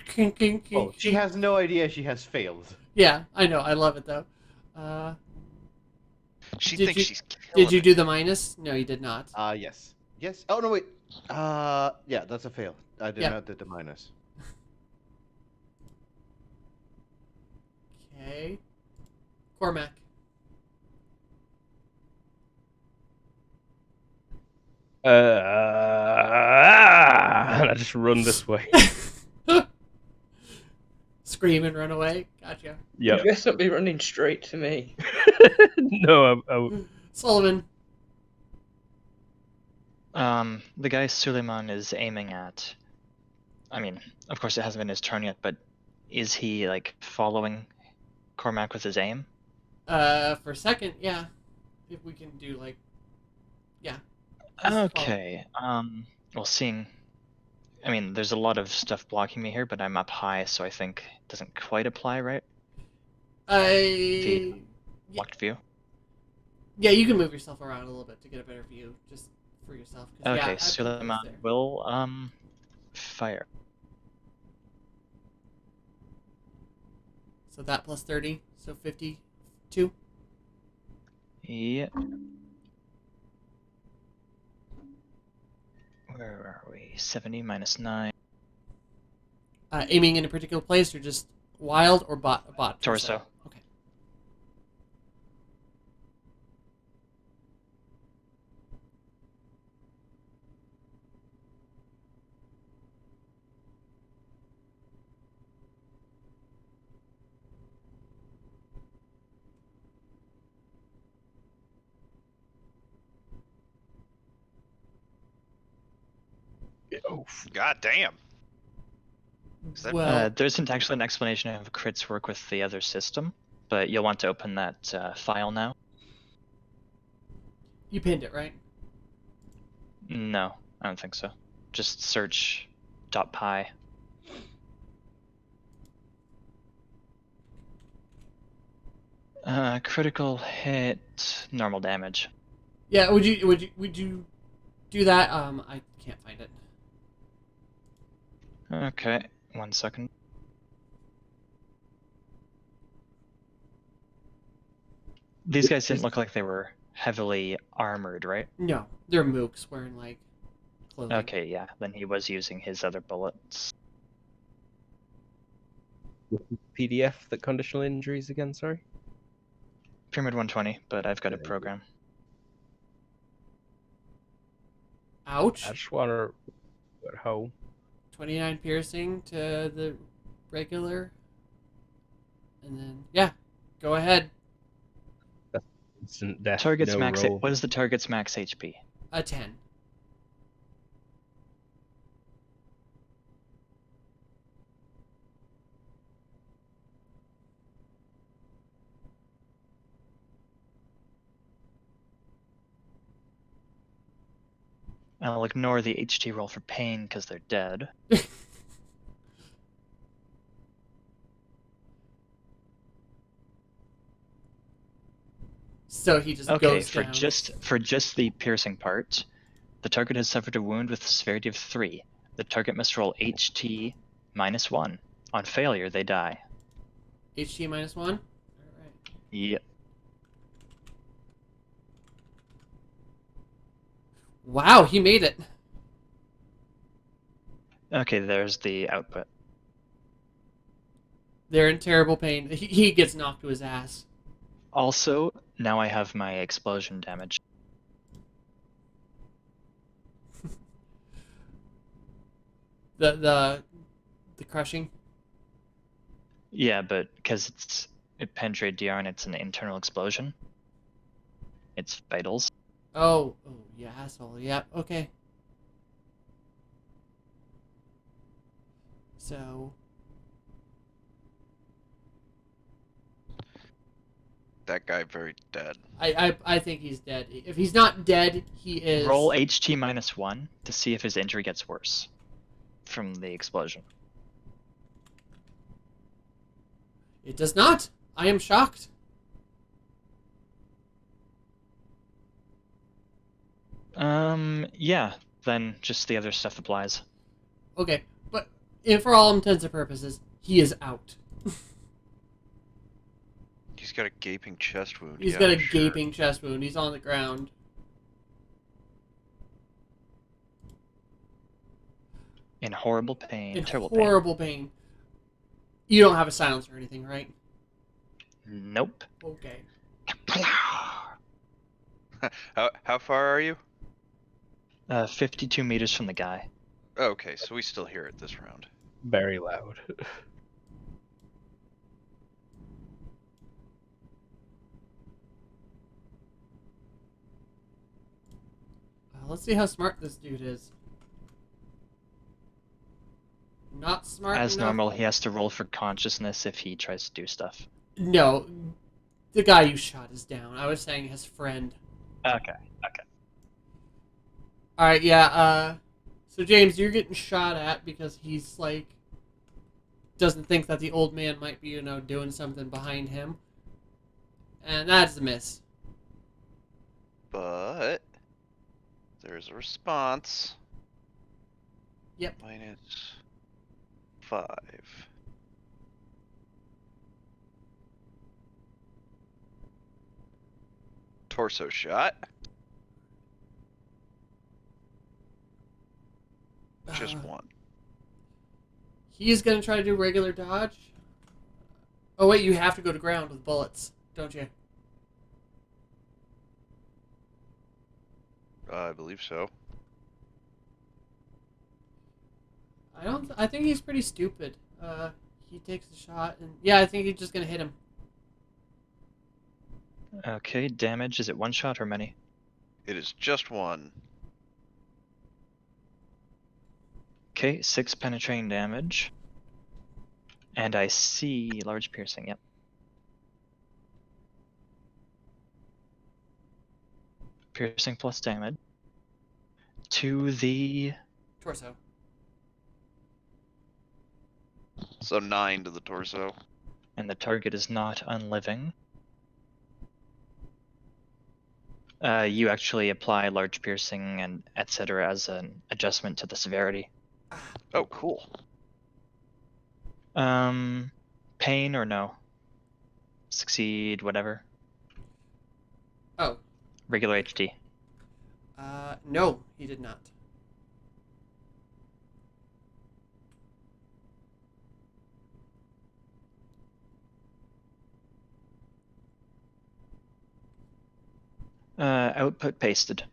[SPEAKER 1] King, king, king,
[SPEAKER 6] Oh, she has no idea she has failed.
[SPEAKER 1] Yeah, I know. I love it though.
[SPEAKER 4] She
[SPEAKER 1] Did
[SPEAKER 4] thinks
[SPEAKER 1] you-
[SPEAKER 4] she's killing
[SPEAKER 1] Did you
[SPEAKER 4] it.
[SPEAKER 1] do the minus? No, you did not.
[SPEAKER 6] Yes. Yes. Oh no, wait. Yeah, that's a fail. I did
[SPEAKER 1] Yep.
[SPEAKER 6] not do the minus.
[SPEAKER 1] Okay. Cormac.
[SPEAKER 3] And I just run this way.
[SPEAKER 1] Scream and run away. Gotcha.
[SPEAKER 3] Yeah.
[SPEAKER 5] You best not be running straight to me.
[SPEAKER 3] No,
[SPEAKER 1] Sullivan.
[SPEAKER 2] The guy Suleiman is aiming at. I mean, of course, it hasn't been his turn yet, but is he like following Cormac with his aim?
[SPEAKER 1] For second, yeah. If we can do like, yeah. Just follow.
[SPEAKER 2] Okay. Well, seeing. I mean, there's a lot of stuff blocking me here, but I'm up high, so I think it doesn't quite apply, right?
[SPEAKER 1] Yeah,
[SPEAKER 2] Blocked view.
[SPEAKER 1] yeah, you can move yourself around a little bit to get a better view, just for yourself. 'cause,
[SPEAKER 2] Okay,
[SPEAKER 1] yeah, I put those
[SPEAKER 2] Suleiman
[SPEAKER 1] there.
[SPEAKER 2] will fire.
[SPEAKER 1] So that plus 30, so 52.
[SPEAKER 2] Yeah. Where are we? 70 minus 9.
[SPEAKER 1] Aiming in a particular place, or just wild or bot?
[SPEAKER 2] Torso.
[SPEAKER 1] Okay.
[SPEAKER 4] God damn. Is that-
[SPEAKER 1] Well,
[SPEAKER 2] There isn't actually an explanation of how crits work with the other system, but you'll want to open that file now.
[SPEAKER 1] you pinned it, right?
[SPEAKER 2] No, I don't think so. Just search .py. Critical hit, normal damage.
[SPEAKER 1] Yeah. Would you do that? I can't find it.
[SPEAKER 2] Okay, 1 second. These guys didn't look like they were heavily armored, right?
[SPEAKER 1] No, they're mooks wearing like clothing.
[SPEAKER 2] Okay, yeah, then he was using his other bullets.
[SPEAKER 3] PDF that conditional injuries again, sorry?
[SPEAKER 2] Pyramid 120, but I've got a program.
[SPEAKER 1] Ouch.
[SPEAKER 3] I just want to at home.
[SPEAKER 1] 29 piercing to the regular. And then, yeah, go ahead.
[SPEAKER 3] Instant death.
[SPEAKER 2] Target's
[SPEAKER 3] no
[SPEAKER 2] max.
[SPEAKER 3] roll.
[SPEAKER 2] What is the target's max HP?
[SPEAKER 1] A 10.
[SPEAKER 2] I'll ignore the HT roll for pain because they're dead.
[SPEAKER 1] So he just
[SPEAKER 2] Okay,
[SPEAKER 1] goes
[SPEAKER 2] for
[SPEAKER 1] down.
[SPEAKER 2] just the piercing part, the target has suffered a wound with a severity of 3. The target must roll HT minus 1. On failure, they die.
[SPEAKER 1] HT minus 1. Alright.
[SPEAKER 2] Yep.
[SPEAKER 1] Wow, he made it.
[SPEAKER 2] Okay, there's the output.
[SPEAKER 1] They're in terrible pain. He gets knocked to his ass.
[SPEAKER 2] Also, now I have my explosion damage.
[SPEAKER 1] The crushing.
[SPEAKER 2] Yeah, but because it penetrated DR and it's an internal explosion, it's vitals.
[SPEAKER 1] Oh, yeah, asshole. Yep, okay. So,
[SPEAKER 4] That guy very dead.
[SPEAKER 1] I think he's dead. If he's not dead, he is.
[SPEAKER 2] Roll HT minus 1 to see if his injury gets worse from the explosion.
[SPEAKER 1] It does not. I am shocked.
[SPEAKER 2] Yeah, then just the other stuff applies.
[SPEAKER 1] Okay, but And for all intents and purposes, he is out.
[SPEAKER 4] He's got a gaping chest wound.
[SPEAKER 1] He's
[SPEAKER 4] yeah,
[SPEAKER 1] got a
[SPEAKER 4] I'm sure.
[SPEAKER 1] gaping chest wound. He's on the ground.
[SPEAKER 2] In horrible pain.
[SPEAKER 1] In
[SPEAKER 2] Terrible
[SPEAKER 1] horrible pain. You don't have a silencer or anything, right?
[SPEAKER 2] pain. Nope.
[SPEAKER 1] Okay.
[SPEAKER 4] How far are you?
[SPEAKER 2] 52 meters from the guy.
[SPEAKER 4] Okay, so we still hear it this round.
[SPEAKER 3] Very loud.
[SPEAKER 1] Let's see how smart this dude is. Not smart
[SPEAKER 2] As
[SPEAKER 1] enough.
[SPEAKER 2] normal, he has to roll for consciousness if he tries to do stuff.
[SPEAKER 1] No, the guy you shot is down. I was saying his friend.
[SPEAKER 2] Okay.
[SPEAKER 1] All right, yeah. So James, you're getting shot at because he's like doesn't think that the old man might be, doing something behind him, and that's a miss.
[SPEAKER 4] But there's a response.
[SPEAKER 1] Yep.
[SPEAKER 4] -5. Torso shot. Just one.
[SPEAKER 1] He's gonna try to do regular dodge. Oh wait, you have to go to ground with bullets, don't you?
[SPEAKER 4] I believe so.
[SPEAKER 1] I think he's pretty stupid. He takes the shot, and yeah, I think he's just gonna hit him.
[SPEAKER 2] Okay, damage. Is it one shot or many?
[SPEAKER 4] It is just one.
[SPEAKER 2] Okay, 6 penetrating damage. And I see large piercing, yep. Piercing plus damage. To the...
[SPEAKER 1] Torso.
[SPEAKER 4] So 9 to the torso.
[SPEAKER 2] And the target is not unliving. You actually apply large piercing and etc. as an adjustment to the severity.
[SPEAKER 4] Oh, cool.
[SPEAKER 2] Pain or no? Succeed, whatever.
[SPEAKER 1] Oh.
[SPEAKER 2] Regular HD.
[SPEAKER 1] No, he did not.
[SPEAKER 2] Output pasted.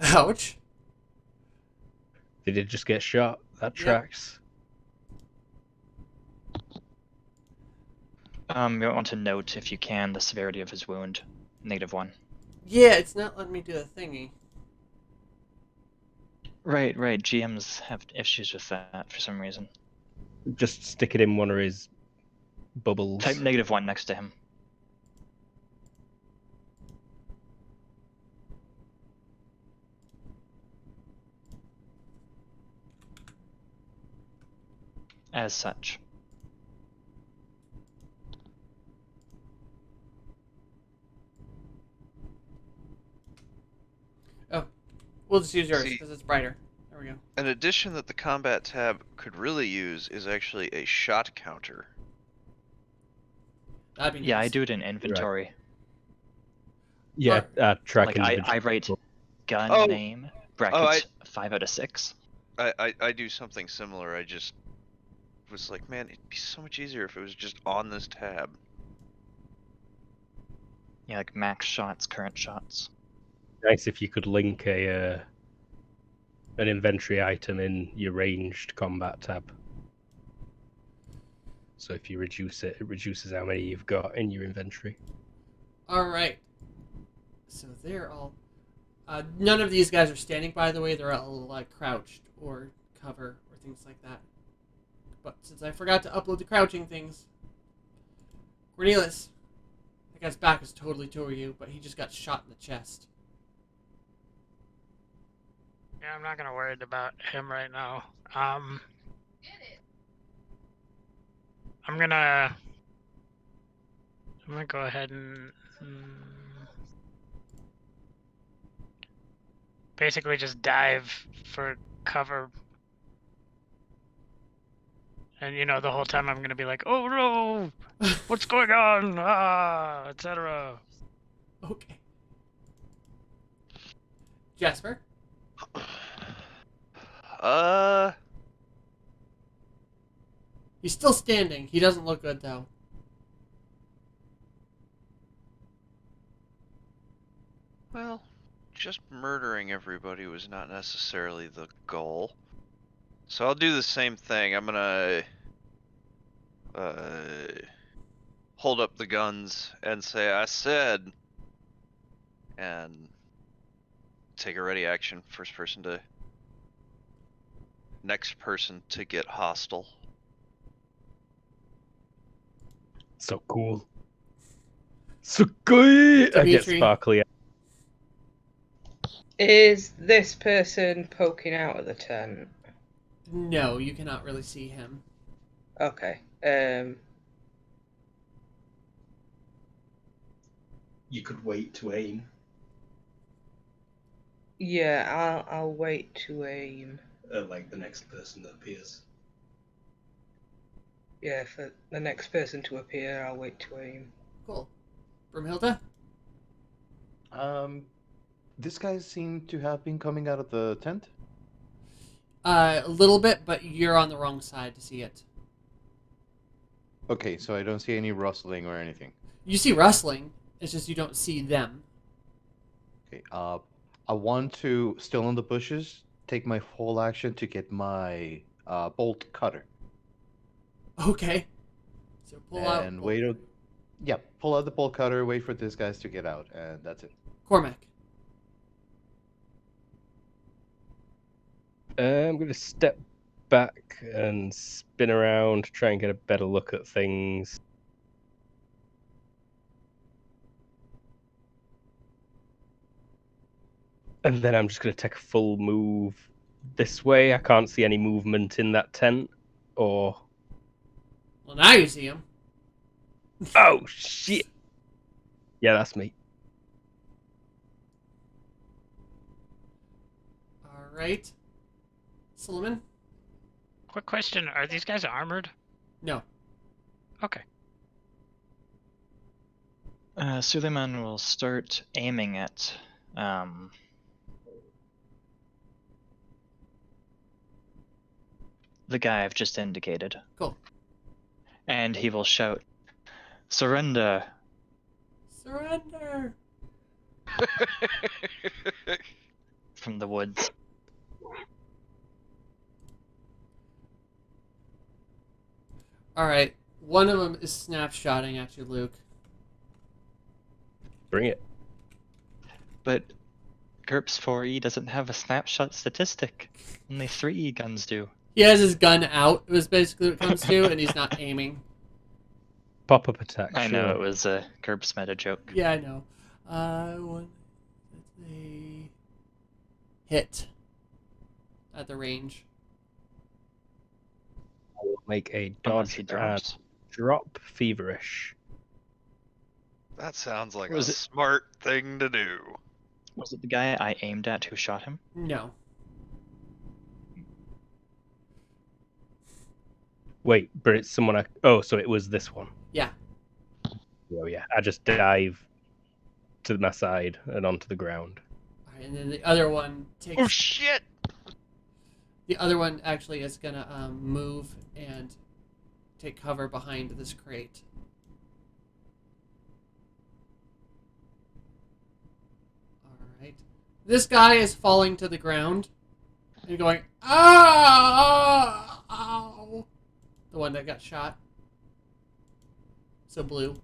[SPEAKER 1] Ouch.
[SPEAKER 3] They did just get shot. That tracks.
[SPEAKER 2] You want to note, if you can, the severity of his wound. -1.
[SPEAKER 1] Yeah, it's not letting me do the thingy.
[SPEAKER 2] Right. GMs have issues with that for some reason.
[SPEAKER 3] Just stick it in one of his bubbles.
[SPEAKER 2] Type -1 next to him. As such.
[SPEAKER 1] Oh, we'll just use yours
[SPEAKER 4] See-
[SPEAKER 1] because it's brighter. There we go.
[SPEAKER 4] An addition that the combat tab could really use is actually a shot counter.
[SPEAKER 1] That'd be
[SPEAKER 2] Yeah, I
[SPEAKER 1] nice.
[SPEAKER 2] do it in inventory.
[SPEAKER 3] Yeah, track
[SPEAKER 2] Like
[SPEAKER 3] individual.
[SPEAKER 2] I write gun
[SPEAKER 4] Oh.
[SPEAKER 2] name brackets 5 out of 6.
[SPEAKER 4] I do something similar. I just was like, man, it'd be so much easier if it was just on this tab.
[SPEAKER 2] Yeah, like max shots, current shots.
[SPEAKER 3] Nice if you could link an inventory item in your ranged combat tab. So if you reduce it, it reduces how many you've got in your inventory.
[SPEAKER 1] All right. So they're all. None of these guys are standing, by the way. They're all crouched or cover or things like that. But since I forgot to upload the crouching things, Cornelius, that guy's back is totally toward you, but he just got shot in the chest.
[SPEAKER 7] Yeah, I'm not gonna worry about him right now. I'm gonna go ahead and basically just dive for cover. And, you know, the whole time I'm going to be like, oh no, what's going on? Ah, etc.
[SPEAKER 1] Okay. Jasper? He's still standing. He doesn't look good, though.
[SPEAKER 4] Well, just murdering everybody was not necessarily the goal. So I'll do the same thing. I'm gonna hold up the guns and say, I said, and take a ready action. Next person to get hostile.
[SPEAKER 3] So cool. So good. I get
[SPEAKER 1] Dimitri.
[SPEAKER 3] sparkly.
[SPEAKER 5] Is this person poking out of the tent?
[SPEAKER 1] No, you cannot really see him.
[SPEAKER 5] Okay.
[SPEAKER 8] You could wait to aim.
[SPEAKER 5] Yeah, I'll wait to aim.
[SPEAKER 8] Like the next person that appears.
[SPEAKER 5] Yeah, for the next person to appear, I'll wait to aim.
[SPEAKER 1] Cool. Brumhilda?
[SPEAKER 6] This guy seemed to have been coming out of the tent.
[SPEAKER 1] A little bit, but you're on the wrong side to see it.
[SPEAKER 6] Okay, so I don't see any rustling or anything.
[SPEAKER 1] You see rustling. It's just you don't see them.
[SPEAKER 6] Okay, I want to, still in the bushes, take my full action to get my bolt cutter.
[SPEAKER 1] Okay. So pull out.
[SPEAKER 6] And wait. Yeah, pull out the bolt cutter, wait for these guys to get out, and that's it.
[SPEAKER 1] Cormac.
[SPEAKER 3] I'm going to step back and spin around, try and get a better look at things. And then I'm just going to take a full move this way. I can't see any movement in that tent, or...
[SPEAKER 1] Well, now you see him.
[SPEAKER 3] Oh, shit! Yeah, that's me.
[SPEAKER 1] All right. Solomon?
[SPEAKER 7] Quick question, are these guys armored?
[SPEAKER 1] No.
[SPEAKER 7] Okay.
[SPEAKER 2] Suleiman will start aiming at the guy I've just indicated.
[SPEAKER 1] Cool.
[SPEAKER 2] And he will shout, "Surrender!"
[SPEAKER 1] Surrender!
[SPEAKER 2] from the woods.
[SPEAKER 1] All right. One of them is snapshotting at you, Luke.
[SPEAKER 3] Bring it.
[SPEAKER 2] But GURPS 4E doesn't have a snapshot statistic. Only 3E guns do.
[SPEAKER 1] He has his gun out. It was basically what it comes to, and he's not aiming.
[SPEAKER 3] Pop-up attack,
[SPEAKER 2] I know,
[SPEAKER 3] sure.
[SPEAKER 2] it was a GURPS meta joke.
[SPEAKER 1] Yeah, I know. One, a hit at the range.
[SPEAKER 3] I will make a
[SPEAKER 2] Unless
[SPEAKER 3] dodge
[SPEAKER 2] he
[SPEAKER 3] and
[SPEAKER 2] drops.
[SPEAKER 3] drop feverish.
[SPEAKER 4] That sounds like
[SPEAKER 2] Was
[SPEAKER 4] a
[SPEAKER 2] it-
[SPEAKER 4] smart thing to do.
[SPEAKER 2] Was it the guy I aimed at who shot him?
[SPEAKER 1] No.
[SPEAKER 3] Wait, but it's someone I... Oh, so it was this one.
[SPEAKER 1] Yeah.
[SPEAKER 3] Oh, yeah. I just dive to my side and onto the ground.
[SPEAKER 1] All right, and then the other one takes.
[SPEAKER 4] Oh shit!
[SPEAKER 1] The other one actually is gonna move and take cover behind this crate. All right. This guy is falling to the ground and going, "Ah! Ow!" The one that got shot. So blue.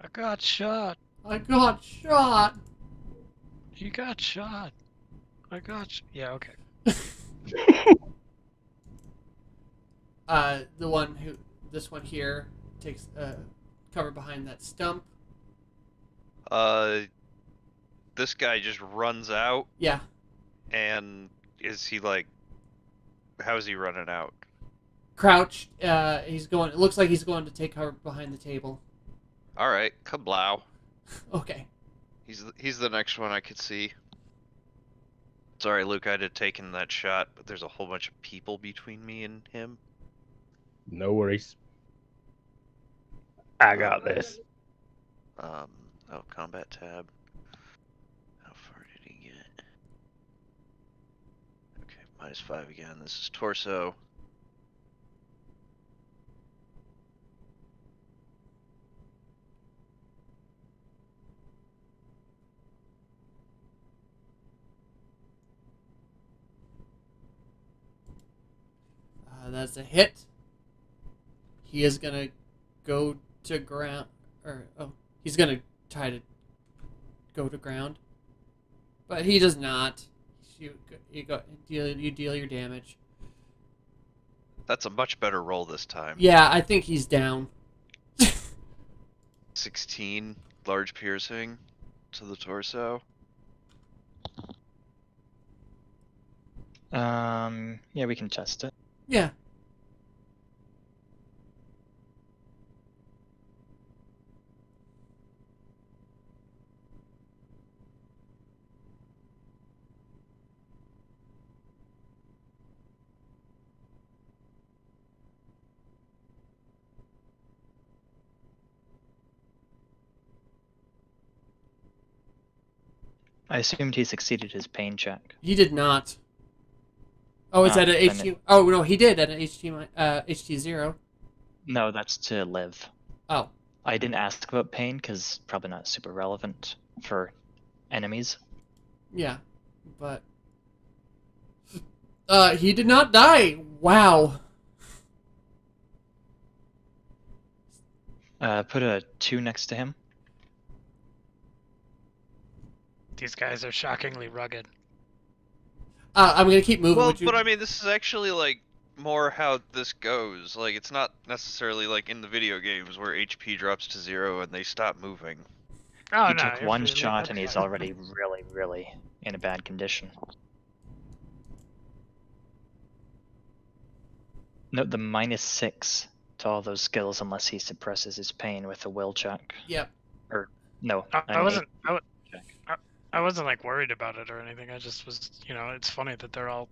[SPEAKER 7] I got shot.
[SPEAKER 1] I got shot.
[SPEAKER 7] You got shot. I got yeah, okay.
[SPEAKER 1] This one here takes cover behind that stump.
[SPEAKER 4] This guy just runs out,
[SPEAKER 1] Yeah.
[SPEAKER 4] and is he like, how is he running out?
[SPEAKER 1] Crouched. He's going. It looks like he's going to take cover behind the table.
[SPEAKER 4] All right, kablow.
[SPEAKER 1] Okay.
[SPEAKER 4] He's the next one I could see. Sorry, Luke, I'd have taken that shot, but there's a whole bunch of people between me and him.
[SPEAKER 3] No worries. I got this.
[SPEAKER 4] Oh, combat tab. How far did he get? Okay, -5 again. This is torso.
[SPEAKER 1] That's a hit. He is gonna go to ground, he's gonna try to go to ground, but he does not. You deal your damage.
[SPEAKER 4] That's a much better roll this time.
[SPEAKER 1] Yeah, I think he's down.
[SPEAKER 4] 16 large piercing to the torso.
[SPEAKER 2] Yeah, we can test it.
[SPEAKER 1] Yeah.
[SPEAKER 2] I assumed he succeeded his pain check.
[SPEAKER 1] He did not. Oh, it's at an
[SPEAKER 2] then
[SPEAKER 1] HT. Oh no, he did at an HT 0.
[SPEAKER 2] No, that's to live.
[SPEAKER 1] Oh,
[SPEAKER 2] I didn't ask about pain because probably not super relevant for enemies.
[SPEAKER 1] yeah, but he did not die. Wow.
[SPEAKER 2] Put a 2 next to him.
[SPEAKER 7] These guys are shockingly rugged.
[SPEAKER 1] I'm gonna keep moving.
[SPEAKER 4] Well,
[SPEAKER 1] with you.
[SPEAKER 4] but I mean, this is actually like more how this goes. Like, it's not necessarily like in the video games where HP drops to 0 and they stop moving.
[SPEAKER 7] Oh
[SPEAKER 2] He
[SPEAKER 7] no!
[SPEAKER 2] took
[SPEAKER 7] you're
[SPEAKER 2] one
[SPEAKER 7] feeling
[SPEAKER 2] shot and he's
[SPEAKER 7] okay.
[SPEAKER 2] already really, really in a bad condition. Note the -6 to all those skills unless he suppresses his pain with a will check.
[SPEAKER 1] Yep.
[SPEAKER 2] Or, no.
[SPEAKER 7] I wasn't.
[SPEAKER 2] check.
[SPEAKER 7] I wasn't like worried about it or anything. I just was. It's funny that they're all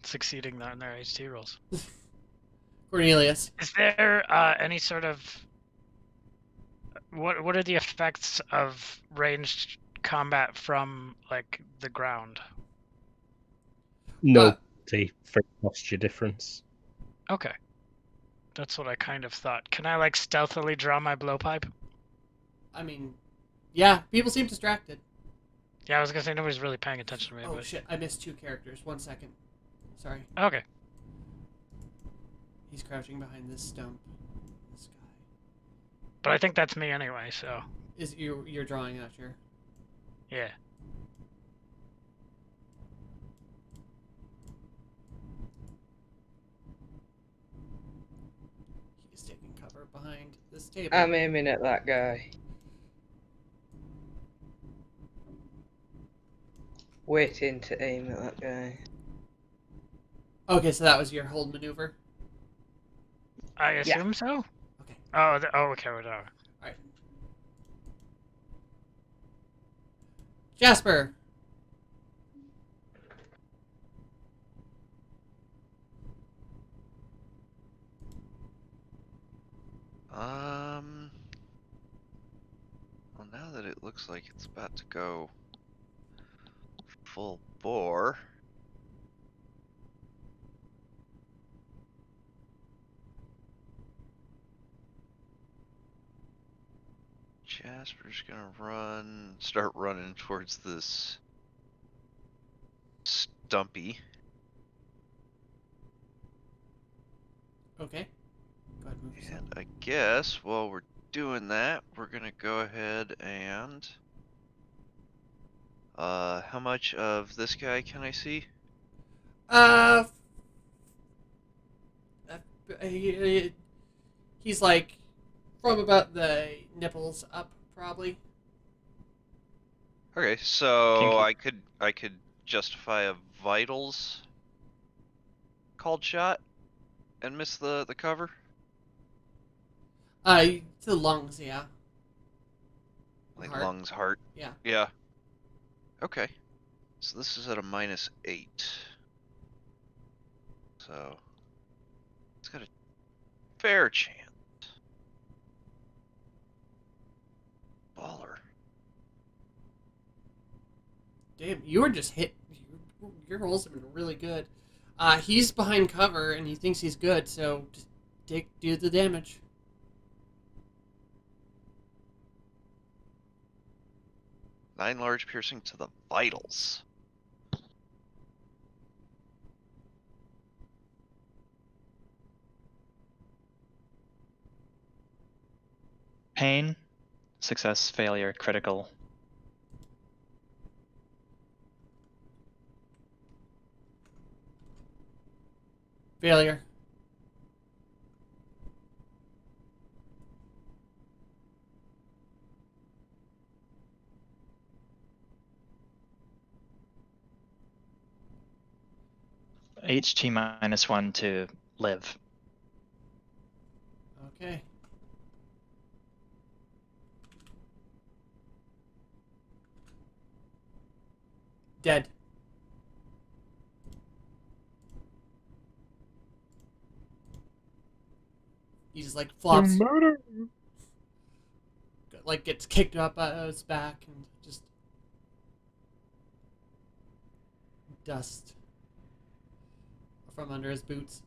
[SPEAKER 7] succeeding on their HT rolls.
[SPEAKER 1] Cornelius.
[SPEAKER 7] Is there any sort of what are the effects of ranged combat from like the ground?
[SPEAKER 3] No, see, for posture difference.
[SPEAKER 7] Okay, that's what I kind of thought. Can I like stealthily draw my blowpipe?
[SPEAKER 1] I mean, yeah, people seem distracted.
[SPEAKER 7] Yeah, I was gonna say nobody's really paying attention to me.
[SPEAKER 1] Oh
[SPEAKER 7] But
[SPEAKER 1] shit, I missed 2 characters. 1 second. Sorry.
[SPEAKER 7] okay.
[SPEAKER 1] He's crouching behind this stump. This guy.
[SPEAKER 7] But I think that's me anyway. So
[SPEAKER 1] Is you're drawing out your.
[SPEAKER 7] yeah.
[SPEAKER 1] He's taking cover behind this table.
[SPEAKER 5] I'm aiming at that guy. Waiting to aim at that guy.
[SPEAKER 1] Okay, so that was your hold maneuver.
[SPEAKER 7] I assume so.
[SPEAKER 1] Okay.
[SPEAKER 7] Oh, okay, whatever.
[SPEAKER 1] Alright. Jasper!
[SPEAKER 4] Well, now that it looks like it's about to go full bore. Jasper's gonna start running towards this Stumpy.
[SPEAKER 1] Okay. Go ahead, move yourself.
[SPEAKER 4] And I guess while we're doing that, we're gonna go ahead and how much of this guy can I see?
[SPEAKER 1] He's like from about the nipples up, probably.
[SPEAKER 4] Okay, so
[SPEAKER 2] Kinky.
[SPEAKER 4] I could justify a vitals called shot and miss the cover.
[SPEAKER 1] To the lungs, yeah.
[SPEAKER 4] Like
[SPEAKER 1] Heart.
[SPEAKER 4] lungs, heart.
[SPEAKER 1] Yeah.
[SPEAKER 4] Yeah. Okay. So this is at a -8. So it's got a fair chance. Baller.
[SPEAKER 1] Damn, you were just hit. Your rolls have been really good. He's behind cover and he thinks he's good, so just do the damage.
[SPEAKER 4] Nine large piercing to the vitals.
[SPEAKER 2] Pain, success, failure, critical.
[SPEAKER 1] Failure.
[SPEAKER 2] HT -1 to live.
[SPEAKER 1] Okay. Dead. He just like flops,
[SPEAKER 3] Murder.
[SPEAKER 1] like gets kicked up out of his back and just dust from under his boots.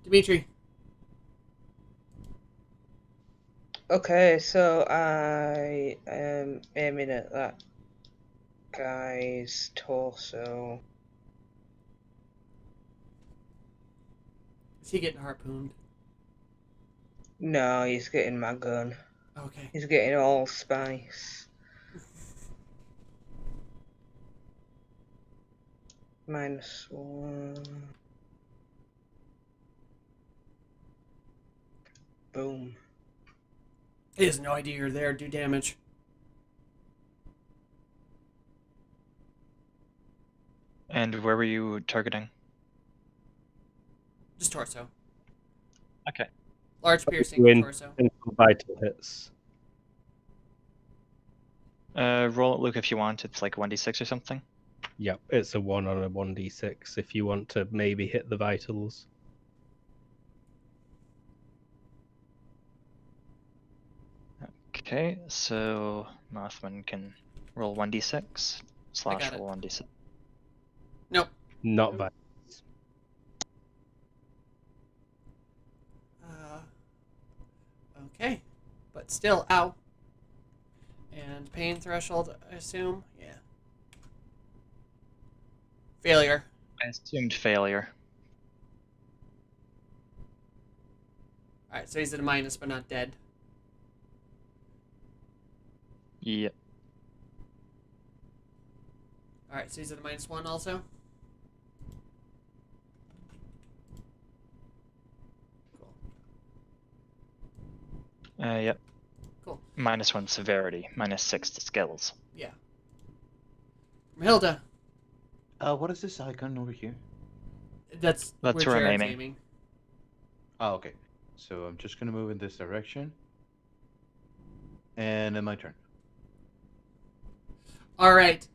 [SPEAKER 1] Dimitri.
[SPEAKER 5] Okay, so I am aiming at that guy's torso.
[SPEAKER 1] Is he getting harpooned?
[SPEAKER 5] No, he's getting my gun.
[SPEAKER 1] Okay.
[SPEAKER 5] He's getting all spice. -1. Boom.
[SPEAKER 1] He has no idea you're there. Do damage.
[SPEAKER 2] And where were you targeting?
[SPEAKER 1] Just torso.
[SPEAKER 2] Okay.
[SPEAKER 1] Large piercing
[SPEAKER 3] Win.
[SPEAKER 1] torso.
[SPEAKER 3] Until vital hits.
[SPEAKER 2] Roll it, Luke, if you want. It's like 1d6 or something.
[SPEAKER 3] Yep, it's a 1 on a 1d6 if you want to maybe hit the vitals.
[SPEAKER 2] Okay, so Mothman can roll 1d6 slash
[SPEAKER 1] got it.
[SPEAKER 2] roll 1d6.
[SPEAKER 1] Nope.
[SPEAKER 3] Not vitals.
[SPEAKER 1] Okay. But still, ow. And pain threshold, I assume? Yeah. Failure.
[SPEAKER 2] I assumed failure.
[SPEAKER 1] Alright, so he's at a minus, but not dead.
[SPEAKER 2] Yep.
[SPEAKER 1] Alright, so he's at a -1 also? Cool.
[SPEAKER 2] Yep.
[SPEAKER 1] Cool.
[SPEAKER 2] -1 severity, -6 to skills.
[SPEAKER 1] Yeah. Hilda.
[SPEAKER 6] What is this icon over here?
[SPEAKER 1] That's
[SPEAKER 2] That's where I'm
[SPEAKER 1] Jared's
[SPEAKER 2] aiming.
[SPEAKER 6] Oh, okay. So I'm just gonna move in this direction. And then my turn.
[SPEAKER 1] Alright.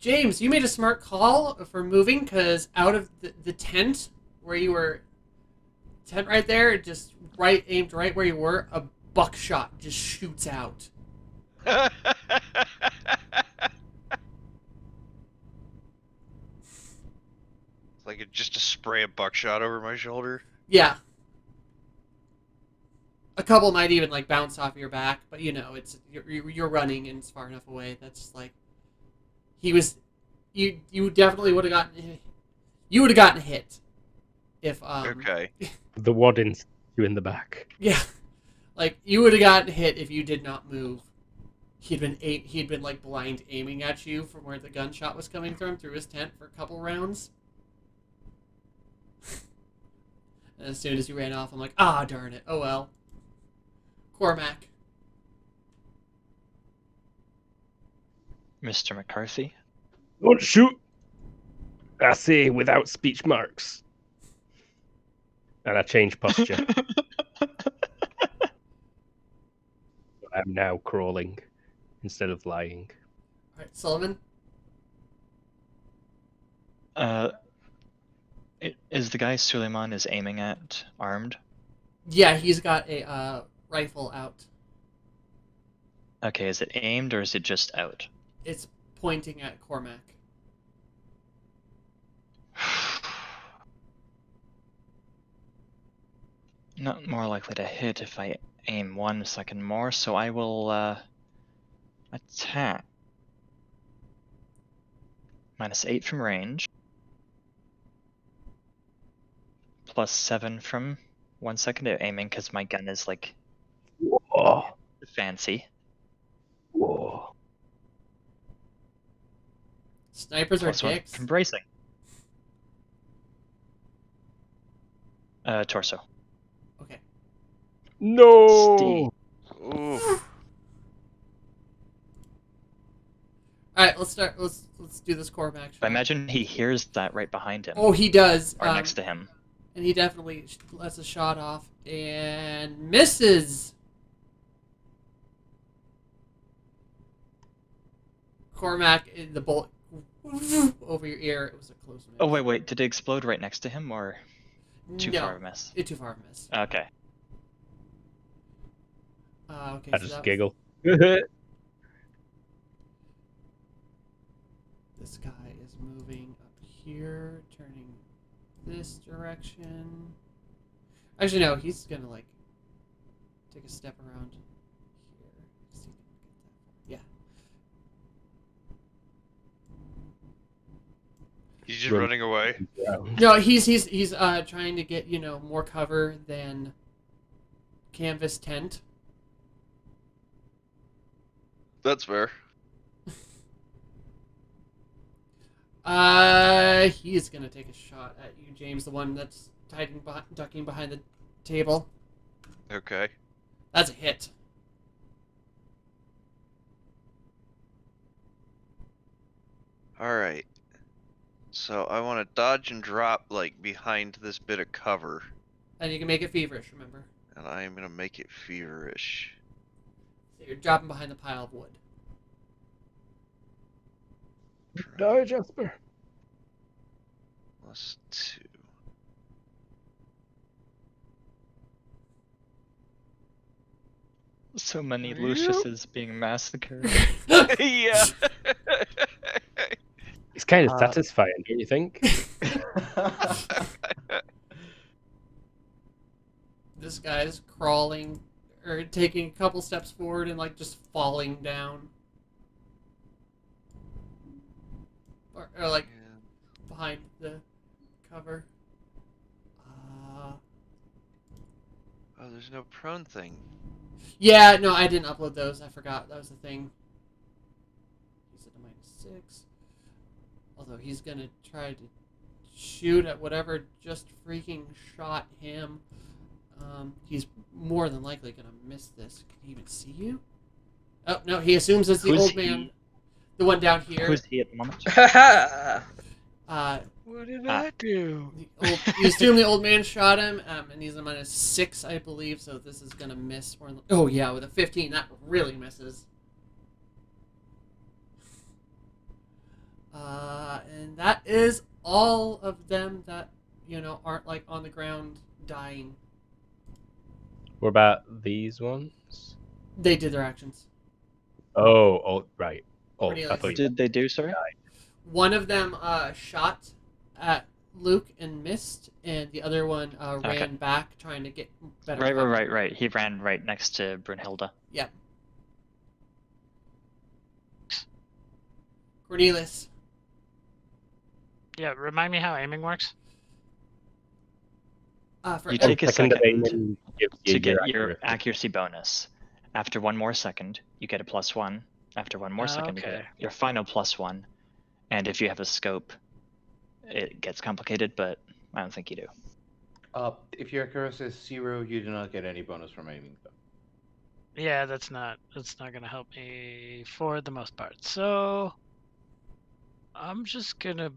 [SPEAKER 1] James, you made a smart call for moving, because out of the tent where you were... Tent right there, just aimed right where you were, a buckshot just shoots out.
[SPEAKER 4] Like just a spray of buckshot over my shoulder.
[SPEAKER 1] Yeah. A couple might even like bounce off your back, but you know, you're running and it's far enough away. That's just like you definitely would have gotten hit if
[SPEAKER 4] Okay.
[SPEAKER 3] The waddins you in the back.
[SPEAKER 1] Yeah, like you would have gotten hit if you did not move. He'd been like blind aiming at you from where the gunshot was coming from through his tent for a couple rounds. And as soon as you ran off, I'm like, ah, darn it. Oh well. Cormac.
[SPEAKER 2] Mr. McCarthy.
[SPEAKER 3] Don't shoot! I say without speech marks. And I change posture. I'm now crawling instead of lying.
[SPEAKER 1] right, Sullivan.
[SPEAKER 2] Is the guy Suleiman is aiming at armed?
[SPEAKER 1] Yeah, he's got a rifle out.
[SPEAKER 2] Okay, is it aimed or is it just out?
[SPEAKER 1] It's pointing at Cormac.
[SPEAKER 2] Not more likely to hit if I aim 1 second more, so I will attack. -8 from range. +7 from 1 second of aiming because my gun is like
[SPEAKER 3] Whoa.
[SPEAKER 2] fancy.
[SPEAKER 3] Whoa.
[SPEAKER 1] Snipers are
[SPEAKER 2] +1
[SPEAKER 1] dicks.
[SPEAKER 2] from bracing. Torso.
[SPEAKER 1] Okay.
[SPEAKER 3] No.
[SPEAKER 2] Steve.
[SPEAKER 4] Ooh.
[SPEAKER 1] All right, let's start. Let's do this Cormac shot.
[SPEAKER 2] I imagine he hears that right behind him.
[SPEAKER 1] Oh, he does.
[SPEAKER 2] Or next to him.
[SPEAKER 1] And he definitely lets a shot off and misses. Cormac, the bullet over your ear. It was a close miss.
[SPEAKER 2] Oh wait, did it explode right next to him or too
[SPEAKER 1] no,
[SPEAKER 2] far of a miss?
[SPEAKER 1] Too far of a miss.
[SPEAKER 2] Okay.
[SPEAKER 1] Okay.
[SPEAKER 3] I
[SPEAKER 1] so
[SPEAKER 3] just
[SPEAKER 1] that
[SPEAKER 3] giggle.
[SPEAKER 1] This guy is moving up here, turning this direction. Actually, no, he's gonna like take a step around here. See if he can get that. Yeah.
[SPEAKER 4] He's just running away.
[SPEAKER 1] No, he's trying to get more cover than canvas tent.
[SPEAKER 4] That's fair.
[SPEAKER 1] He is gonna take a shot at you, James, the one that's ducking behind the table.
[SPEAKER 4] Okay.
[SPEAKER 1] That's a hit.
[SPEAKER 4] Alright. So I want to dodge and drop, like, behind this bit of cover.
[SPEAKER 1] And you can make it feverish, remember?
[SPEAKER 4] And I am going to make it feverish.
[SPEAKER 1] So you're dropping behind the pile of wood.
[SPEAKER 3] Die, Jasper.
[SPEAKER 4] +2.
[SPEAKER 2] So many Luciuses being massacred.
[SPEAKER 4] Yeah.
[SPEAKER 3] It's kind of satisfying, don't you think?
[SPEAKER 1] This guy's crawling or taking a couple steps forward and like just falling down. Or like behind the cover.
[SPEAKER 4] Oh, there's no prone thing.
[SPEAKER 1] Yeah, no, I didn't upload those. I forgot. That was the thing. He's at a -6. Although he's going to try to shoot at whatever just freaking shot him. He's more than likely going to miss this. Can he even see you? Oh, no, he assumes it's the
[SPEAKER 2] Who's
[SPEAKER 1] old man. The one down here.
[SPEAKER 2] Who's he at the moment?
[SPEAKER 7] What did I do?
[SPEAKER 1] You assume the old man shot him, and he's a -6, I believe, so this is going to miss. Oh, yeah, with a 15, that really misses. And that is all of them that, aren't, like, on the ground dying.
[SPEAKER 3] What about these ones?
[SPEAKER 1] They did their actions.
[SPEAKER 3] Oh, right. Oh,
[SPEAKER 1] Cornelius.
[SPEAKER 3] I thought
[SPEAKER 2] What
[SPEAKER 3] you
[SPEAKER 2] did they do, sorry?
[SPEAKER 1] One of them shot at Luke and missed, and the other one ran back trying to get better cover.
[SPEAKER 2] Right. He ran right next to Brunhilde.
[SPEAKER 1] Yep. Cornelius.
[SPEAKER 7] Yeah, remind me how aiming works.
[SPEAKER 1] For
[SPEAKER 2] You take a second
[SPEAKER 3] aiming gives you
[SPEAKER 2] to get
[SPEAKER 3] your
[SPEAKER 2] your accuracy bonus. After 1 more second, you get a +1. After 1 more second, you get
[SPEAKER 7] Okay.
[SPEAKER 2] your final +1. And if you have a scope, it gets complicated, but I don't think you do.
[SPEAKER 6] If your accuracy is 0, you do not get any bonus from aiming.
[SPEAKER 7] Yeah, that's not gonna help me for the most part. So I'm just gonna.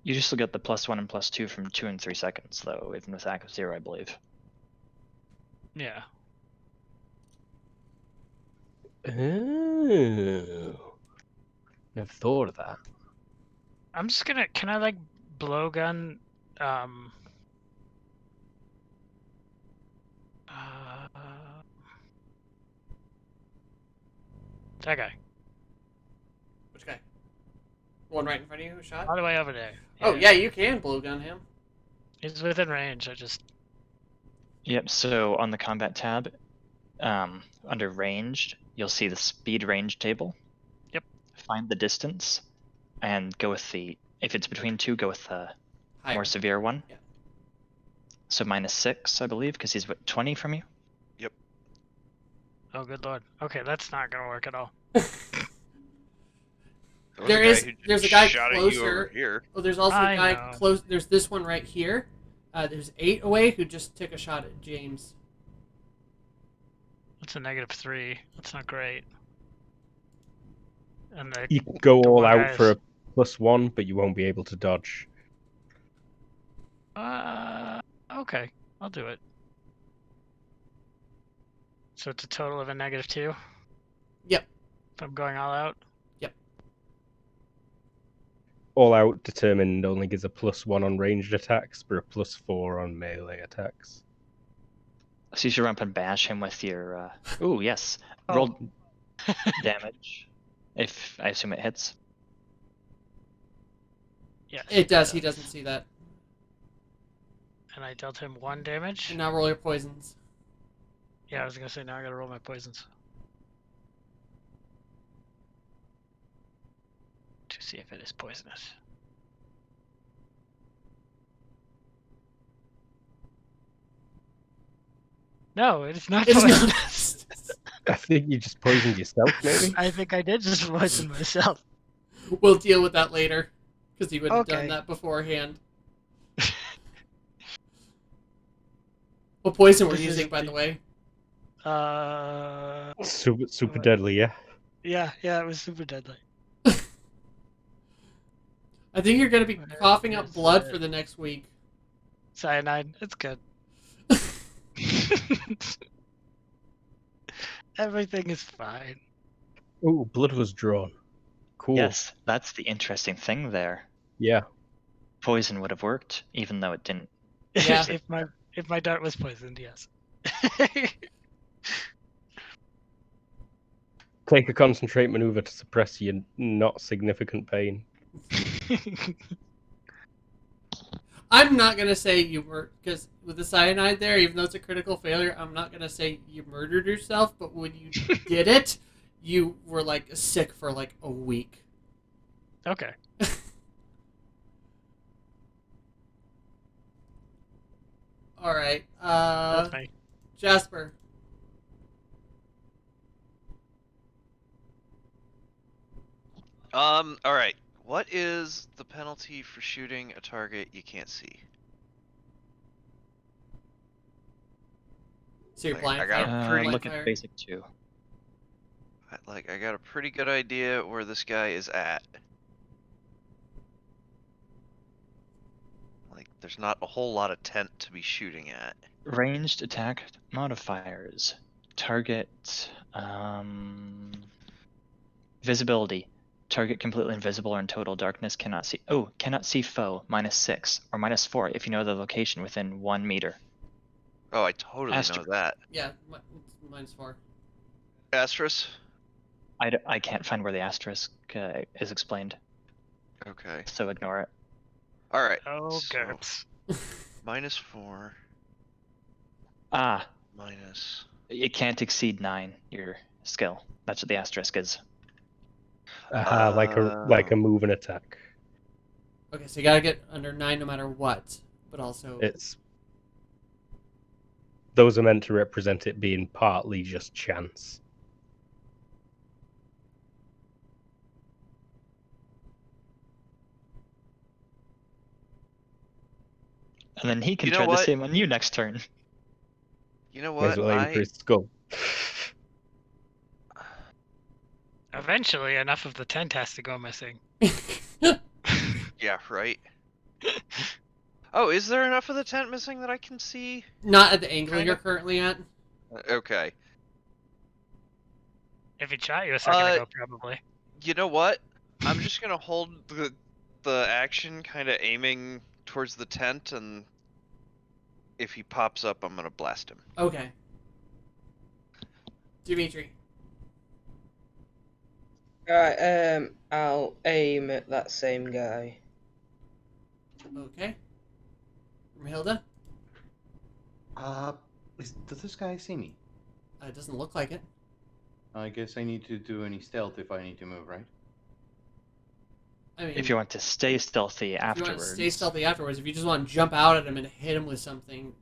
[SPEAKER 2] You just still get the +1 and +2 from 2 and 3 seconds, though, even with accuracy 0, I believe.
[SPEAKER 7] Yeah.
[SPEAKER 3] Oh. Never thought of that.
[SPEAKER 7] I'm just gonna. Can I like blowgun? Um. Uh, that guy.
[SPEAKER 1] Which guy? One right in front of you who shot?
[SPEAKER 7] All the way over there.
[SPEAKER 1] Oh, yeah, you can blue gun him.
[SPEAKER 7] He's within range. I just.
[SPEAKER 2] Yep, so on the combat tab, under ranged, you'll see the speed range table.
[SPEAKER 7] Yep.
[SPEAKER 2] Find the distance, and go with the, if it's between two, go with the
[SPEAKER 1] Higher.
[SPEAKER 2] more severe one.
[SPEAKER 1] Yeah.
[SPEAKER 2] So -6, I believe, because he's what, 20 from you?
[SPEAKER 7] Oh, good lord. Okay, that's not gonna work at all.
[SPEAKER 1] There's a guy
[SPEAKER 4] shot at you over
[SPEAKER 1] closer.
[SPEAKER 4] here.
[SPEAKER 1] Oh, there's also a
[SPEAKER 7] I
[SPEAKER 1] guy
[SPEAKER 7] know.
[SPEAKER 1] close. There's this one right here. There's 8 away who just took a shot at James.
[SPEAKER 7] That's a -3. That's not great. And the
[SPEAKER 3] You could go all
[SPEAKER 7] one
[SPEAKER 3] out
[SPEAKER 7] guy
[SPEAKER 3] for
[SPEAKER 7] is-
[SPEAKER 3] a +1, but you won't be able to dodge.
[SPEAKER 7] okay, I'll do it. So it's a total of a -2?
[SPEAKER 1] Yep.
[SPEAKER 7] If I'm going all out?
[SPEAKER 3] All out determined only gives a +1 on ranged attacks, but a +4 on melee attacks.
[SPEAKER 2] So you should run up and bash him with your, ooh, yes.
[SPEAKER 7] Oh.
[SPEAKER 2] Roll damage, if I assume it hits.
[SPEAKER 7] Yes.
[SPEAKER 1] It does. He doesn't see that.
[SPEAKER 7] And I dealt him 1 damage?
[SPEAKER 1] And now roll your poisons.
[SPEAKER 7] Yeah, I was gonna say now I gotta roll my poisons. To see if it is poisonous. No, it is not
[SPEAKER 1] It's
[SPEAKER 7] poisonous.
[SPEAKER 1] not.
[SPEAKER 3] I think you just poisoned yourself, maybe?
[SPEAKER 7] I think I did just poison myself.
[SPEAKER 1] We'll deal with that later, because you would have done
[SPEAKER 7] Okay.
[SPEAKER 1] that beforehand. What poison were you
[SPEAKER 7] This is
[SPEAKER 1] using, by the way?
[SPEAKER 3] Super deadly, yeah.
[SPEAKER 7] Yeah, it was super deadly.
[SPEAKER 1] I think you're going to be
[SPEAKER 7] Where
[SPEAKER 1] coughing up
[SPEAKER 7] is
[SPEAKER 1] blood
[SPEAKER 7] it?
[SPEAKER 1] for the next week.
[SPEAKER 7] Cyanide, it's good. Everything is fine.
[SPEAKER 3] Oh, blood was drawn. Cool.
[SPEAKER 2] Yes, that's the interesting thing there.
[SPEAKER 3] Yeah.
[SPEAKER 2] Poison would have worked, even though it didn't.
[SPEAKER 1] Yeah.
[SPEAKER 7] if my dart was poisoned, yes.
[SPEAKER 3] Take a concentrate maneuver to suppress your not significant pain.
[SPEAKER 1] I'm not going to say you were, because with the cyanide there, even though it's a critical failure, I'm not going to say you murdered yourself, but when you did it, you were, like, sick for, like, a week.
[SPEAKER 7] Okay.
[SPEAKER 1] Alright,
[SPEAKER 7] That's me.
[SPEAKER 1] Jasper.
[SPEAKER 4] Alright. What is the penalty for shooting a target you can't see?
[SPEAKER 1] So you're
[SPEAKER 4] Like,
[SPEAKER 1] blind
[SPEAKER 4] I got
[SPEAKER 1] fire.
[SPEAKER 4] a pretty-
[SPEAKER 1] blind
[SPEAKER 2] Look
[SPEAKER 1] fire.
[SPEAKER 2] at basic 2.
[SPEAKER 4] I got a pretty good idea where this guy is at. Like, there's not a whole lot of tent to be shooting at.
[SPEAKER 2] Ranged attack modifiers. Target, visibility. Target completely invisible or in total darkness, cannot see. Oh, cannot see foe, -6 or -4 if you know the location within 1 meter.
[SPEAKER 4] Oh, I totally know
[SPEAKER 2] Asterisk.
[SPEAKER 4] that.
[SPEAKER 1] Yeah, it's -4.
[SPEAKER 4] Astros?
[SPEAKER 2] I can't find where the asterisk is explained,
[SPEAKER 4] Okay.
[SPEAKER 2] so ignore it.
[SPEAKER 4] Alright.
[SPEAKER 7] Oh,
[SPEAKER 4] so
[SPEAKER 7] GURPS.
[SPEAKER 4] -4.
[SPEAKER 2] Ah,
[SPEAKER 4] Minus.
[SPEAKER 2] it can't exceed 9, your skill. That's what the asterisk is.
[SPEAKER 3] Like a move and attack.
[SPEAKER 1] Okay, so you gotta get under 9 no matter what, but also...
[SPEAKER 3] It's those are meant to represent it being partly just chance.
[SPEAKER 2] And then he can
[SPEAKER 4] You know
[SPEAKER 2] try the
[SPEAKER 4] what?
[SPEAKER 2] same on you next turn.
[SPEAKER 4] You know
[SPEAKER 3] May as
[SPEAKER 4] what?
[SPEAKER 3] well aim for his skull.
[SPEAKER 7] Eventually, enough of the tent has to go missing.
[SPEAKER 4] Yeah, right. Oh, is there enough of the tent missing that I can see?
[SPEAKER 1] Not at the angle
[SPEAKER 4] Kinda.
[SPEAKER 1] you're currently at.
[SPEAKER 4] Okay.
[SPEAKER 7] If he shot you a second ago, probably.
[SPEAKER 4] You know what? I'm just gonna hold the action, kind of aiming towards the tent, and if he pops up, I'm gonna blast him.
[SPEAKER 1] Okay. Dimitri.
[SPEAKER 5] Alright, I'll aim at that same guy.
[SPEAKER 1] Okay. Hilda?
[SPEAKER 6] Does this guy see me?
[SPEAKER 1] It doesn't look like it.
[SPEAKER 6] I guess I need to do any stealth if I need to move, right?
[SPEAKER 1] I mean,
[SPEAKER 2] If you want to stay stealthy
[SPEAKER 1] if you
[SPEAKER 2] afterwards.
[SPEAKER 1] want to stay stealthy afterwards, if you just want to jump out at him and hit him with something,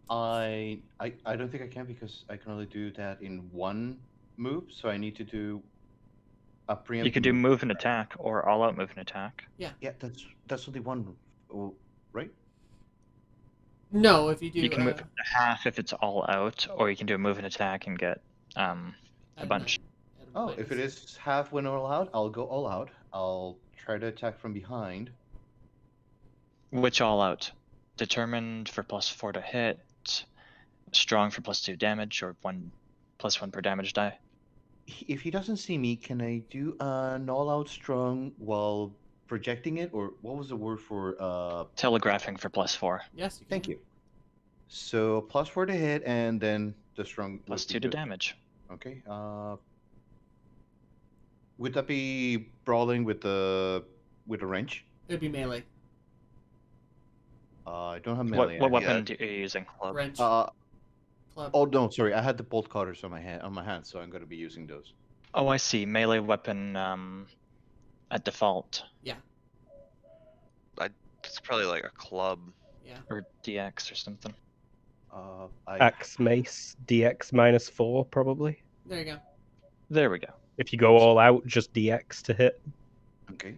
[SPEAKER 6] I don't think I can because I can only do that in one move, so I need to do a preemptive.
[SPEAKER 2] You could do move and attack or all out move and attack.
[SPEAKER 6] Yeah, that's only one move, right?
[SPEAKER 1] No, if you do.
[SPEAKER 2] You can move half if it's all out, or you can do a move and attack and get a bunch.
[SPEAKER 6] Oh, if it is half when all out, I'll go all out. I'll try to attack from behind.
[SPEAKER 2] Which all out? Determined for +4 to hit, strong for +2 damage, or +1 per damage die.
[SPEAKER 6] If he doesn't see me, can I do an all out strong while projecting it, or what was the word for
[SPEAKER 2] Telegraphing for +4.
[SPEAKER 1] Yes.
[SPEAKER 6] Thank you. So +4 to hit, and then the strong
[SPEAKER 2] +2 to damage.
[SPEAKER 6] Okay. Would that be brawling with a wrench?
[SPEAKER 1] It'd be melee.
[SPEAKER 6] I don't have melee.
[SPEAKER 2] What weapon are you using? Club.
[SPEAKER 1] Wrench.
[SPEAKER 6] Club.
[SPEAKER 1] Club.
[SPEAKER 6] Oh no, sorry. I had the bolt cutters on my hand, so I'm going to be using those.
[SPEAKER 2] Oh, I see. Melee weapon at default.
[SPEAKER 4] It's probably like a club.
[SPEAKER 1] Yeah.
[SPEAKER 2] Or DX or something.
[SPEAKER 3] Axe mace DX -4 probably.
[SPEAKER 1] There you go.
[SPEAKER 2] There we go.
[SPEAKER 3] If you go all out, just DX to hit.
[SPEAKER 6] Okay.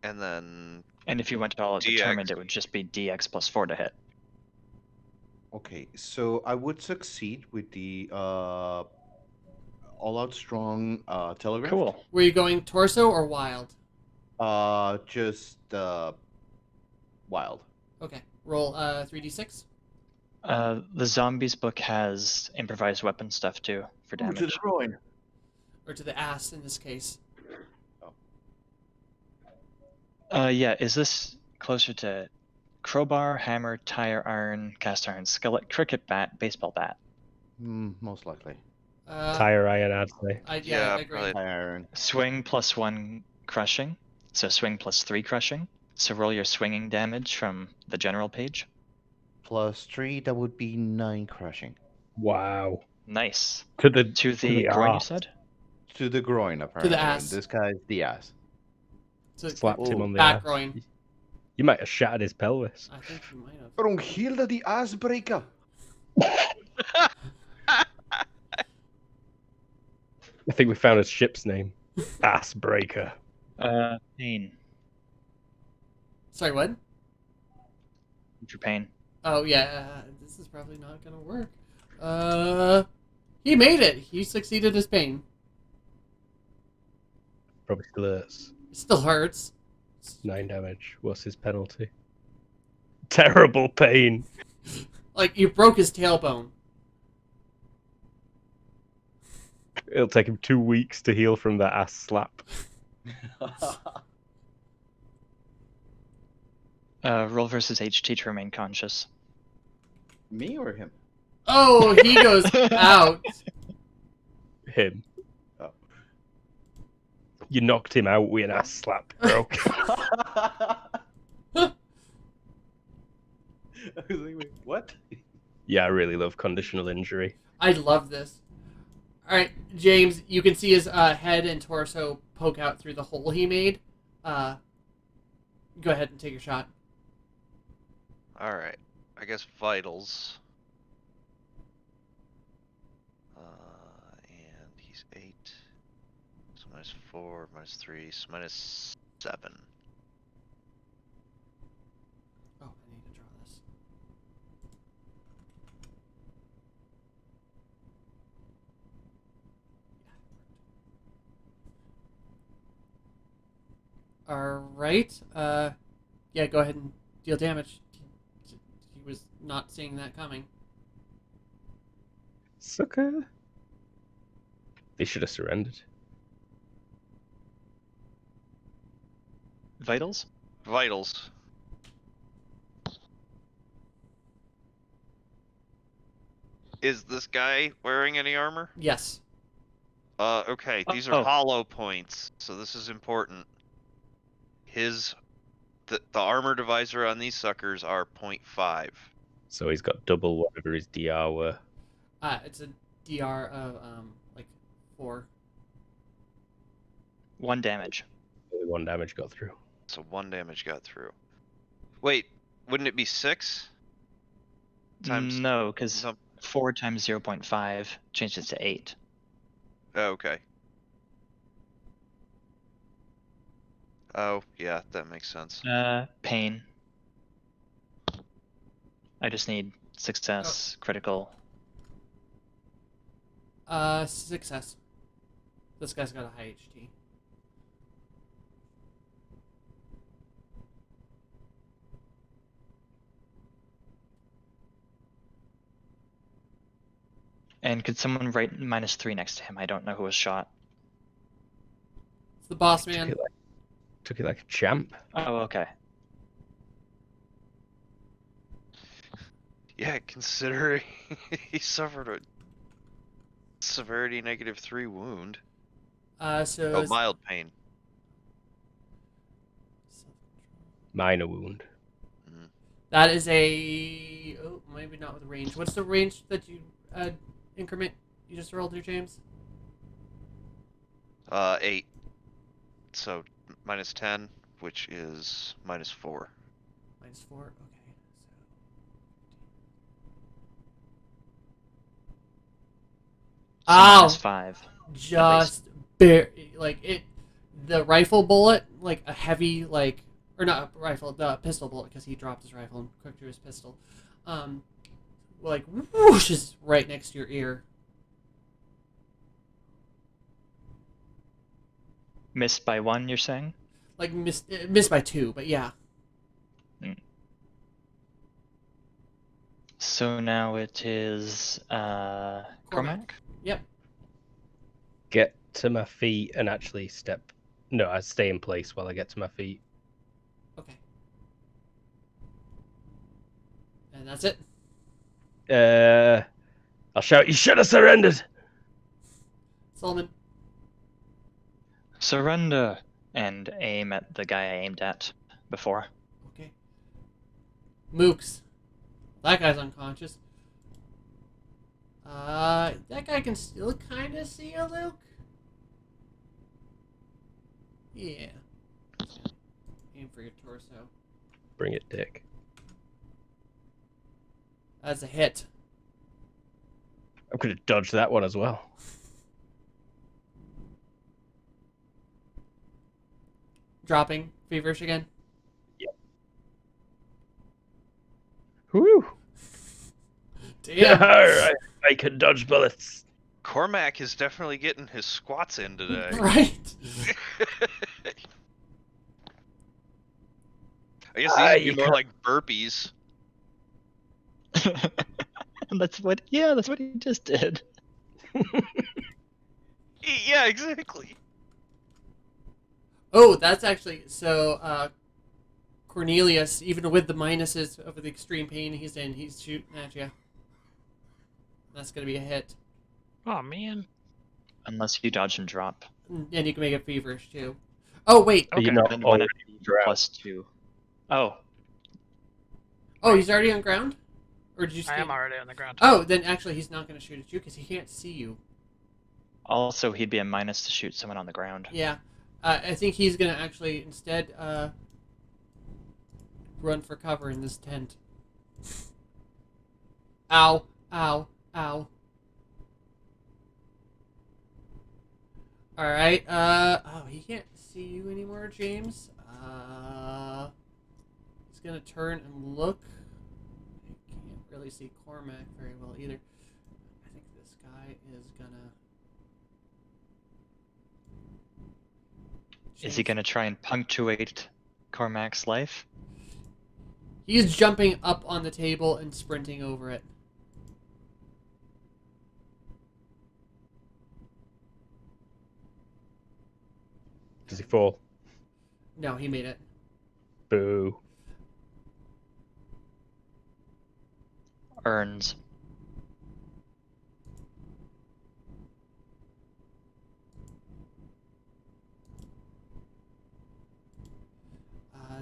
[SPEAKER 4] And then
[SPEAKER 2] And if you went all out
[SPEAKER 4] DX.
[SPEAKER 2] determined, it would just be DX +4 to hit.
[SPEAKER 6] Okay, so I would succeed with the all out strong telegraph.
[SPEAKER 2] Cool.
[SPEAKER 1] Were you going torso or wild?
[SPEAKER 6] Just wild.
[SPEAKER 1] Okay. Roll 3d6.
[SPEAKER 2] The zombies book has improvised weapon stuff too for
[SPEAKER 6] Ooh, to the
[SPEAKER 2] damage.
[SPEAKER 6] groin.
[SPEAKER 1] Or to the ass in this case.
[SPEAKER 2] Yeah, is this closer to crowbar, hammer, tire iron, cast iron skillet, cricket bat, baseball bat?
[SPEAKER 6] Most likely.
[SPEAKER 3] Tire iron, I'd say.
[SPEAKER 1] I
[SPEAKER 4] Yeah,
[SPEAKER 1] agree.
[SPEAKER 4] probably.
[SPEAKER 6] Iron.
[SPEAKER 2] Swing +1 crushing, so swing +3 crushing. So roll your swinging damage from the general page.
[SPEAKER 6] +3, that would be 9 crushing.
[SPEAKER 3] Wow.
[SPEAKER 2] Nice.
[SPEAKER 3] To the
[SPEAKER 2] groin, you
[SPEAKER 3] arse.
[SPEAKER 2] said?
[SPEAKER 6] To the groin, apparently.
[SPEAKER 1] ass.
[SPEAKER 6] And this guy's the ass.
[SPEAKER 1] So
[SPEAKER 3] Slapped him on the
[SPEAKER 1] back
[SPEAKER 3] ass.
[SPEAKER 1] groin.
[SPEAKER 3] You might have shattered his pelvis.
[SPEAKER 1] I think you might have.
[SPEAKER 6] Brunhilde the Assbreaker.
[SPEAKER 3] I think we found his ship's name. Assbreaker.
[SPEAKER 2] Pain.
[SPEAKER 1] Sorry, what?
[SPEAKER 2] For pain.
[SPEAKER 1] Oh yeah, this is probably not gonna work. He made it. He succeeded his pain.
[SPEAKER 3] Probably still hurts.
[SPEAKER 1] It still hurts.
[SPEAKER 3] 9 damage. What's his penalty? Terrible pain.
[SPEAKER 1] Like you broke his tailbone.
[SPEAKER 3] It'll take him 2 weeks to heal from that ass slap.
[SPEAKER 2] Roll versus HT to remain conscious.
[SPEAKER 6] Me or him?
[SPEAKER 1] Oh, he goes out.
[SPEAKER 3] Him.
[SPEAKER 6] Oh.
[SPEAKER 3] You knocked him out with an ass slap, bro.
[SPEAKER 6] I was like, wait, what?
[SPEAKER 3] Yeah, I really love conditional injury.
[SPEAKER 1] I love this. All right, James, you can see his head and torso poke out through the hole he made. Go ahead and take your shot.
[SPEAKER 4] Alright. I guess vitals. And he's 8. So -4, -3, so -7.
[SPEAKER 1] Oh, I need to draw this. Alright. Yeah, go ahead and deal damage. He was not seeing that coming.
[SPEAKER 3] Sucker. They should have surrendered.
[SPEAKER 2] Vitals?
[SPEAKER 4] Vitals. Is this guy wearing any armor?
[SPEAKER 1] Yes.
[SPEAKER 4] Okay, these are
[SPEAKER 2] Oh.
[SPEAKER 4] hollow points, so this is important. The armor divisor on these suckers are 0.5.
[SPEAKER 3] So he's got double whatever his DR were.
[SPEAKER 1] It's a DR of like 4.
[SPEAKER 2] 1 damage.
[SPEAKER 3] Only 1 damage got through.
[SPEAKER 4] So 1 damage got through. Wait, wouldn't it be 6? Times
[SPEAKER 2] No, because
[SPEAKER 4] some...
[SPEAKER 2] 4 times 0.5 changes to 8.
[SPEAKER 4] Oh, okay. Oh, yeah, that makes sense.
[SPEAKER 2] Pain. I just need success, critical.
[SPEAKER 1] Success. This guy's got a high HT.
[SPEAKER 2] And could someone write -3 next to him? I don't know who was shot.
[SPEAKER 1] It's the boss man.
[SPEAKER 3] Took it like a champ.
[SPEAKER 2] Oh, okay.
[SPEAKER 4] Yeah, considering he suffered a severity -3 wound.
[SPEAKER 1] So
[SPEAKER 4] Oh, mild pain.
[SPEAKER 3] Minor wound.
[SPEAKER 1] that is a maybe not with range. What's the range that you increment you just rolled there, James?
[SPEAKER 4] 8. So -10, which is -4.
[SPEAKER 1] -4. Okay.
[SPEAKER 2] So
[SPEAKER 1] Ow!
[SPEAKER 2] -5.
[SPEAKER 1] Just bare like it. The rifle bullet, like a heavy or not a rifle, the pistol bullet, because he dropped his rifle and quick drew his pistol. Like whooshes right next to your ear.
[SPEAKER 2] Missed by 1, you're saying?
[SPEAKER 1] Like missed by 2, but yeah.
[SPEAKER 2] So now it is Cormac?
[SPEAKER 1] Yep.
[SPEAKER 3] Get to my feet and actually step. No, I stay in place while I get to my feet.
[SPEAKER 1] Okay. And that's it.
[SPEAKER 3] I'll shout, "You should have surrendered!"
[SPEAKER 1] Solomon.
[SPEAKER 2] Surrender! And aim at the guy I aimed at before.
[SPEAKER 1] Okay. Mooks. That guy's unconscious. That guy can still kind of see you, Luke. Yeah. Aim for your torso.
[SPEAKER 3] Bring it, Dick.
[SPEAKER 1] That's a hit.
[SPEAKER 3] I could have dodged that one as well.
[SPEAKER 1] Dropping feverish again.
[SPEAKER 3] Yep. Woo!
[SPEAKER 1] Damn.
[SPEAKER 3] I can dodge bullets.
[SPEAKER 4] Cormac is definitely getting his squats in today.
[SPEAKER 1] Right.
[SPEAKER 4] I guess these would be more like burpees.
[SPEAKER 2] That's what he just did.
[SPEAKER 4] Yeah, exactly.
[SPEAKER 1] Oh, that's actually so. Cornelius, even with the minuses of the extreme pain he's in, he's shooting at you. That's gonna be a hit,
[SPEAKER 7] Oh man.
[SPEAKER 2] Unless you dodge and drop.
[SPEAKER 1] and you can make it feverish too. Oh wait.
[SPEAKER 3] But
[SPEAKER 7] Okay.
[SPEAKER 3] you know,
[SPEAKER 2] Then 1
[SPEAKER 3] already dropped.
[SPEAKER 2] +2. Oh,
[SPEAKER 1] Oh, he's already on ground, or did you?
[SPEAKER 7] I am
[SPEAKER 1] stand-
[SPEAKER 7] already on the ground.
[SPEAKER 1] Oh, then actually he's not gonna shoot at you because he can't see you.
[SPEAKER 2] also he'd be a minus to shoot someone on the ground.
[SPEAKER 1] Yeah, I think he's gonna actually instead run for cover in this tent. Ow! Ow! Ow! All right. Oh, he can't see you anymore, James. He's gonna turn and look. I can't really see Cormac very well either. I think this guy is gonna.
[SPEAKER 2] Is he gonna try and punctuate Cormac's life?
[SPEAKER 1] He's jumping up on the table and sprinting over it.
[SPEAKER 3] Does he fall?
[SPEAKER 1] No, he made it.
[SPEAKER 3] Boo.
[SPEAKER 2] Earns.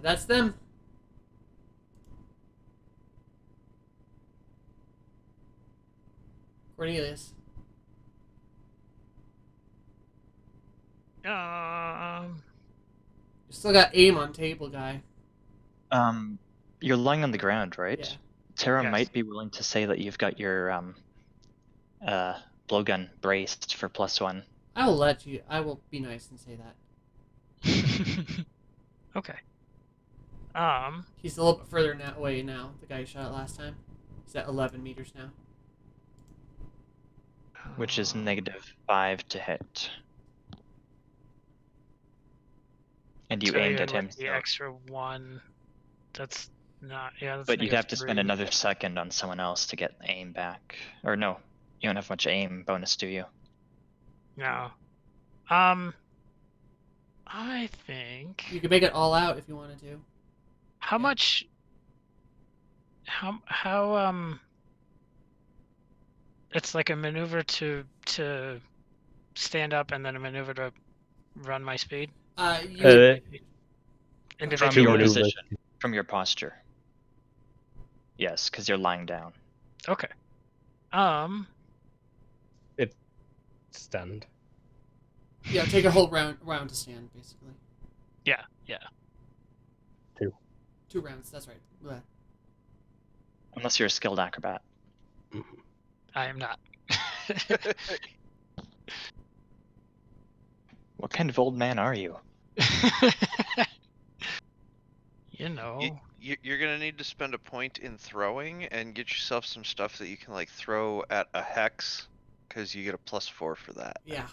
[SPEAKER 1] That's them. Cornelius.
[SPEAKER 7] Um,
[SPEAKER 1] You still got aim on table, guy.
[SPEAKER 2] You're lying on the ground, right?
[SPEAKER 1] Yeah.
[SPEAKER 2] Tara
[SPEAKER 7] Yes.
[SPEAKER 2] might be willing to say that you've got your blowgun braced for +1.
[SPEAKER 1] I will let you. I will be nice and say that.
[SPEAKER 7] okay.
[SPEAKER 1] He's a little bit further away now. The guy who shot it last time. He's at 11 meters now.
[SPEAKER 2] Which is -5 to hit. And you
[SPEAKER 7] so
[SPEAKER 2] aimed
[SPEAKER 7] even
[SPEAKER 2] at him.
[SPEAKER 7] with the extra 1, that's not. Yeah, that's
[SPEAKER 2] But you'd have to spend
[SPEAKER 7] -3.
[SPEAKER 2] another second on someone else to get aim back. Or no, you don't have much aim bonus, do you?
[SPEAKER 7] No. I think.
[SPEAKER 1] You could make it all out if you wanted to.
[SPEAKER 7] How
[SPEAKER 1] Yeah.
[SPEAKER 7] much? How It's like a maneuver to stand up and then a maneuver to run my speed.
[SPEAKER 1] You
[SPEAKER 7] Individual.
[SPEAKER 2] From your
[SPEAKER 3] maneuvers.
[SPEAKER 2] position, from your posture. Yes, because you're lying down.
[SPEAKER 7] Okay.
[SPEAKER 3] Stand.
[SPEAKER 1] yeah, take a whole round to stand, basically.
[SPEAKER 7] Yeah.
[SPEAKER 1] 2 rounds. That's right. Bleh.
[SPEAKER 2] Unless you're a skilled acrobat.
[SPEAKER 7] I am not.
[SPEAKER 2] What kind of old man are you?
[SPEAKER 7] You know.
[SPEAKER 4] You're gonna need to spend a point in throwing and get yourself some stuff that you can like throw at a hex, because you get a +4 for that.
[SPEAKER 1] Yeah.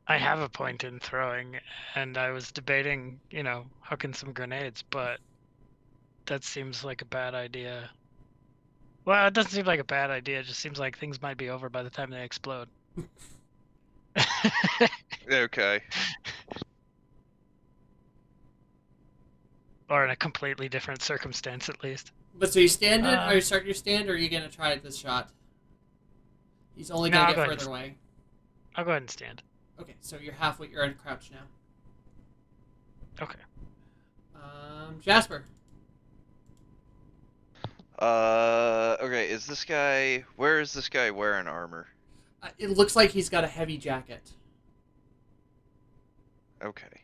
[SPEAKER 7] I have a point in throwing, and I was debating, hooking some grenades, but that seems like a bad idea. Well, it doesn't seem like a bad idea. It just seems like things might be over by the time they explode.
[SPEAKER 4] Okay.
[SPEAKER 7] Or in a completely different circumstance, at least.
[SPEAKER 1] But so you stand it? Are you starting your stand, or are you gonna try this shot? He's only
[SPEAKER 7] No,
[SPEAKER 1] gonna
[SPEAKER 7] I'll
[SPEAKER 1] get
[SPEAKER 7] go ahead
[SPEAKER 1] further away.
[SPEAKER 7] I'll go ahead and stand.
[SPEAKER 1] Okay, so you're halfway. You're in crouch now.
[SPEAKER 7] Okay.
[SPEAKER 1] Jasper.
[SPEAKER 4] Okay, is this guy... Where is this guy wearing armor?
[SPEAKER 1] It looks like he's got a heavy jacket.
[SPEAKER 4] Okay.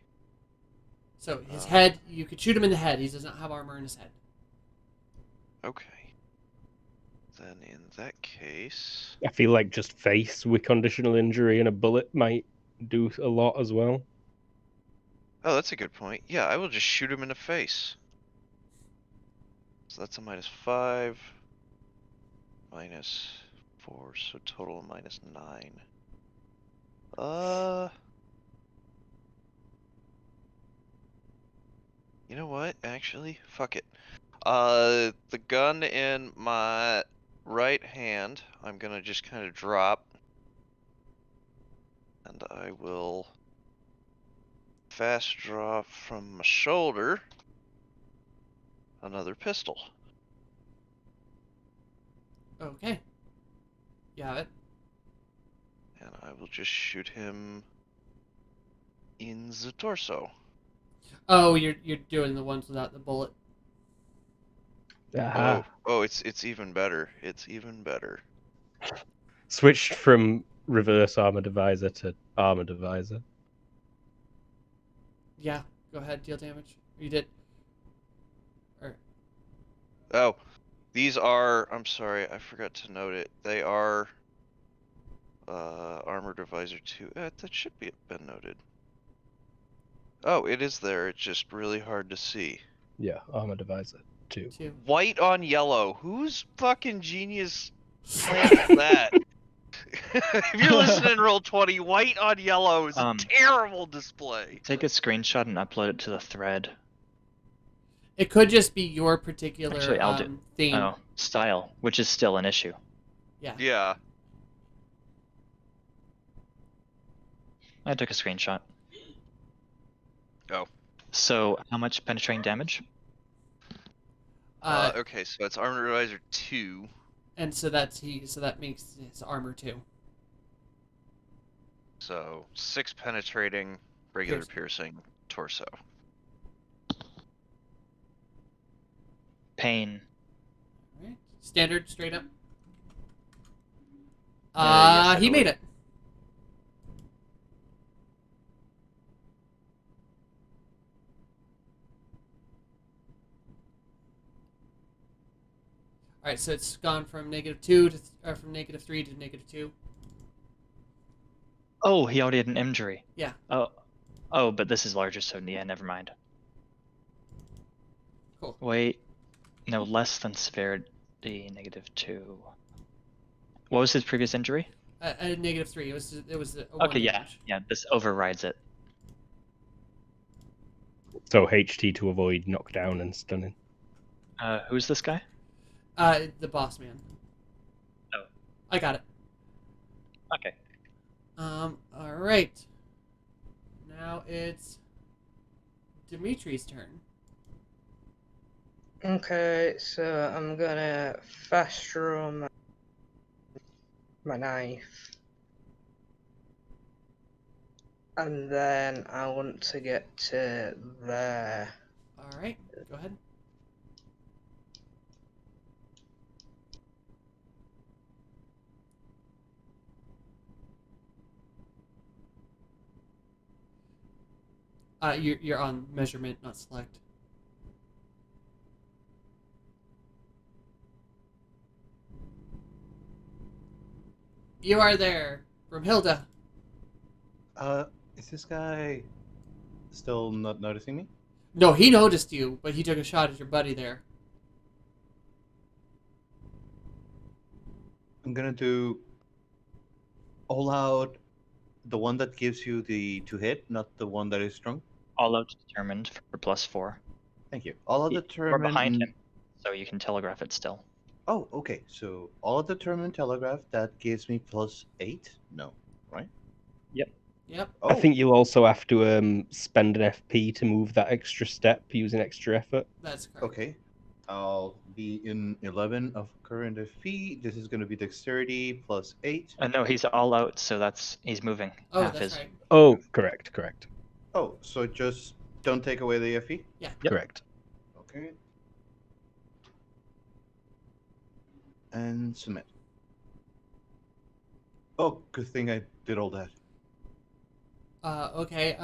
[SPEAKER 1] So his head, you could shoot him in the head. He does not have armor in his head.
[SPEAKER 4] Okay. Then in that case...
[SPEAKER 3] I feel like just face with conditional injury and a bullet might do a lot as well.
[SPEAKER 4] Oh, that's a good point. Yeah, I will just shoot him in the face. So that's a -5. -4, so total of -9. You know what? Actually, fuck it. The gun in my right hand, I'm gonna just kind of drop. And I will fast draw from my shoulder another pistol.
[SPEAKER 1] Okay. You have it.
[SPEAKER 4] And I will just shoot him in the torso.
[SPEAKER 1] Oh, you're doing the ones without the bullet.
[SPEAKER 3] Aha.
[SPEAKER 4] Oh, it's even better. It's even better.
[SPEAKER 3] Switched from reverse armor divisor to armor divisor.
[SPEAKER 1] Yeah. Go ahead. Deal damage. You did. Or
[SPEAKER 4] Oh, these are... I'm sorry, I forgot to note it. They are armor divisor 2. That should be been noted. Oh, it is there. It's just really hard to see.
[SPEAKER 3] Yeah, armor divisor 2.
[SPEAKER 1] 2.
[SPEAKER 4] White on yellow. Whose fucking genius planned that? If you're listening, Roll20, white on yellow is a terrible display.
[SPEAKER 2] Take a screenshot and upload it to the thread.
[SPEAKER 1] It could just be your particular
[SPEAKER 2] Actually, I'll do.
[SPEAKER 1] theme.
[SPEAKER 2] Oh, style, which is still an issue.
[SPEAKER 1] Yeah.
[SPEAKER 4] Yeah.
[SPEAKER 2] I took a screenshot. So, how much penetrating damage?
[SPEAKER 4] Okay, so it's armor advisor 2.
[SPEAKER 1] And so that makes his armor 2.
[SPEAKER 4] So 6 penetrating, regular piercing, torso.
[SPEAKER 2] Pain.
[SPEAKER 1] All right. Standard, straight up.
[SPEAKER 4] Yes, I
[SPEAKER 1] He made
[SPEAKER 4] believe.
[SPEAKER 1] it. All right, so it's gone from -2 to from -3 to -2.
[SPEAKER 2] Oh, he already had an injury.
[SPEAKER 1] Yeah.
[SPEAKER 2] Oh, but this is larger, so yeah, never mind.
[SPEAKER 1] Cool.
[SPEAKER 2] Wait, no, less than severity, -2. What was his previous injury?
[SPEAKER 1] -3. It was a
[SPEAKER 2] Okay,
[SPEAKER 1] 1
[SPEAKER 2] yeah,
[SPEAKER 1] damage.
[SPEAKER 2] yeah, this overrides it.
[SPEAKER 3] So HT to avoid knockdown and stunning.
[SPEAKER 2] Who's this guy?
[SPEAKER 1] The boss man.
[SPEAKER 2] Oh.
[SPEAKER 1] I got it.
[SPEAKER 2] Okay.
[SPEAKER 1] All right. Now it's Dimitri's turn.
[SPEAKER 5] Okay, so I'm gonna fast draw my knife. And then I want to get to there.
[SPEAKER 1] All right, go ahead. You're on measurement, not select. You are there from Hilda.
[SPEAKER 6] Is this guy still not noticing me?
[SPEAKER 1] No, he noticed you, but he took a shot at your buddy there.
[SPEAKER 6] I'm gonna do all out, the one that gives you the to hit, not the one that is strong.
[SPEAKER 2] All out determined for +4.
[SPEAKER 6] Thank you. All out
[SPEAKER 2] We're
[SPEAKER 6] determined.
[SPEAKER 2] behind him, so you can telegraph it still.
[SPEAKER 6] Oh, okay. So all out determined telegraph that gives me +8. No, right?
[SPEAKER 1] Yep.
[SPEAKER 6] Oh,
[SPEAKER 3] I think you'll also have to spend an FP to move that extra step using extra effort.
[SPEAKER 1] That's correct.
[SPEAKER 6] okay. I'll be in 11 of current FP. This is gonna be dexterity +8.
[SPEAKER 2] No, he's all out, so he's moving.
[SPEAKER 1] Oh,
[SPEAKER 2] half
[SPEAKER 1] that's
[SPEAKER 2] his.
[SPEAKER 1] right.
[SPEAKER 3] Oh, correct.
[SPEAKER 6] Oh, so just don't take away the FP.
[SPEAKER 2] Yep.
[SPEAKER 3] Correct.
[SPEAKER 6] Okay. And submit. Oh, good thing I did all that.
[SPEAKER 1] Okay.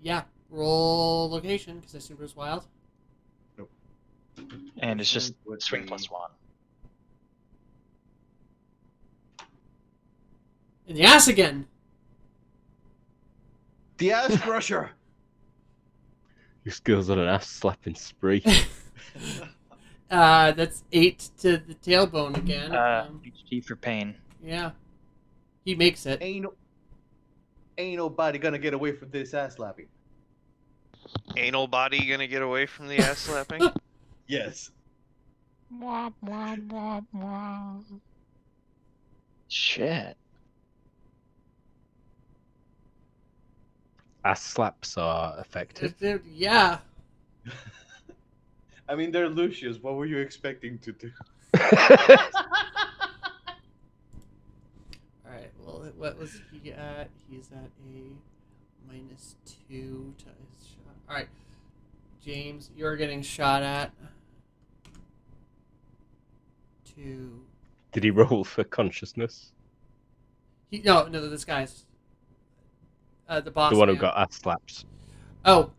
[SPEAKER 1] Yeah. Roll location because I assumed it was wild.
[SPEAKER 2] And it's just
[SPEAKER 6] Would
[SPEAKER 2] swing
[SPEAKER 6] be-
[SPEAKER 2] +1.
[SPEAKER 1] In the ass again.
[SPEAKER 6] The ass crusher.
[SPEAKER 3] Your skills on an ass slapping spree.
[SPEAKER 1] That's 8 to the tailbone again.
[SPEAKER 2] HT for pain.
[SPEAKER 1] Yeah. He makes it.
[SPEAKER 6] Ain't nobody gonna get away from this ass slapping.
[SPEAKER 4] Anal body gonna get away from the ass slapping?
[SPEAKER 6] Yes.
[SPEAKER 2] Shit.
[SPEAKER 3] Ass slaps are effective.
[SPEAKER 1] Yeah.
[SPEAKER 6] I mean, they're Lucius. What were you expecting to do?
[SPEAKER 1] Alright, well, what was he at? He's at a -2 to his shot. Alright. James, you're getting shot at. 2.
[SPEAKER 3] Did he roll for consciousness?
[SPEAKER 1] No, this guy's. The boss.
[SPEAKER 3] The one who
[SPEAKER 1] man.
[SPEAKER 3] got ass slaps.
[SPEAKER 1] Oh,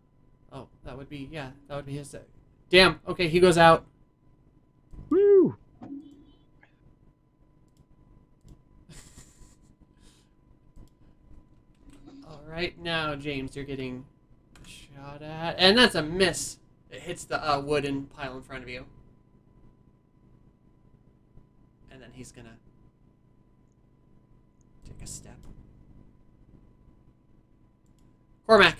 [SPEAKER 1] that would be his. Damn. Okay, he goes out.
[SPEAKER 3] Woo!
[SPEAKER 1] All right, now James, you're getting shot at, and that's a miss. It hits the wooden pile in front of you, and then he's gonna take a step. Cormac.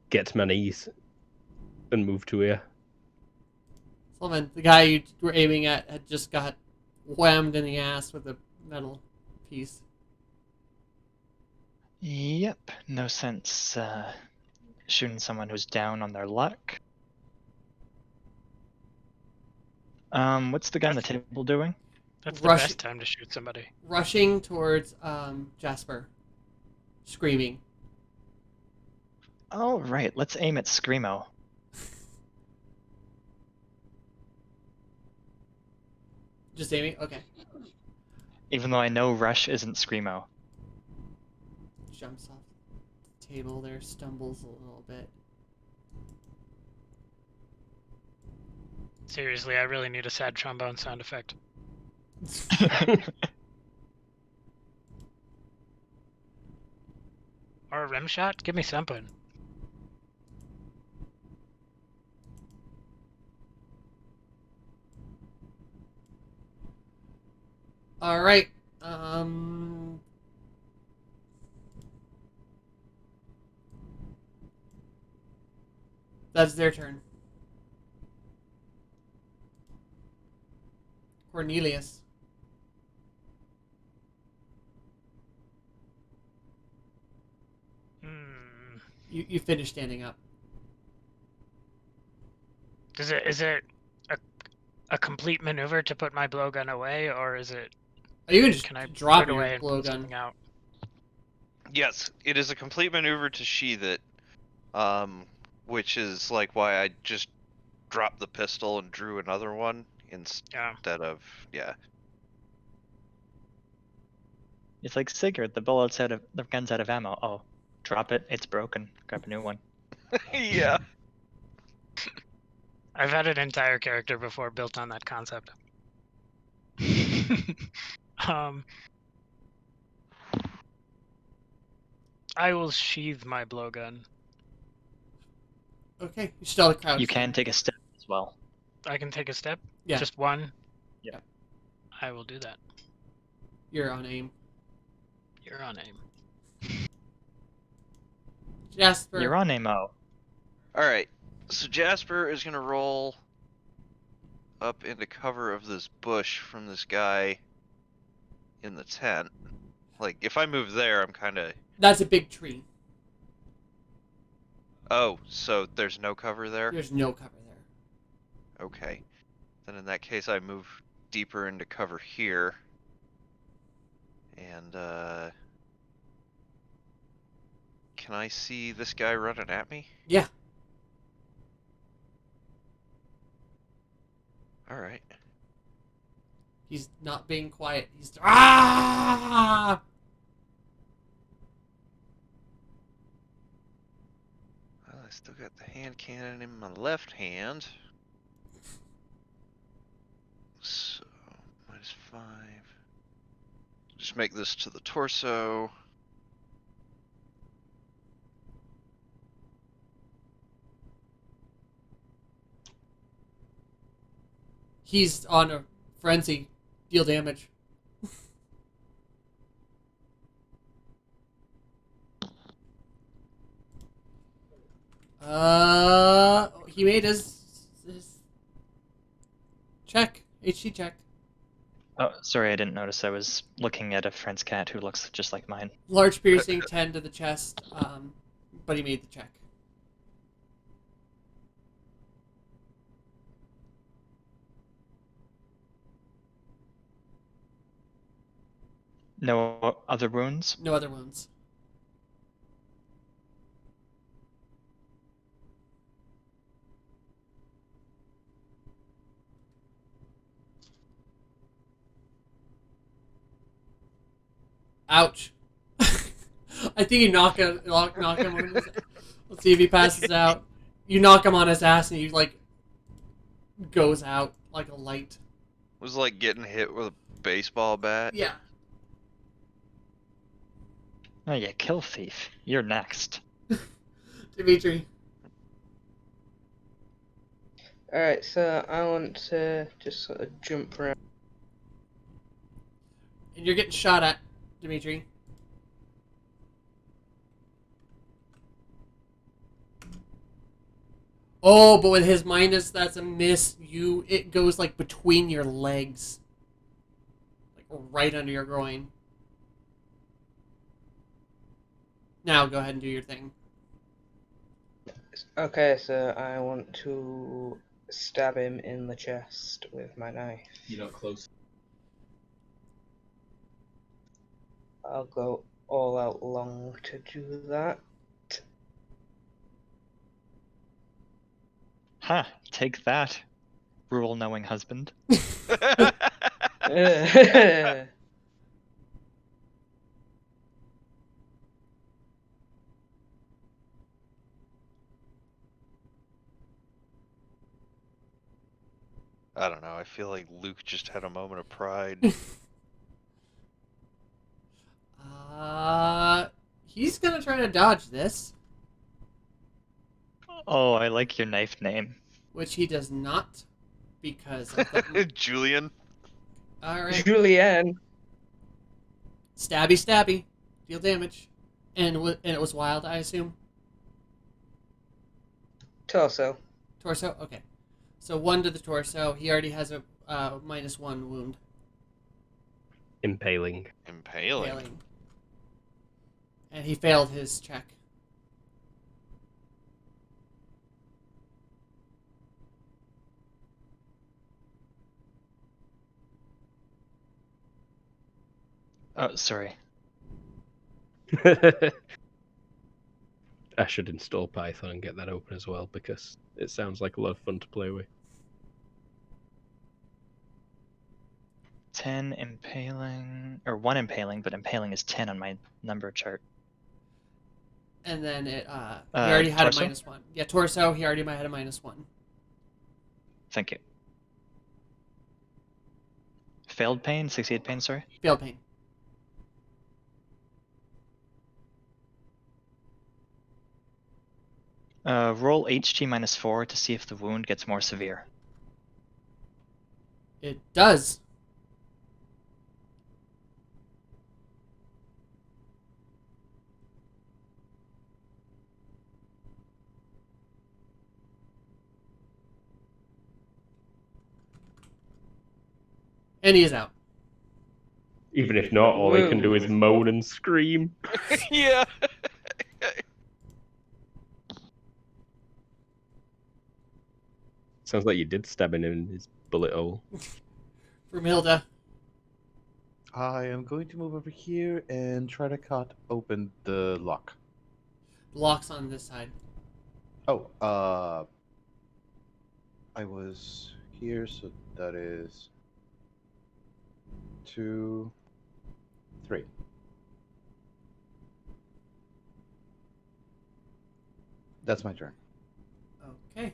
[SPEAKER 3] Get to my knees and move to here.
[SPEAKER 1] Sullivan, the guy you were aiming at, had just got whammed in the ass with a metal piece.
[SPEAKER 2] Yep, no sense shooting someone who's down on their luck. What's the guy on the table doing?
[SPEAKER 7] That's the
[SPEAKER 1] Rush-
[SPEAKER 7] best time to shoot somebody.
[SPEAKER 1] Rushing towards Jasper, screaming.
[SPEAKER 2] All right, let's aim at Screamo.
[SPEAKER 1] Just aiming? Okay.
[SPEAKER 2] Even though I know Rush isn't Screamo.
[SPEAKER 1] Jumps off the table there, stumbles a little bit.
[SPEAKER 7] Seriously, I really need a sad trombone sound effect. Or a rim shot? Give me something.
[SPEAKER 1] All right. That's their turn. Cornelius.
[SPEAKER 7] Hmm.
[SPEAKER 1] You finish standing up.
[SPEAKER 7] Is it a complete maneuver to put my blowgun away, or is it?
[SPEAKER 1] Oh, you can just
[SPEAKER 7] Can I
[SPEAKER 1] drop
[SPEAKER 7] put it away
[SPEAKER 1] your
[SPEAKER 7] and pull
[SPEAKER 1] blowgun.
[SPEAKER 7] something out?
[SPEAKER 4] Yes, it is a complete maneuver to sheath it, which is like why I just dropped the pistol and drew another one instead of
[SPEAKER 2] It's like Sigurd, the gun's out of ammo. Oh, drop it, it's broken. Grab a new one.
[SPEAKER 4] yeah.
[SPEAKER 7] I've had an entire character before built on that concept. I will sheathe my blowgun.
[SPEAKER 1] Okay, you still have a crouch.
[SPEAKER 2] You can take a step as well.
[SPEAKER 7] I can take a step?
[SPEAKER 1] Yeah.
[SPEAKER 7] Just one?
[SPEAKER 2] Yeah.
[SPEAKER 7] I will do that.
[SPEAKER 1] You're on aim.
[SPEAKER 7] You're on aim.
[SPEAKER 1] Jasper.
[SPEAKER 2] You're on ammo.
[SPEAKER 4] Alright, so Jasper is going to roll up into cover of this bush from this guy in the tent. Like, if I move there, I'm kind of...
[SPEAKER 1] That's a big tree.
[SPEAKER 4] Oh, so there's no cover there?
[SPEAKER 1] There's no cover there.
[SPEAKER 4] Okay. Then in that case, I move deeper into cover here. And, can I see this guy running at me?
[SPEAKER 1] Yeah.
[SPEAKER 4] Alright.
[SPEAKER 1] He's not being quiet. He's ah!
[SPEAKER 4] Well, I still got the hand cannon in my left hand. So, -5. Just make this to the torso.
[SPEAKER 1] He's on a frenzy. Deal damage. He made his check. HG check.
[SPEAKER 2] Oh, sorry, I didn't notice. I was looking at a friend's cat who looks just like mine.
[SPEAKER 1] Large piercing, 10 to the chest. But he made the check.
[SPEAKER 2] No other wounds?
[SPEAKER 1] No other wounds. Ouch. I think you knock him on his... Let's see if he passes out. You knock him on his ass and he, like, goes out like a light.
[SPEAKER 4] It was like getting hit with a baseball bat.
[SPEAKER 1] Yeah.
[SPEAKER 2] Oh, you kill thief. You're next.
[SPEAKER 1] Dimitri.
[SPEAKER 5] Alright, so I want to just sort of jump around.
[SPEAKER 1] And you're getting shot at, Dimitri. Oh, but with his minus, that's a miss. It goes like between your legs. Like right under your groin. Now go ahead and do your thing.
[SPEAKER 5] Okay, so I want to stab him in the chest with my knife.
[SPEAKER 8] You're not close.
[SPEAKER 5] I'll go all out long to do that.
[SPEAKER 2] Ha! Take that, rule-knowing husband.
[SPEAKER 4] I don't know. I feel like Luke just had a moment of pride.
[SPEAKER 1] He's gonna try to dodge this,
[SPEAKER 2] Oh, I like your knife name.
[SPEAKER 1] which he does not, because of the...
[SPEAKER 4] Julian.
[SPEAKER 1] All right,
[SPEAKER 5] Julianne.
[SPEAKER 1] stabby, stabby, deal damage, and it was wild, I assume.
[SPEAKER 5] Torso.
[SPEAKER 1] Torso, okay. So 1 to the torso. He already has a -1 wound.
[SPEAKER 3] Impaling.
[SPEAKER 4] Impaling.
[SPEAKER 1] Failing. And he failed his check.
[SPEAKER 2] Oh, sorry.
[SPEAKER 3] I should install Python and get that open as well, because it sounds like a lot of fun to play with.
[SPEAKER 2] 10 impaling, or 1 impaling, but impaling is 10 on my number chart.
[SPEAKER 1] And then it he already had
[SPEAKER 2] torso?
[SPEAKER 1] a -1. Yeah, torso, he already had a -1.
[SPEAKER 2] Thank you. Failed pain? 68 pain, sorry?
[SPEAKER 1] Failed pain.
[SPEAKER 2] Roll HG -4 to see if the wound gets more severe.
[SPEAKER 1] It does. And he is out.
[SPEAKER 3] Even if not, all he can do is moan and scream.
[SPEAKER 4] Yeah.
[SPEAKER 3] Sounds like you did stab him in his bullet hole.
[SPEAKER 1] Brumhilda.
[SPEAKER 6] I am going to move over here and try to cut open the lock.
[SPEAKER 1] Locks on this side.
[SPEAKER 6] Oh, I was here, so that is 2, 3. That's my turn.
[SPEAKER 1] Okay.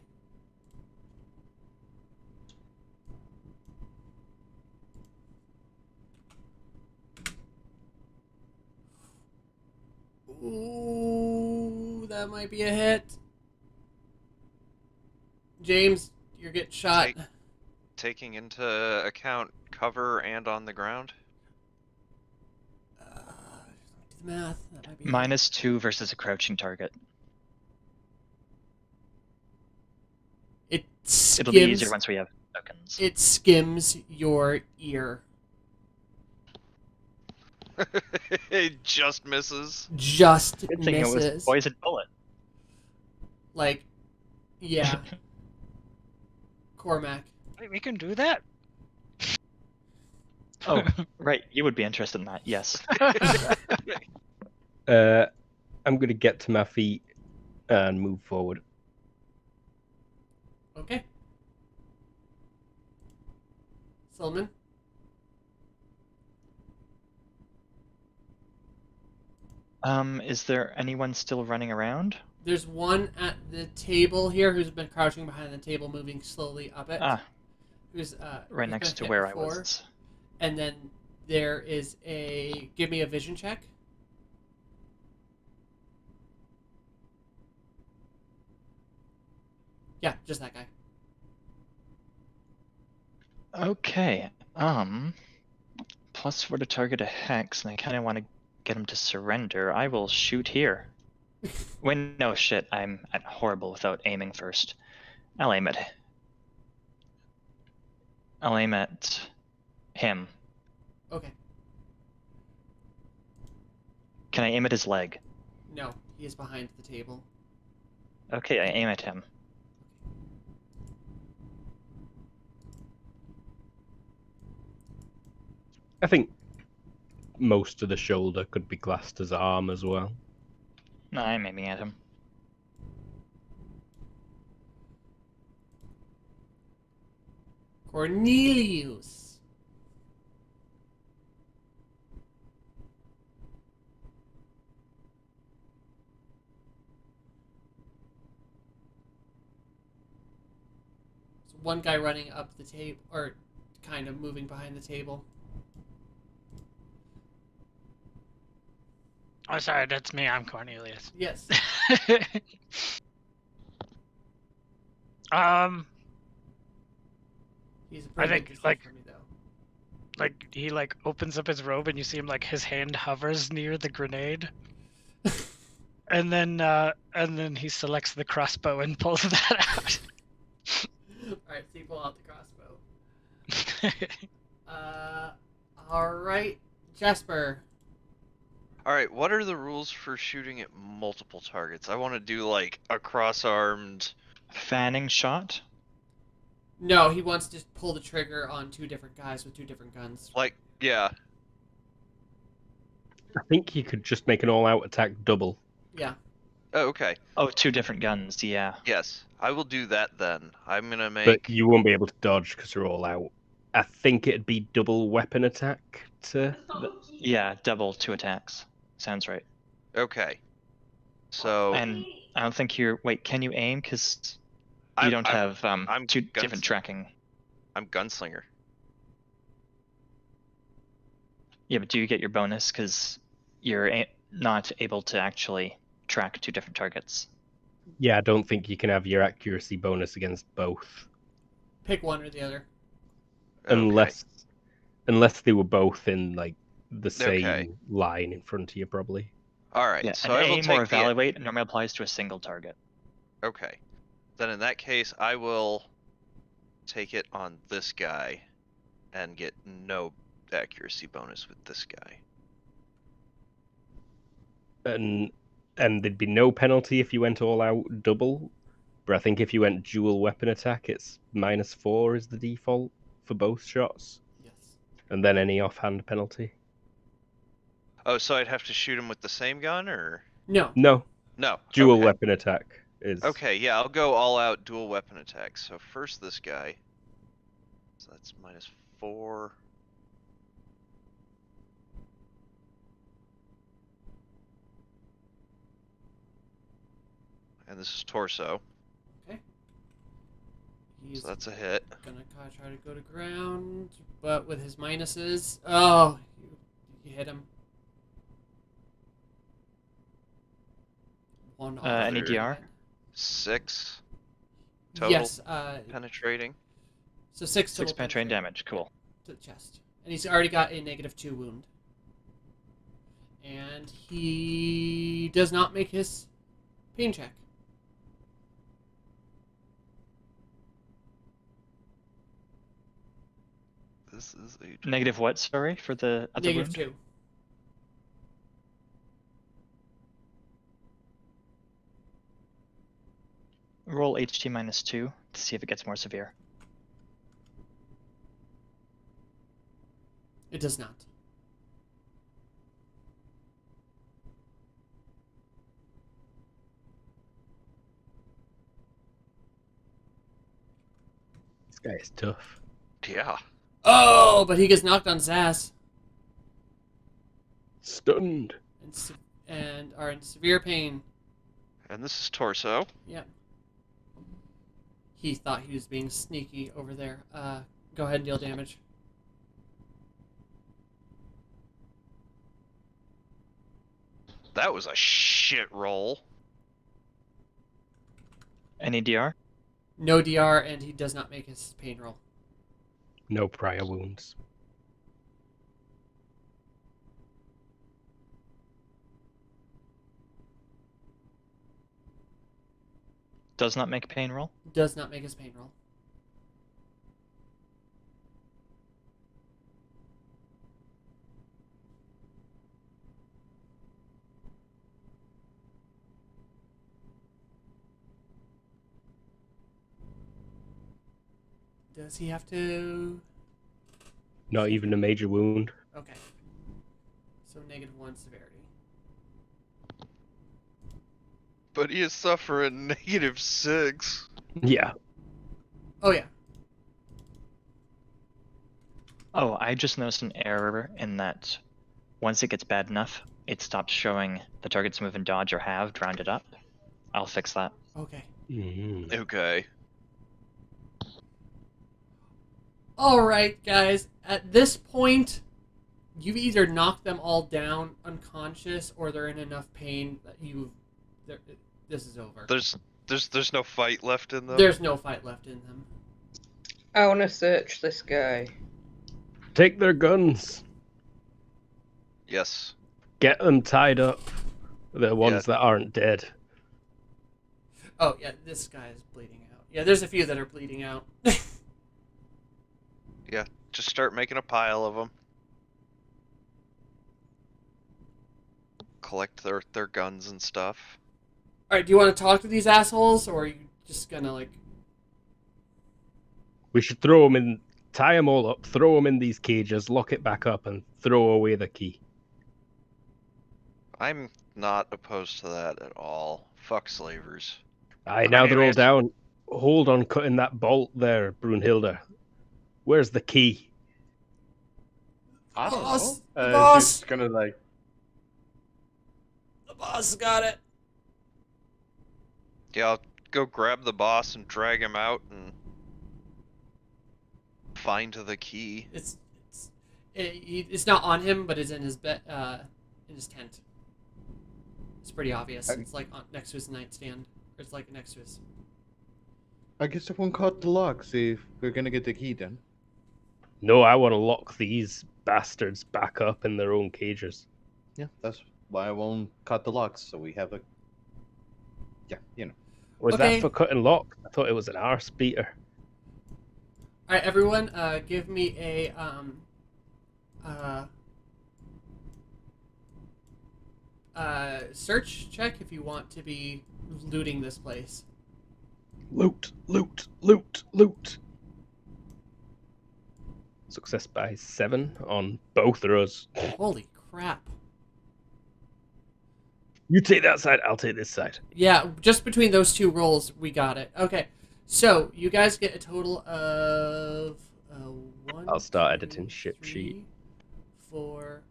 [SPEAKER 1] Ooh, that might be a hit. James, you're getting shot.
[SPEAKER 4] Taking into account cover and on the ground.
[SPEAKER 1] Do the math. That might be
[SPEAKER 2] -2 versus a crouching target.
[SPEAKER 1] It skims.
[SPEAKER 2] It'll be easier once we have tokens.
[SPEAKER 1] It skims your ear.
[SPEAKER 4] It just misses.
[SPEAKER 1] Just
[SPEAKER 2] Good thing it was
[SPEAKER 1] misses.
[SPEAKER 2] poison bullet.
[SPEAKER 1] Like, yeah. Cormac.
[SPEAKER 7] Wait, we can do that?
[SPEAKER 2] Oh, right. You would be interested in that, yes.
[SPEAKER 3] I'm going to get to my feet and move forward.
[SPEAKER 1] Okay. Solomon.
[SPEAKER 2] Is there anyone still running around?
[SPEAKER 1] There's one at the table here who's been crouching behind the table, moving slowly up it.
[SPEAKER 2] Ah,
[SPEAKER 1] Who's
[SPEAKER 2] right
[SPEAKER 1] who's
[SPEAKER 2] next
[SPEAKER 1] been
[SPEAKER 2] to
[SPEAKER 1] hit
[SPEAKER 2] where I
[SPEAKER 1] before.
[SPEAKER 2] was.
[SPEAKER 1] And then there is a... Give me a vision check. Yeah, just that guy.
[SPEAKER 2] Okay. +4 to target a hex, and I kind of want to get him to surrender. I will shoot here. Wait, no, shit. I'm horrible without aiming first. I'll aim at him.
[SPEAKER 1] Okay.
[SPEAKER 2] Can I aim at his leg?
[SPEAKER 1] No, he is behind the table.
[SPEAKER 2] Okay, I aim at him.
[SPEAKER 3] I think most of the shoulder could be classed as arm as well.
[SPEAKER 2] No, I'm aiming at him.
[SPEAKER 1] Cornelius. So one guy running up the table, or kind of moving behind the table.
[SPEAKER 7] Oh, sorry, that's me. I'm Cornelius.
[SPEAKER 1] Yes. He's a pretty
[SPEAKER 7] I think,
[SPEAKER 1] good distance
[SPEAKER 7] like-
[SPEAKER 1] from me, though.
[SPEAKER 7] Like he like opens up his robe and you see him like his hand hovers near the grenade, and then he selects the crossbow and pulls that out.
[SPEAKER 1] Alright, so you pull out the crossbow. Alright, Jasper.
[SPEAKER 4] All right, what are the rules for shooting at multiple targets? I want to do like a cross-armed.
[SPEAKER 2] Fanning shot?
[SPEAKER 1] No, he wants to pull the trigger on 2 different guys with 2 different guns.
[SPEAKER 4] Like, yeah.
[SPEAKER 3] I think you could just make an all-out attack double.
[SPEAKER 1] Yeah.
[SPEAKER 4] Oh, okay.
[SPEAKER 2] Oh, 2 different guns, yeah.
[SPEAKER 4] Yes, I will do that then. I'm gonna
[SPEAKER 3] But
[SPEAKER 4] make.
[SPEAKER 3] you won't be able to dodge because you're all out. I think it'd be double weapon attack to...
[SPEAKER 2] Yeah, double 2 attacks. Sounds right.
[SPEAKER 4] Okay. So.
[SPEAKER 2] And I don't think you're... Wait, can you aim? Because you
[SPEAKER 4] I'm-
[SPEAKER 2] don't have
[SPEAKER 4] I'm
[SPEAKER 2] 2
[SPEAKER 4] guns-
[SPEAKER 2] different tracking.
[SPEAKER 4] I'm gunslinger.
[SPEAKER 2] Yeah, but do you get your bonus? Because you're not able to actually track 2 different targets.
[SPEAKER 3] Yeah, I don't think you can have your accuracy bonus against both.
[SPEAKER 1] Pick one or the other.
[SPEAKER 4] Okay.
[SPEAKER 3] Unless they were both in like the same
[SPEAKER 4] Okay.
[SPEAKER 3] line in front of you, probably.
[SPEAKER 4] All right.
[SPEAKER 2] Yeah,
[SPEAKER 4] So
[SPEAKER 2] and
[SPEAKER 4] I will
[SPEAKER 2] aim or
[SPEAKER 4] take the.
[SPEAKER 2] evaluate normally applies to a single target.
[SPEAKER 4] Okay. Then in that case, I will take it on this guy and get no accuracy bonus with this guy.
[SPEAKER 3] And there'd be no penalty if you went all out double. But I think if you went dual weapon attack, it's -4 is the default for both shots,
[SPEAKER 1] Yes.
[SPEAKER 3] and then any offhand penalty.
[SPEAKER 4] Oh, so I'd have to shoot him with the same gun, or
[SPEAKER 1] No.
[SPEAKER 3] No,
[SPEAKER 4] no?
[SPEAKER 3] dual
[SPEAKER 4] Okay.
[SPEAKER 3] weapon attack is
[SPEAKER 4] Okay, yeah, I'll go all out dual weapon attack. So first this guy. So that's -4. And this is torso,
[SPEAKER 1] Okay. He's
[SPEAKER 4] so that's a hit.
[SPEAKER 1] gonna try to go to ground, but with his minuses. Oh, you hit him. One
[SPEAKER 2] Any
[SPEAKER 1] off.
[SPEAKER 2] DR?
[SPEAKER 4] 6 total
[SPEAKER 1] Yes.
[SPEAKER 4] penetrating.
[SPEAKER 1] So 6
[SPEAKER 2] 6
[SPEAKER 1] total
[SPEAKER 2] penetrating damage, cool.
[SPEAKER 1] to the chest, and he's already got a -2 wound. And he does not make his pain check.
[SPEAKER 4] This is a
[SPEAKER 2] Negative what, sorry, for the other wound?
[SPEAKER 1] -2.
[SPEAKER 2] Roll HT -2 to see if it gets more severe.
[SPEAKER 1] It does not.
[SPEAKER 3] This guy is tough.
[SPEAKER 4] Yeah.
[SPEAKER 1] Oh, but he gets knocked on his ass
[SPEAKER 3] Stunned.
[SPEAKER 1] and are in severe pain.
[SPEAKER 4] And this is torso.
[SPEAKER 1] Yeah. He thought he was being sneaky over there. Go ahead and deal damage.
[SPEAKER 4] That was a shit roll.
[SPEAKER 2] Any DR?
[SPEAKER 1] No DR, and he does not make his pain roll.
[SPEAKER 3] No prior wounds.
[SPEAKER 2] Does not make a pain roll?
[SPEAKER 1] Does not make his pain roll. Does he have to?
[SPEAKER 3] Not even a major wound.
[SPEAKER 1] Okay. So -1 severity.
[SPEAKER 4] But he is suffering -6.
[SPEAKER 3] Yeah.
[SPEAKER 1] Oh yeah.
[SPEAKER 2] Oh, I just noticed an error in that once it gets bad enough, it stops showing the target's move and dodge or have rounded up. I'll fix that.
[SPEAKER 1] Okay.
[SPEAKER 3] Mm.
[SPEAKER 4] Okay.
[SPEAKER 1] All right, guys. At this point, you've either knocked them all down unconscious, or they're in enough pain that this is over.
[SPEAKER 4] There's no fight left in them.
[SPEAKER 1] There's no fight left in them.
[SPEAKER 5] I want to search this guy.
[SPEAKER 3] Take their guns.
[SPEAKER 4] Yes.
[SPEAKER 3] Get them tied up. The ones that aren't dead.
[SPEAKER 1] Oh yeah, this guy is bleeding out. Yeah, there's a few that are bleeding out.
[SPEAKER 4] Yeah. Just start making a pile of them. Collect their guns and stuff.
[SPEAKER 1] All right, do you want to talk to these assholes, or are you just gonna like?
[SPEAKER 3] We should throw them in, tie them all up, throw them in these cages, lock it back up, and throw away the key.
[SPEAKER 4] I'm not opposed to that at all. Fuck slavers.
[SPEAKER 3] Aye, now they're all down. Hold on cutting that bolt there, Brunhilde. Where's the key?
[SPEAKER 6] I don't
[SPEAKER 1] Boss!
[SPEAKER 6] know.
[SPEAKER 1] The boss!
[SPEAKER 6] Just gonna like.
[SPEAKER 1] The boss got it.
[SPEAKER 4] Yeah, I'll go grab the boss and drag him out and find the key.
[SPEAKER 1] It's not on him, but it's in his bed, in his tent. It's pretty obvious. It's like next to his nightstand. Or it's like next to his.
[SPEAKER 6] I guess if one caught the lock, see if we're gonna get the key then.
[SPEAKER 3] No, I want to lock these bastards back up in their own cages.
[SPEAKER 6] Yeah, that's why I won't cut the locks, so we have a. Yeah, you know.
[SPEAKER 3] Was
[SPEAKER 1] Okay.
[SPEAKER 3] that for cutting lock? I thought it was an arse beater.
[SPEAKER 1] All right, everyone, give me a search check if you want to be looting this place.
[SPEAKER 3] Loot, loot, loot, loot. Success by 7 on both rows.
[SPEAKER 1] Holy crap!
[SPEAKER 3] You take that side, I'll take this side.
[SPEAKER 1] Yeah, just between those two rolls, we got it. Okay, so you guys get a total of 1.
[SPEAKER 3] I'll start
[SPEAKER 1] 2,
[SPEAKER 3] editing ship
[SPEAKER 1] 3,
[SPEAKER 3] sheet.
[SPEAKER 1] 4,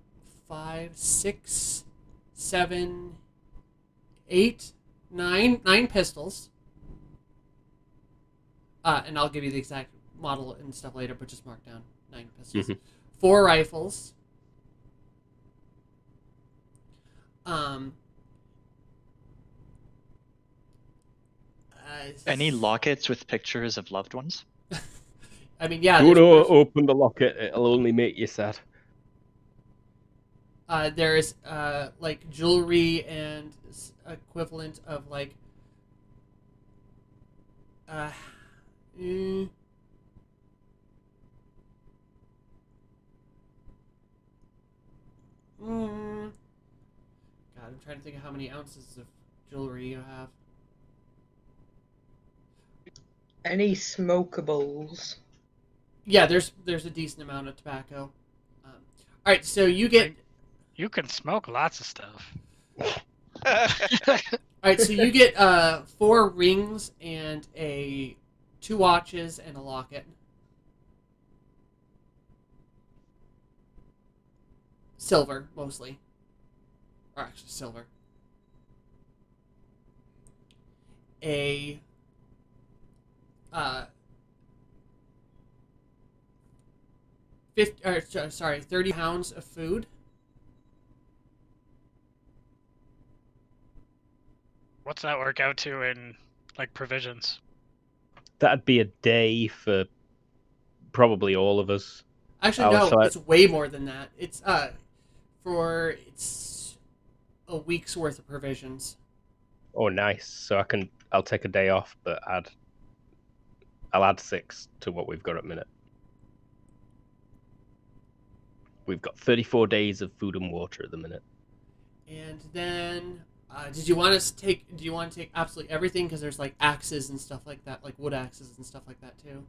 [SPEAKER 1] 5, 6, 7, 8, 9 pistols. And I'll give you the exact model and stuff later, but just mark down 9 pistols. 4 rifles.
[SPEAKER 2] Any lockets with pictures of loved ones?
[SPEAKER 1] I mean, yeah.
[SPEAKER 3] Don't open the locket, it'll only make you sad.
[SPEAKER 1] There's like jewelry and equivalent of like God, I'm trying to think of how many ounces of jewelry you have.
[SPEAKER 5] Any smokables?
[SPEAKER 1] Yeah, there's a decent amount of tobacco. All right, so you get.
[SPEAKER 7] You can smoke lots of stuff.
[SPEAKER 1] All right, so you get 4 rings and 2 watches and a locket. Silver, mostly. Or actually, silver. A 30 pounds of food.
[SPEAKER 7] What's that work out to in like provisions?
[SPEAKER 3] That'd be a day for probably all of us.
[SPEAKER 1] Actually, no,
[SPEAKER 3] Also,
[SPEAKER 1] it's way more than that. It's a week's worth of provisions.
[SPEAKER 3] Oh, nice. So I'll take a day off, but I'll add 6 to what we've got at minute. We've got 34 days of food and water at the minute.
[SPEAKER 1] And then, do you want to take absolutely everything? Because there's like axes and stuff like that, like wood axes and stuff like that too.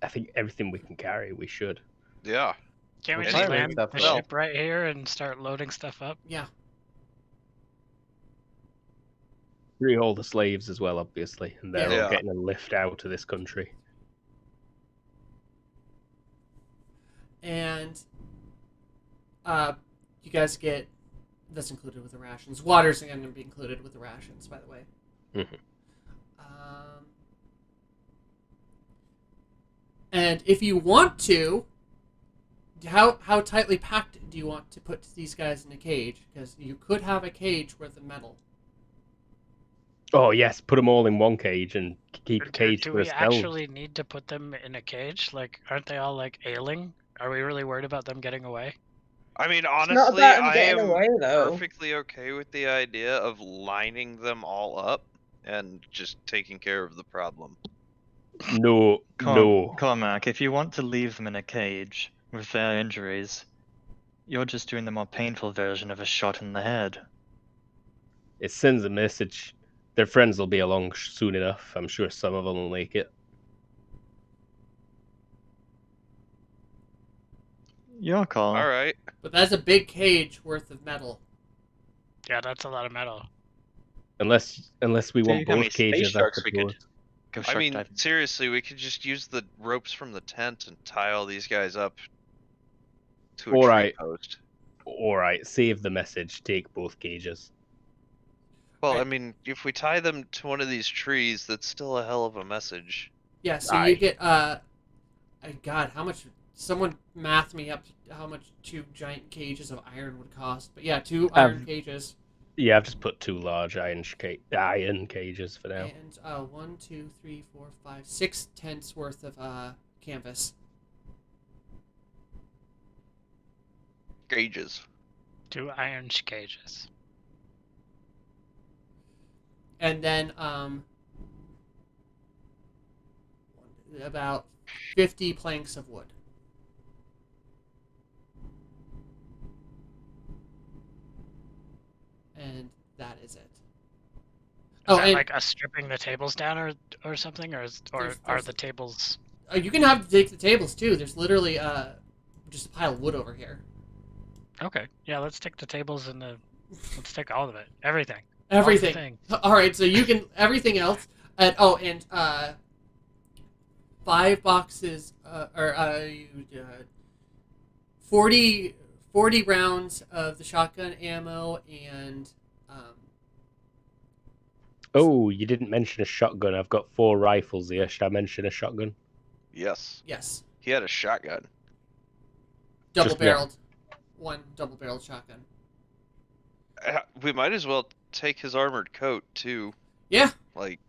[SPEAKER 3] I think everything we can carry, we should.
[SPEAKER 4] Yeah.
[SPEAKER 7] Can't we
[SPEAKER 6] Well,
[SPEAKER 7] just
[SPEAKER 6] fire
[SPEAKER 7] land
[SPEAKER 6] rates have
[SPEAKER 7] the
[SPEAKER 6] fell.
[SPEAKER 7] ship right here and start loading stuff up?
[SPEAKER 1] Yeah.
[SPEAKER 3] Free all the slaves as well, obviously, and they're
[SPEAKER 1] Yeah.
[SPEAKER 3] all
[SPEAKER 4] Yeah.
[SPEAKER 3] getting a lift out of this country.
[SPEAKER 1] And you guys get that's included with the rations. Water's going to be included with the rations, by the way.
[SPEAKER 3] Mhm.
[SPEAKER 1] And if you want to, how tightly packed do you want to put these guys in a cage? Because you could have a cage worth of metal.
[SPEAKER 3] Oh yes, put them all in one cage and keep a cage
[SPEAKER 7] Do
[SPEAKER 3] for
[SPEAKER 7] we
[SPEAKER 3] themselves.
[SPEAKER 7] actually need to put them in a cage? Like, aren't they all like ailing? Are we really worried about them getting away?
[SPEAKER 4] I mean,
[SPEAKER 5] It's not
[SPEAKER 4] honestly,
[SPEAKER 5] about him
[SPEAKER 4] I
[SPEAKER 5] getting
[SPEAKER 4] am
[SPEAKER 5] away, though.
[SPEAKER 4] perfectly okay with the idea of lining them all up and just taking care of the problem.
[SPEAKER 3] No, no.
[SPEAKER 2] Cormac, if you want to leave them in a cage with their injuries, you're just doing the more painful version of a shot in the head.
[SPEAKER 3] It sends a message. Their friends will be along soon enough. I'm sure some of them will make it.
[SPEAKER 2] Your call.
[SPEAKER 4] All right.
[SPEAKER 1] But that's a big cage worth of metal.
[SPEAKER 7] Yeah, that's a lot of metal.
[SPEAKER 3] Unless we
[SPEAKER 2] See
[SPEAKER 3] want
[SPEAKER 2] how many
[SPEAKER 3] both
[SPEAKER 2] space
[SPEAKER 3] cages, I
[SPEAKER 2] sharks we could
[SPEAKER 3] suppose.
[SPEAKER 2] go
[SPEAKER 4] I
[SPEAKER 2] shark
[SPEAKER 4] mean,
[SPEAKER 2] diving.
[SPEAKER 4] seriously, we could just use the ropes from the tent and tie all these guys up to a
[SPEAKER 3] All
[SPEAKER 4] tree
[SPEAKER 3] right.
[SPEAKER 4] post.
[SPEAKER 3] All right, save the message. Take both cages.
[SPEAKER 4] Well, I
[SPEAKER 1] Right.
[SPEAKER 4] mean, if we tie them to one of these trees, that's still a hell of a message.
[SPEAKER 1] Yeah, so
[SPEAKER 3] Aye.
[SPEAKER 1] you get God, how much? Someone math me up how much 2 giant cages of iron would cost. But yeah, 2 iron cages.
[SPEAKER 3] Yeah, I've just put 2 large iron cages for now.
[SPEAKER 1] And 1, 2, 3, 4, 5, 6 tents worth of canvas.
[SPEAKER 4] Gauges.
[SPEAKER 7] 2 iron cages.
[SPEAKER 1] And then about 50 planks of wood. And that is it.
[SPEAKER 7] Is that
[SPEAKER 1] and
[SPEAKER 7] like us stripping the tables down or something, or are
[SPEAKER 1] There's-
[SPEAKER 7] the tables?
[SPEAKER 1] you can have to take the tables too. There's literally just a pile of wood over here.
[SPEAKER 7] Okay, yeah, let's take the tables and let's take all of it, everything.
[SPEAKER 1] Everything.
[SPEAKER 7] All the
[SPEAKER 1] All right, so you can everything else. And 5 boxes 40 rounds of the shotgun ammo and
[SPEAKER 3] Oh, you didn't mention a shotgun. I've got 4 rifles here. Should I mention a shotgun?
[SPEAKER 4] Yes.
[SPEAKER 1] yes,
[SPEAKER 4] He had a shotgun.
[SPEAKER 1] double
[SPEAKER 3] Just
[SPEAKER 1] barreled. One double barreled shotgun.
[SPEAKER 4] We might as well take his armored coat, too.
[SPEAKER 1] Yeah,
[SPEAKER 4] Like,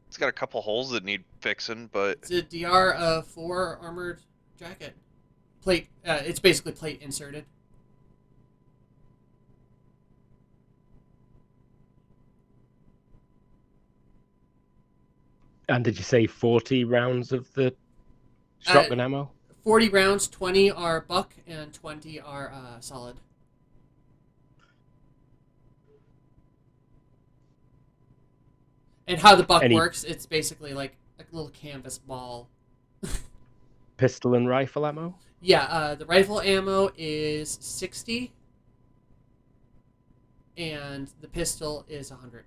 [SPEAKER 4] it's got a couple holes that need fixing, but
[SPEAKER 1] it's a DR 4 armored jacket. Plate. It's basically plate inserted.
[SPEAKER 3] And did you say 40 rounds of the shotgun ammo?
[SPEAKER 1] 40 rounds. 20 are buck and 20 are solid. And how the buck works, it's basically like a little canvas ball.
[SPEAKER 3] Pistol and rifle ammo?
[SPEAKER 1] Yeah, the rifle ammo is 60, and the pistol is 100.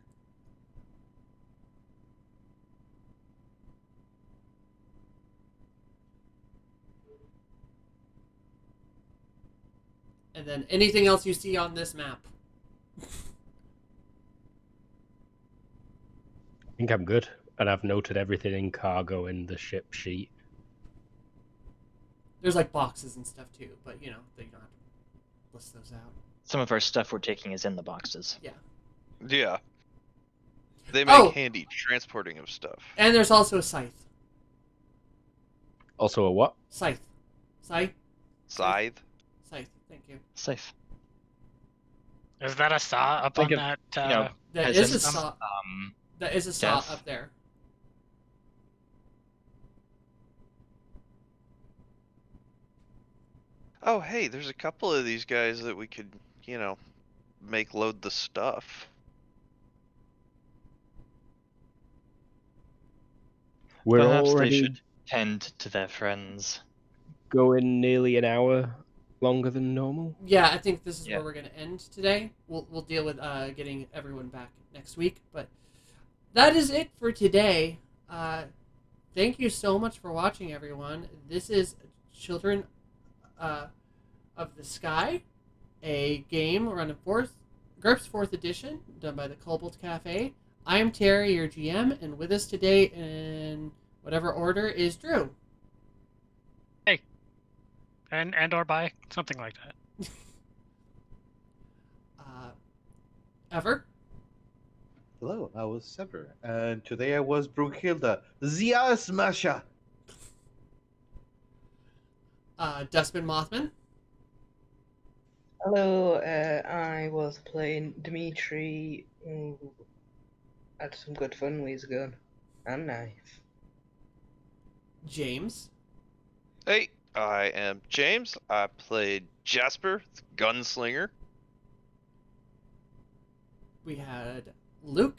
[SPEAKER 1] And then anything else you see on this map.
[SPEAKER 3] I think I'm good. And I've noted everything in cargo in the ship sheet.
[SPEAKER 1] There's like boxes and stuff too, but you know, you don't have to list those out.
[SPEAKER 2] Some of our stuff we're taking is in the boxes.
[SPEAKER 4] yeah. They make handy transporting of stuff.
[SPEAKER 1] And there's also a scythe.
[SPEAKER 3] Also a what?
[SPEAKER 1] Scythe.
[SPEAKER 4] Scythe?
[SPEAKER 1] Scythe, thank you.
[SPEAKER 2] Safe.
[SPEAKER 7] Is that a saw up on
[SPEAKER 2] Think of,
[SPEAKER 7] that?
[SPEAKER 2] you know,
[SPEAKER 1] That
[SPEAKER 2] As
[SPEAKER 1] is
[SPEAKER 2] in
[SPEAKER 1] a saw. That is a saw
[SPEAKER 2] death.
[SPEAKER 1] up there.
[SPEAKER 4] Oh, hey, there's a couple of these guys that we could, you know, make load the stuff.
[SPEAKER 3] We're
[SPEAKER 2] Perhaps
[SPEAKER 3] already
[SPEAKER 2] they should tend to their friends.
[SPEAKER 3] Going nearly an hour longer than normal.
[SPEAKER 1] Yeah, I think this is
[SPEAKER 2] Yeah.
[SPEAKER 1] where we're going to end today. We'll deal with getting everyone back next week, but that is it for today. Thank you so much for watching, everyone. This is Children of the Sky, a game run in GURPS 4th edition, done by the Cobalt Cafe. I am Terry, your GM, and with us today in whatever order is Drew.
[SPEAKER 7] And or by something like that.
[SPEAKER 1] Ever.
[SPEAKER 6] Hello, I was Sever, and today I was Brunhilde, the Smasher.
[SPEAKER 1] Dustman Mothman.
[SPEAKER 5] Hello, I was playing Dimitri, who had some good fun with his gun and knife.
[SPEAKER 1] James.
[SPEAKER 4] Hey, I am James. I played Jasper, the gunslinger.
[SPEAKER 1] We had Luke.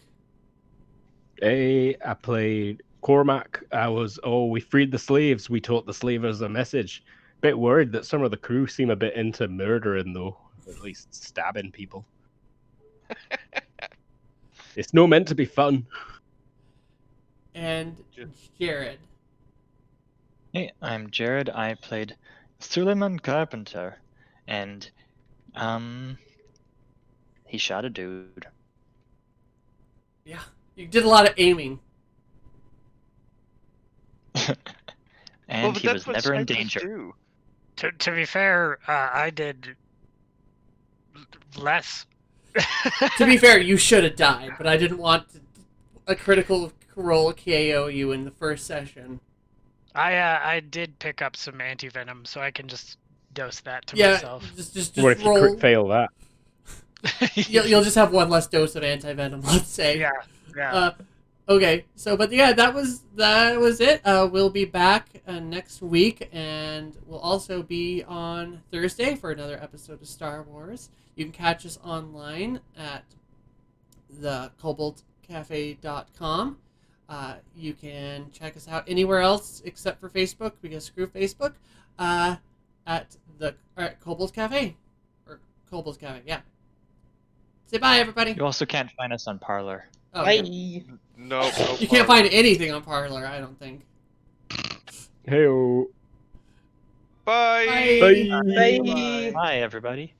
[SPEAKER 3] Hey, I played Cormac. We freed the slaves. We taught the slavers a message. Bit worried that some of the crew seem a bit into murdering, though. At least stabbing people. It's no meant to be fun.
[SPEAKER 1] And Jared.
[SPEAKER 2] Hey, I'm Jared. I played Suleiman Carpenter, and he shot a dude.
[SPEAKER 1] Yeah, you did a lot of aiming.
[SPEAKER 2] And
[SPEAKER 4] but
[SPEAKER 2] he
[SPEAKER 4] that's
[SPEAKER 2] was
[SPEAKER 4] what
[SPEAKER 2] never in
[SPEAKER 4] snipers
[SPEAKER 2] danger.
[SPEAKER 4] do.
[SPEAKER 7] To be fair, I did less.
[SPEAKER 1] To be fair, you should have died, but I didn't want a critical role KO you in the first session.
[SPEAKER 7] I did pick up some anti-venom, so I can just dose that to
[SPEAKER 1] Yeah,
[SPEAKER 7] myself.
[SPEAKER 1] just
[SPEAKER 3] What if you
[SPEAKER 1] roll.
[SPEAKER 3] crit fail that?
[SPEAKER 1] You'll just have one less dose of anti-venom, let's say.
[SPEAKER 7] Yeah.
[SPEAKER 1] Okay, so but yeah, that was it. We'll be back next week, and we'll also be on Thursday for another episode of Star Wars. You can catch us online at thecobaltcafe.com. You can check us out anywhere else except for Facebook, because screw Facebook. At Cobalt Cafe, or Cobalt Cafe, yeah. Say bye, everybody.
[SPEAKER 2] You also can't find us on Parlor.
[SPEAKER 1] Oh,
[SPEAKER 5] Bye.
[SPEAKER 1] yeah.
[SPEAKER 4] No,
[SPEAKER 1] You can't find anything on Parlor, I don't think.
[SPEAKER 3] Hey-o.
[SPEAKER 4] Bye.
[SPEAKER 1] Bye.
[SPEAKER 3] Bye.
[SPEAKER 5] Bye.
[SPEAKER 2] Bye, everybody.